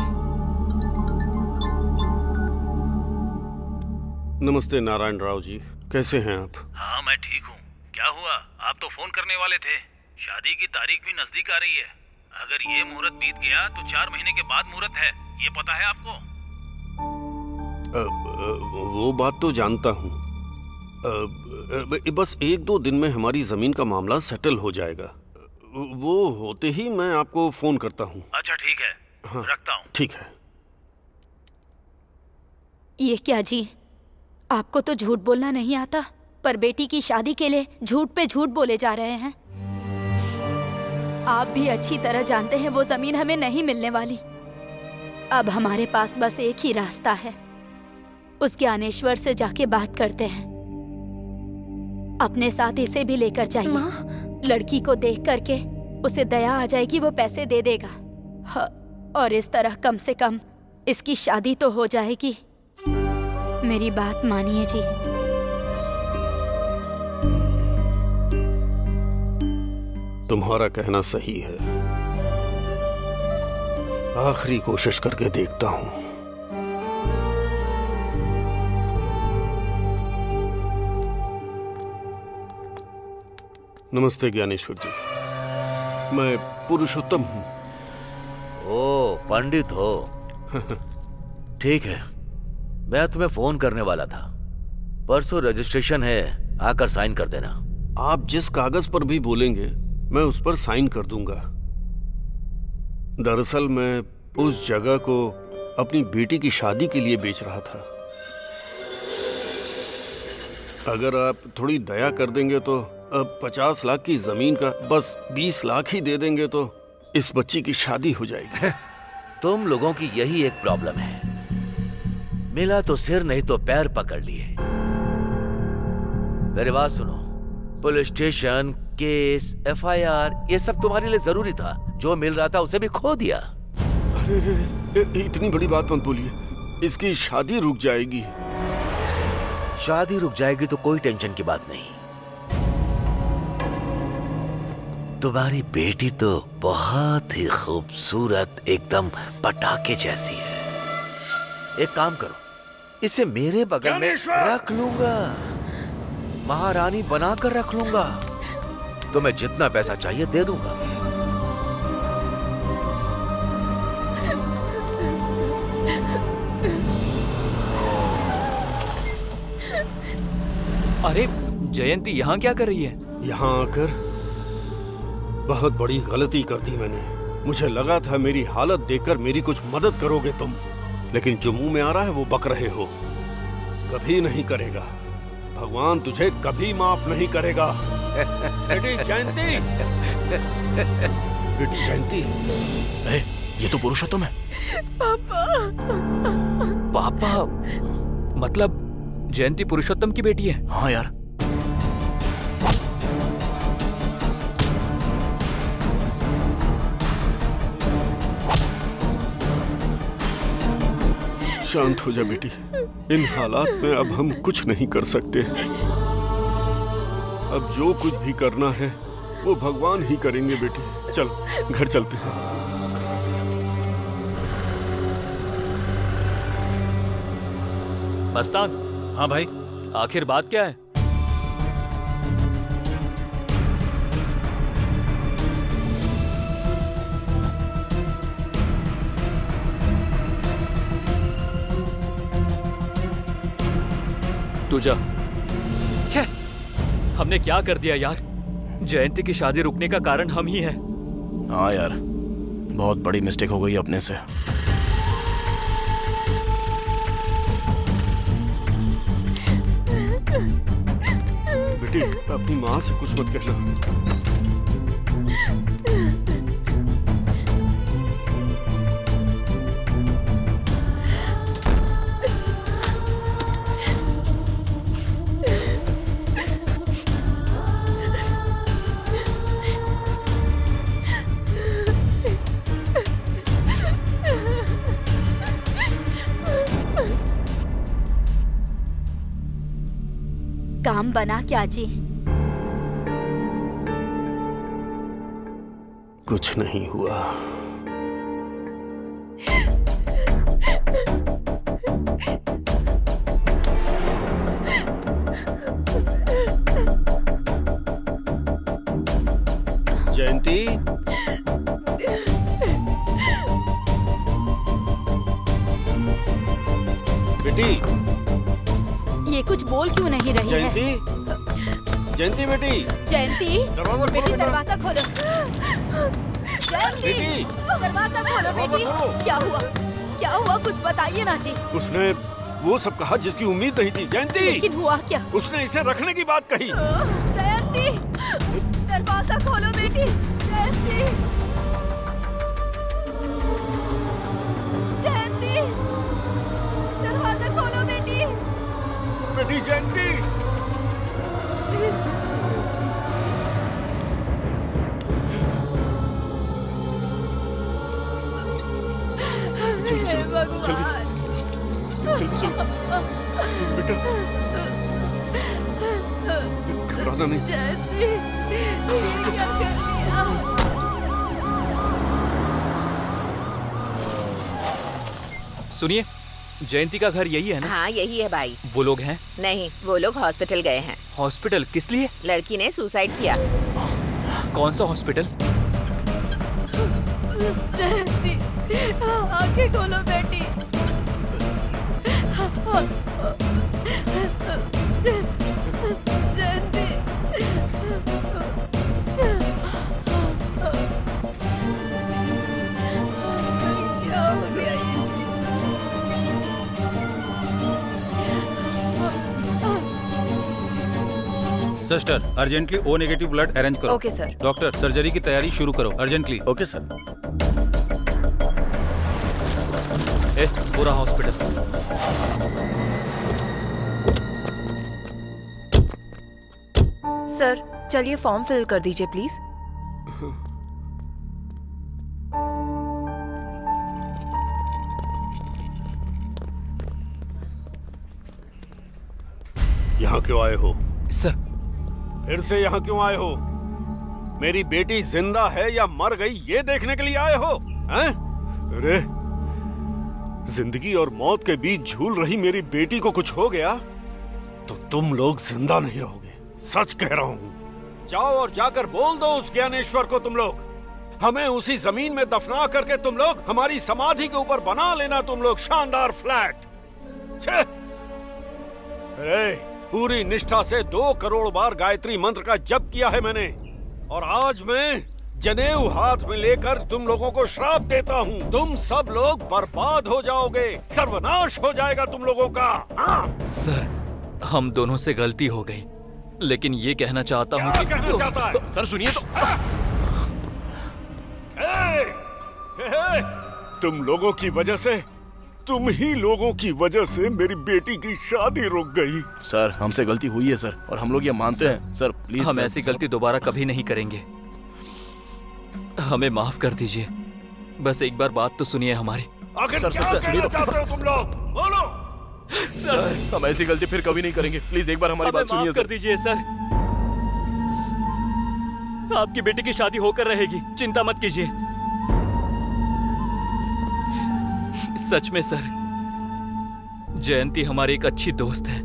नमस्ते नारायण राव जी, कैसे हैं आप? हाँ मैं ठीक हूँ। क्या हुआ, आप तो फोन करने वाले थे। शादी की तारीख भी नजदीक आ रही है। अगर ये मुहूर्त बीत गया तो 4 महीने के बाद मुहूर्त है, ये पता है आपको? वो बात तो जानता हूँ। बस 1-2 दिन में हमारी जमीन का मामला सेटल हो जाएगा। वो होते ही मैं आपको फोन करता हूँ। अच्छा ठीक है, हाँ, रखता हूँ। ठीक है। ये क्या जी, आपको तो झूठ बोलना नहीं आता, पर बेटी की शादी के लिए झूठ पे झूठ बोले जा रहे हैं। आप भी अच्छी तरह जानते हैं वो जमीन हमें नहीं मिलने वाली। अब हमारे पास बस एक ही रास्ता है, उस ज्ञानेश्वर से जाके बात करते हैं। अपने साथ इसे भी लेकर जाइए। लड़की को देख करके उसे दया आ जाएगी, वो पैसे दे देगा। हाँ, और इस तरह कम से कम इसकी शादी तो हो जाएगी। मेरी बात मानिए जी। तुम्हारा कहना सही है। आखिरी कोशिश करके देखता हूँ। नमस्ते ज्ञानेश्वर जी, मैं पुरुषोत्तम हूँ। ओ पंडित हो? ठीक है, मैं तुम्हें फोन करने वाला था। परसों रजिस्ट्रेशन है, आकर साइन कर देना। आप जिस कागज पर भी बोलेंगे मैं उस पर साइन कर दूंगा। दरअसल मैं उस जगह को अपनी बेटी की शादी के लिए बेच रहा था। अगर आप थोड़ी दया कर देंगे तो अब 50 लाख की जमीन का बस 20 लाख ही दे देंगे तो इस बच्ची की शादी हो जाएगी। तुम लोगों की यही एक प्रॉब्लम है, मिला तो सिर नहीं तो पैर पकड़ लिए। मेरी बात सुनो, पुलिस स्टेशन, केस, FIR ये सब तुम्हारे लिए जरूरी था। जो मिल रहा था उसे भी खो दिया। अरे इतनी बड़ी बात मत बोलिए, इसकी शादी रुक जाएगी। शादी रुक जाएगी तो कोई टेंशन की बात नहीं। तुम्हारी बेटी तो बहुत ही खूबसूरत, एकदम पटाखे जैसी है। एक काम करो, इसे मेरे बगल में रख लूंगा, महारानी बनाकर रख लूंगा। तुम्हें जितना पैसा चाहिए दे दूंगा। अरे जयंती यहाँ क्या कर रही है? यहाँ आकर बहुत बड़ी गलती कर दी मैंने। मुझे लगा था मेरी हालत देखकर मेरी कुछ मदद करोगे तुम, लेकिन जो मुंह में आ रहा है वो बक रहे हो। कभी नहीं करेगा, भगवान तुझे कभी माफ नहीं करेगा। बेटी जयंती, बेटी जयंती, ये तो पुरुषोत्तम है। पापा, पापा मतलब जयंती पुरुषोत्तम की बेटी है? हाँ यार। शांत हो जा बेटी, इन हालात में अब हम कुछ नहीं कर सकते। अब जो कुछ भी करना है वो भगवान ही करेंगे बेटी। चल घर चलते हैं। मस्तान। हाँ भाई, आखिर बात क्या है? तू जा। छे, हमने क्या कर दिया यार? जयंती की शादी रुकने का कारण हम ही हैं। हाँ यार, बहुत बड़ी मिस्टेक हो गई अपने से। बेटी अपनी माँ से कुछ मत कहना। काम बना क्या जी? कुछ नहीं हुआ। बेटी, ये कुछ बोल क्यों नहीं रही है? जयंती, जयंती बेटी, जयंती, दरवाजा खोलो बेटी बेटा। दरवाजा खोलो। जयंती, बेटी, दरवाजा खोलो बेटी। खोलो। क्या हुआ? क्या हुआ? कुछ बताइए ना जी। उसने वो सब कहा जिसकी उम्मीद नहीं थी। जयंती, लेकिन हुआ क्या? उसने इसे रखने की बात कही। जयंती, दरवाजा खोलो बेटी। जयंती, जयंती, दरवाजा खोलो बेटी। बेटी जयंती, हे भगवान। जल्दी चलो बेटा, घबराना नहीं। जयंती, ये क्या कर दिया? सुनिए, जयंती का घर यही है ना? हाँ यही है भाई। वो लोग हैं? नहीं, वो लोग हॉस्पिटल गए हैं। हॉस्पिटल किस लिए? लड़की ने सुसाइड किया। कौन सा हॉस्पिटल? जयंती, आंखें खोलो बेटी। जयंती, क्या हो गया ये? Sister, urgently O negative blood arrange करो। Okay sir. डॉक्टर, सर्जरी की तैयारी शुरू करो अर्जेंटली। Okay sir. ए, पूरा हॉस्पिटल। सर, चलिए फॉर्म फिल कर दीजिए प्लीज। यहाँ क्यों आए हो? सर, फिर से यहाँ क्यों आए हो? मेरी बेटी जिंदा है या मर गई ये देखने के लिए आए हो? हैं? अरे, जिंदगी और मौत के बीच झूल रही मेरी बेटी को कुछ हो गया तो तुम लोग जिंदा नहीं रहोगे। सच कह रहा हूँ। जाओ और जाकर बोल दो उस ज्ञानेश्वर को तुम लोग, हमें उसी जमीन में दफना करके तुम लोग हमारी समाधि के ऊपर बना लेना तुम लोग शानदार फ्लैट। छे! अरे, पूरी निष्ठा से 2 करोड़ बार गायत्री मंत्र का जप किया है मैंने, और आज मैं जनेऊ हाथ में लेकर तुम लोगों को श्राप देता हूँ। तुम सब लोग बर्बाद हो जाओगे, सर्वनाश हो जाएगा तुम लोगों का। हाँ? सर, हम दोनों से गलती हो गई, लेकिन ये कहना चाहता हूँ कि कहना चाहता है? सर सुनिए तो। तुम लोगों की वजह से, तुम ही लोगों की वजह से मेरी बेटी की शादी रुक गई। सर, हमसे गलती हुई है सर, और हम लोग ये मानते हैं। सर प्लीज, हम ऐसी गलती दोबारा कभी नहीं करेंगे। हमें माफ कर दीजिए। बस एक बार बात तो सुनिए हमारी। आखिर सर, क्या सर, कहना सुनिए। चाहते हो तुम लोग? बोलो। सर, हम ऐसी गलती फिर कभी नहीं करेंगे। प्लीज एक बार हमारी हमें बात सुनिए माफ कर सर। दीजिए सर। आपकी बेटी की शादी होकर रहेगी, चिंता मत कीजिए। सच में सर, जयंती हमारी एक अच्छी दोस्त है।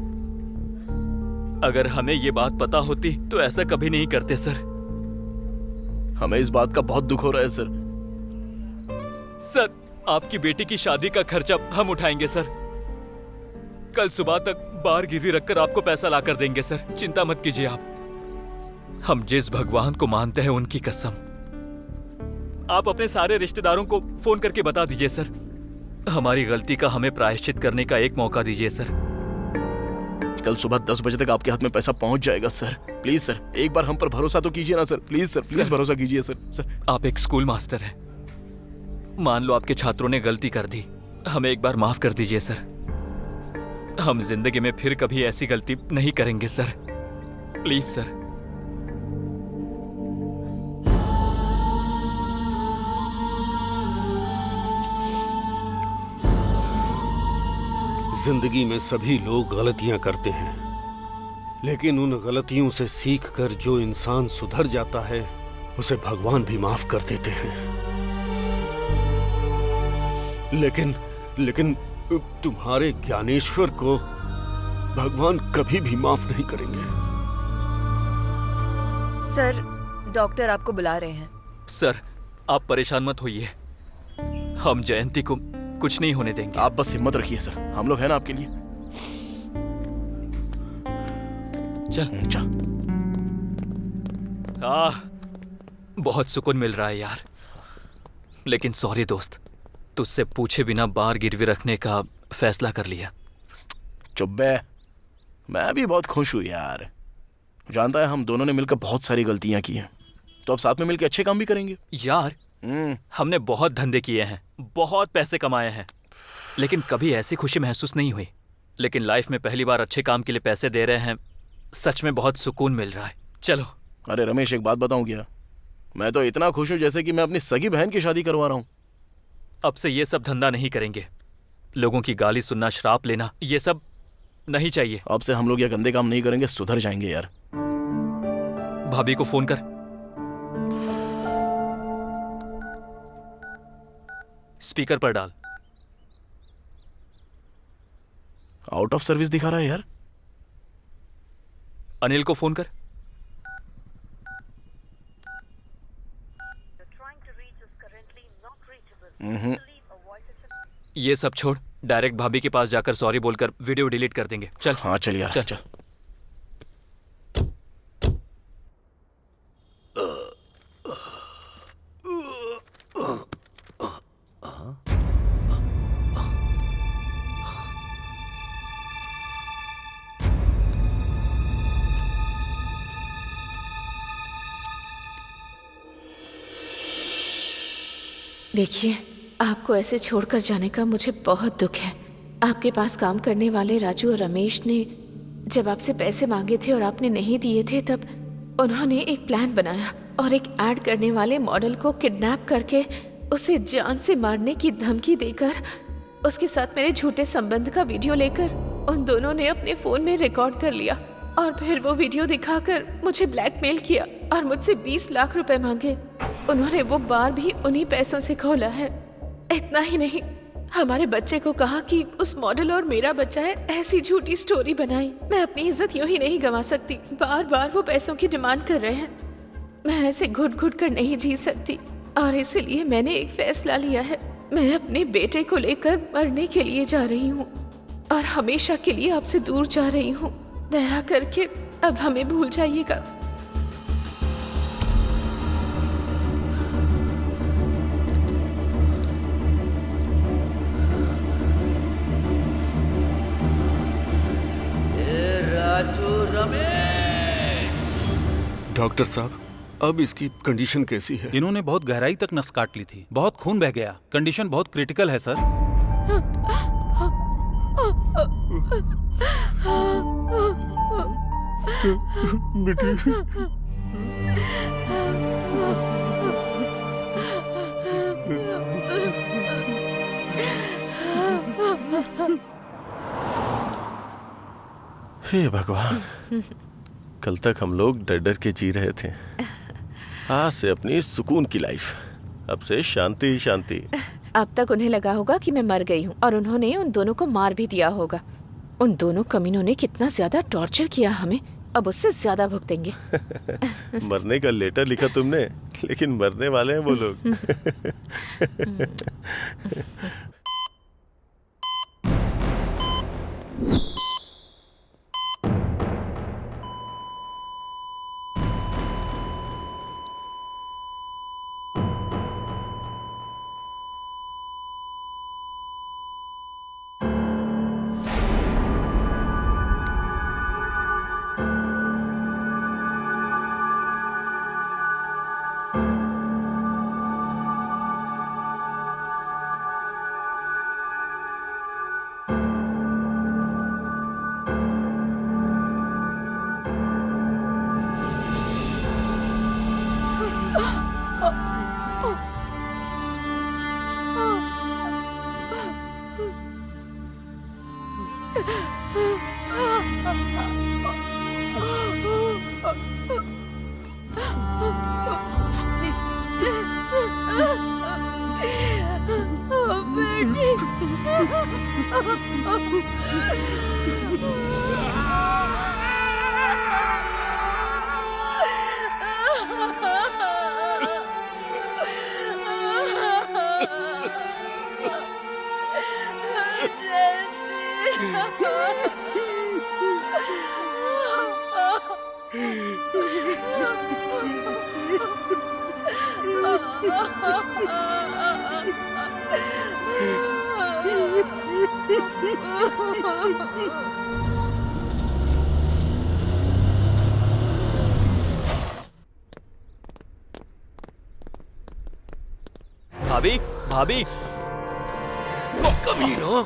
अगर हमें ये बात पता होती तो ऐसा कभी नहीं करते सर। हमें इस बात का बहुत दुख हो रहा है सर। सर, आपकी बेटी की शादी का खर्चा हम उठाएंगे सर। कल सुबह तक बाहर गिरवी रखकर आपको पैसा लाकर देंगे सर। चिंता मत कीजिए आप। हम जिस भगवान को मानते हैं उनकी कसम, आप अपने सारे रिश्तेदारों को फोन करके बता दीजिए सर। हमारी गलती का हमें प्रायश्चित करने का एक मौका दीजिए सर। कल सुबह 10 बजे तक आपके हाथ में पैसा पहुंच जाएगा सर। प्लीज सर, एक बार हम पर भरोसा तो कीजिए ना सर। प्लीज सर, प्लीज भरोसा कीजिए सर। सर, आप एक स्कूल मास्टर हैं। मान लो आपके छात्रों ने गलती कर दी, हमें एक बार माफ कर दीजिए सर। हम जिंदगी में फिर कभी ऐसी गलती नहीं करेंगे सर। Please sir. जिंदगी में सभी लोग गलतियां करते हैं, लेकिन उन गलतियों से सीखकर जो इंसान सुधर जाता है उसे भगवान भी माफ कर देते हैं। लेकिन तुम्हारे ज्ञानेश्वर को भगवान कभी भी माफ नहीं करेंगे। सर, डॉक्टर आपको बुला रहे हैं। सर, आप परेशान मत होइए। हम जयंती को कुछ नहीं होने देंगे। आप बस हिम्मत रखिए सर, हम लोग हैं ना आपके लिए। चल चल। बहुत सुकून मिल रहा है यार। लेकिन सॉरी दोस्त, तुझसे पूछे बिना बार गिरवी रखने का फैसला कर लिया। चुप बे। मैं भी बहुत खुश हूँ यार। जानता है हम दोनों ने मिलकर बहुत सारी गलतियां की हैं, तो अब साथ में मिलकर अच्छे काम भी करेंगे। यार हमने बहुत धंधे किए हैं, बहुत पैसे कमाए हैं, लेकिन कभी ऐसी खुशी महसूस नहीं हुई। लेकिन लाइफ में पहली बार अच्छे काम के लिए पैसे दे रहे हैं, सच में बहुत सुकून मिल रहा है। चलो। अरे रमेश, एक बात बताऊं क्या? मैं तो इतना खुश हूं जैसे कि मैं अपनी सगी बहन की शादी करवा रहा हूं। अब से ये सब धंधा नहीं करेंगे। लोगों की गाली सुनना, श्राप लेना, ये सब नहीं चाहिए। अब से हम लोग ये गंदे काम नहीं करेंगे, सुधर जाएंगे यार। भाभी को फोन कर। स्पीकर पर डाल। आउट ऑफ सर्विस दिखा रहा है यार। अनिल को फोन कर। ये सब छोड़, डायरेक्ट भाभी के पास जाकर सॉरी बोलकर वीडियो डिलीट कर देंगे। चल। हाँ चल यार, चल। देखिए, आपको ऐसे छोड़कर जाने का मुझे बहुत दुख है। आपके पास काम करने वाले राजू और रमेश ने जब आपसे पैसे मांगे थे और आपने नहीं दिए थे, तब उन्होंने एक प्लान बनाया और एक ऐड करने वाले मॉडल को किडनैप करके उसे जान से मारने की धमकी देकर उसके साथ मेरे झूठे संबंध का वीडियो लेकर उन दोनों ने अपने फोन में रिकॉर्ड कर लिया और फिर वो वीडियो दिखाकर मुझे ब्लैकमेल किया और मुझसे 20 लाख रुपए मांगे। उन्होंने वो बार भी उन्हीं पैसों से खोला है। इतना ही नहीं, हमारे बच्चे को कहा कि उस मॉडल और मेरा बच्चा है, ऐसी झूठी स्टोरी बनाई। मैं अपनी इज्जत यूं ही नहीं गंवा सकती। बार बार वो पैसों की डिमांड कर रहे हैं। मैं ऐसे घुट घुट कर नहीं जी सकती और इसलिए मैंने एक फैसला लिया है। मैं अपने बेटे को लेकर मरने के लिए जा रही हूँ और हमेशा के लिए आपसे दूर जा रही हूँ। दया करके अब हमें भूल जाइएगा। राजू, रमेश। डॉक्टर साहब, अब इसकी कंडीशन कैसी है? इन्होंने बहुत गहराई तक नस काट ली थी, बहुत खून बह गया। कंडीशन बहुत क्रिटिकल है सर। बेटी, हे भगवान, कल तक हम लोग डर डर के जी रहे थे। आज से अपनी सुकून की लाइफ, अब से शांति ही शांति। अब तक उन्हें लगा होगा कि मैं मर गई हूँ और उन्होंने उन दोनों को मार भी दिया होगा। उन दोनों कमीनों ने कितना ज्यादा टॉर्चर किया हमें, अब उससे ज्यादा भुगतेंगे। मरने का लेटर लिखा तुमने, लेकिन मरने वाले हैं वो लोग। भाभी भाभी कमीनो,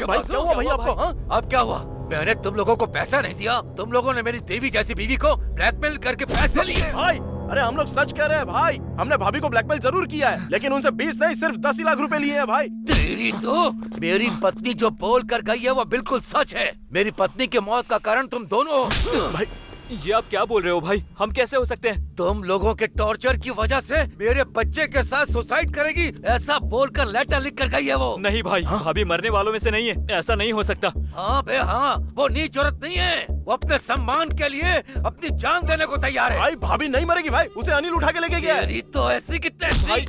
भाई क्या हुआ भाई आपको? हाँ? अब क्या हुआ? मैंने तुम लोगों को पैसा नहीं दिया, तुम लोगों ने मेरी देवी जैसी बीवी को ब्लैकमेल करके पैसे लिए। भाई अरे हम लोग सच कह रहे हैं भाई, हमने भाभी को ब्लैकमेल जरूर किया है, लेकिन उनसे 20 नहीं सिर्फ 10 ही लाख रुपए लिए हैं भाई। तेरी तो मेरी पत्नी जो बोल कर गई है वो बिल्कुल सच है। मेरी पत्नी की मौत का कारण तुम दोनों हो। भाई ये आप क्या बोल रहे हो भाई? हम कैसे हो सकते हैं? तुम लोगों के टॉर्चर की वजह से मेरे बच्चे के साथ सुसाइड करेगी ऐसा बोलकर लेटर लिख कर गई है वो। नहीं भाई, भाभी मरने वालों में से नहीं है, ऐसा नहीं हो सकता। हाँ बे हाँ, वो नीच औरत नहीं है, वो अपने सम्मान के लिए अपनी जान देने को तैयार है। भाई भाभी नहीं मरेगी भाई, उसे अनिल उठा के लेके गया है। तेरी तो ऐसी की तैसी।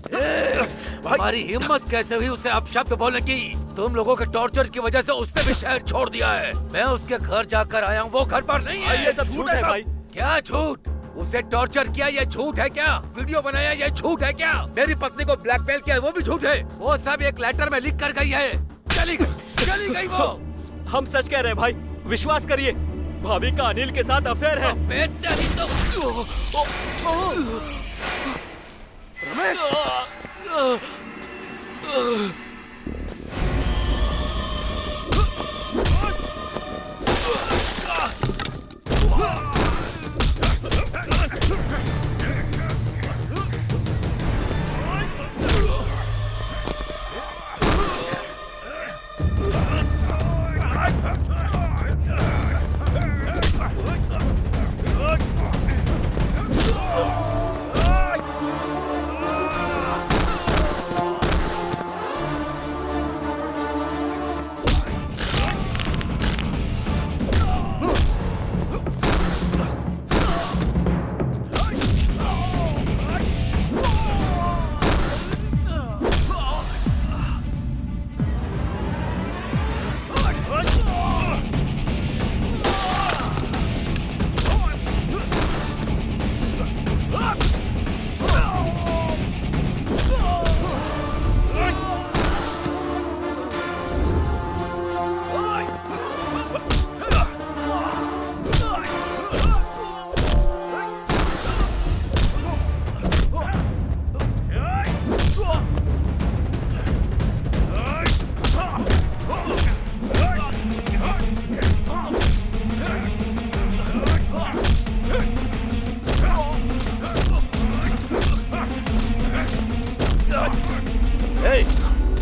हमारी हिम्मत कैसे हुई उसे अपशब्द बोलने की? तुम लोगों के टॉर्चर की वजह से उसने भी शहर छोड़ दिया है। मैं उसके घर जाकर आया हूँ, वो घर पर नहीं है। ये सब झूठ है भाई। क्या झूठ? उसे टॉर्चर किया ये झूठ है क्या? वीडियो बनाया ये झूठ है क्या? मेरी पत्नी को ब्लैकमेल किया वो भी झूठ है। वो सब एक लेटर में लिख कर गई है। चली गई वो। हम सच कह रहे हैं भाई, विश्वास करिए, भाभी का अनिल के साथ अफेयर है।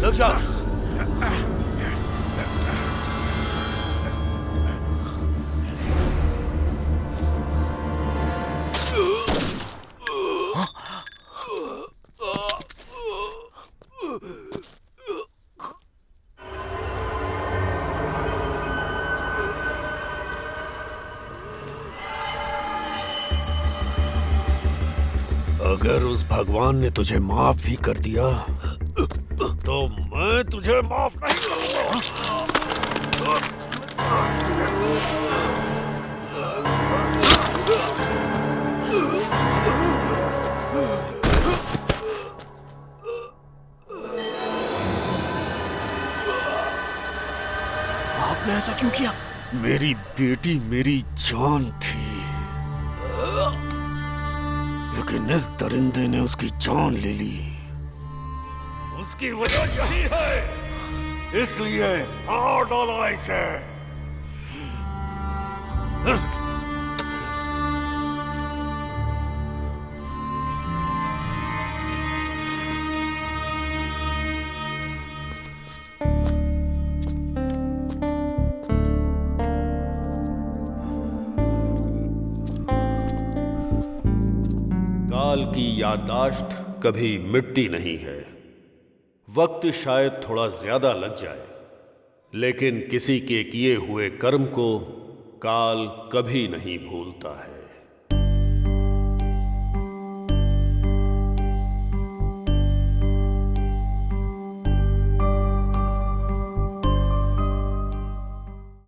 रुक जाओ। अगर उस भगवान ने तुझे माफ भी कर दिया तो मैं तुझे माफ नहीं करूंगा। आपने ऐसा क्यों किया? मेरी बेटी मेरी जान थी, लेकिन इस दरिंदे ने उसकी जान ले ली। उसकी वजह यही है, इसलिए मार डाला इसे। काल की याददाश्त कभी मिटती नहीं है। वक्त शायद थोड़ा ज्यादा लग जाए, लेकिन किसी के किए हुए कर्म को काल कभी नहीं भूलता है।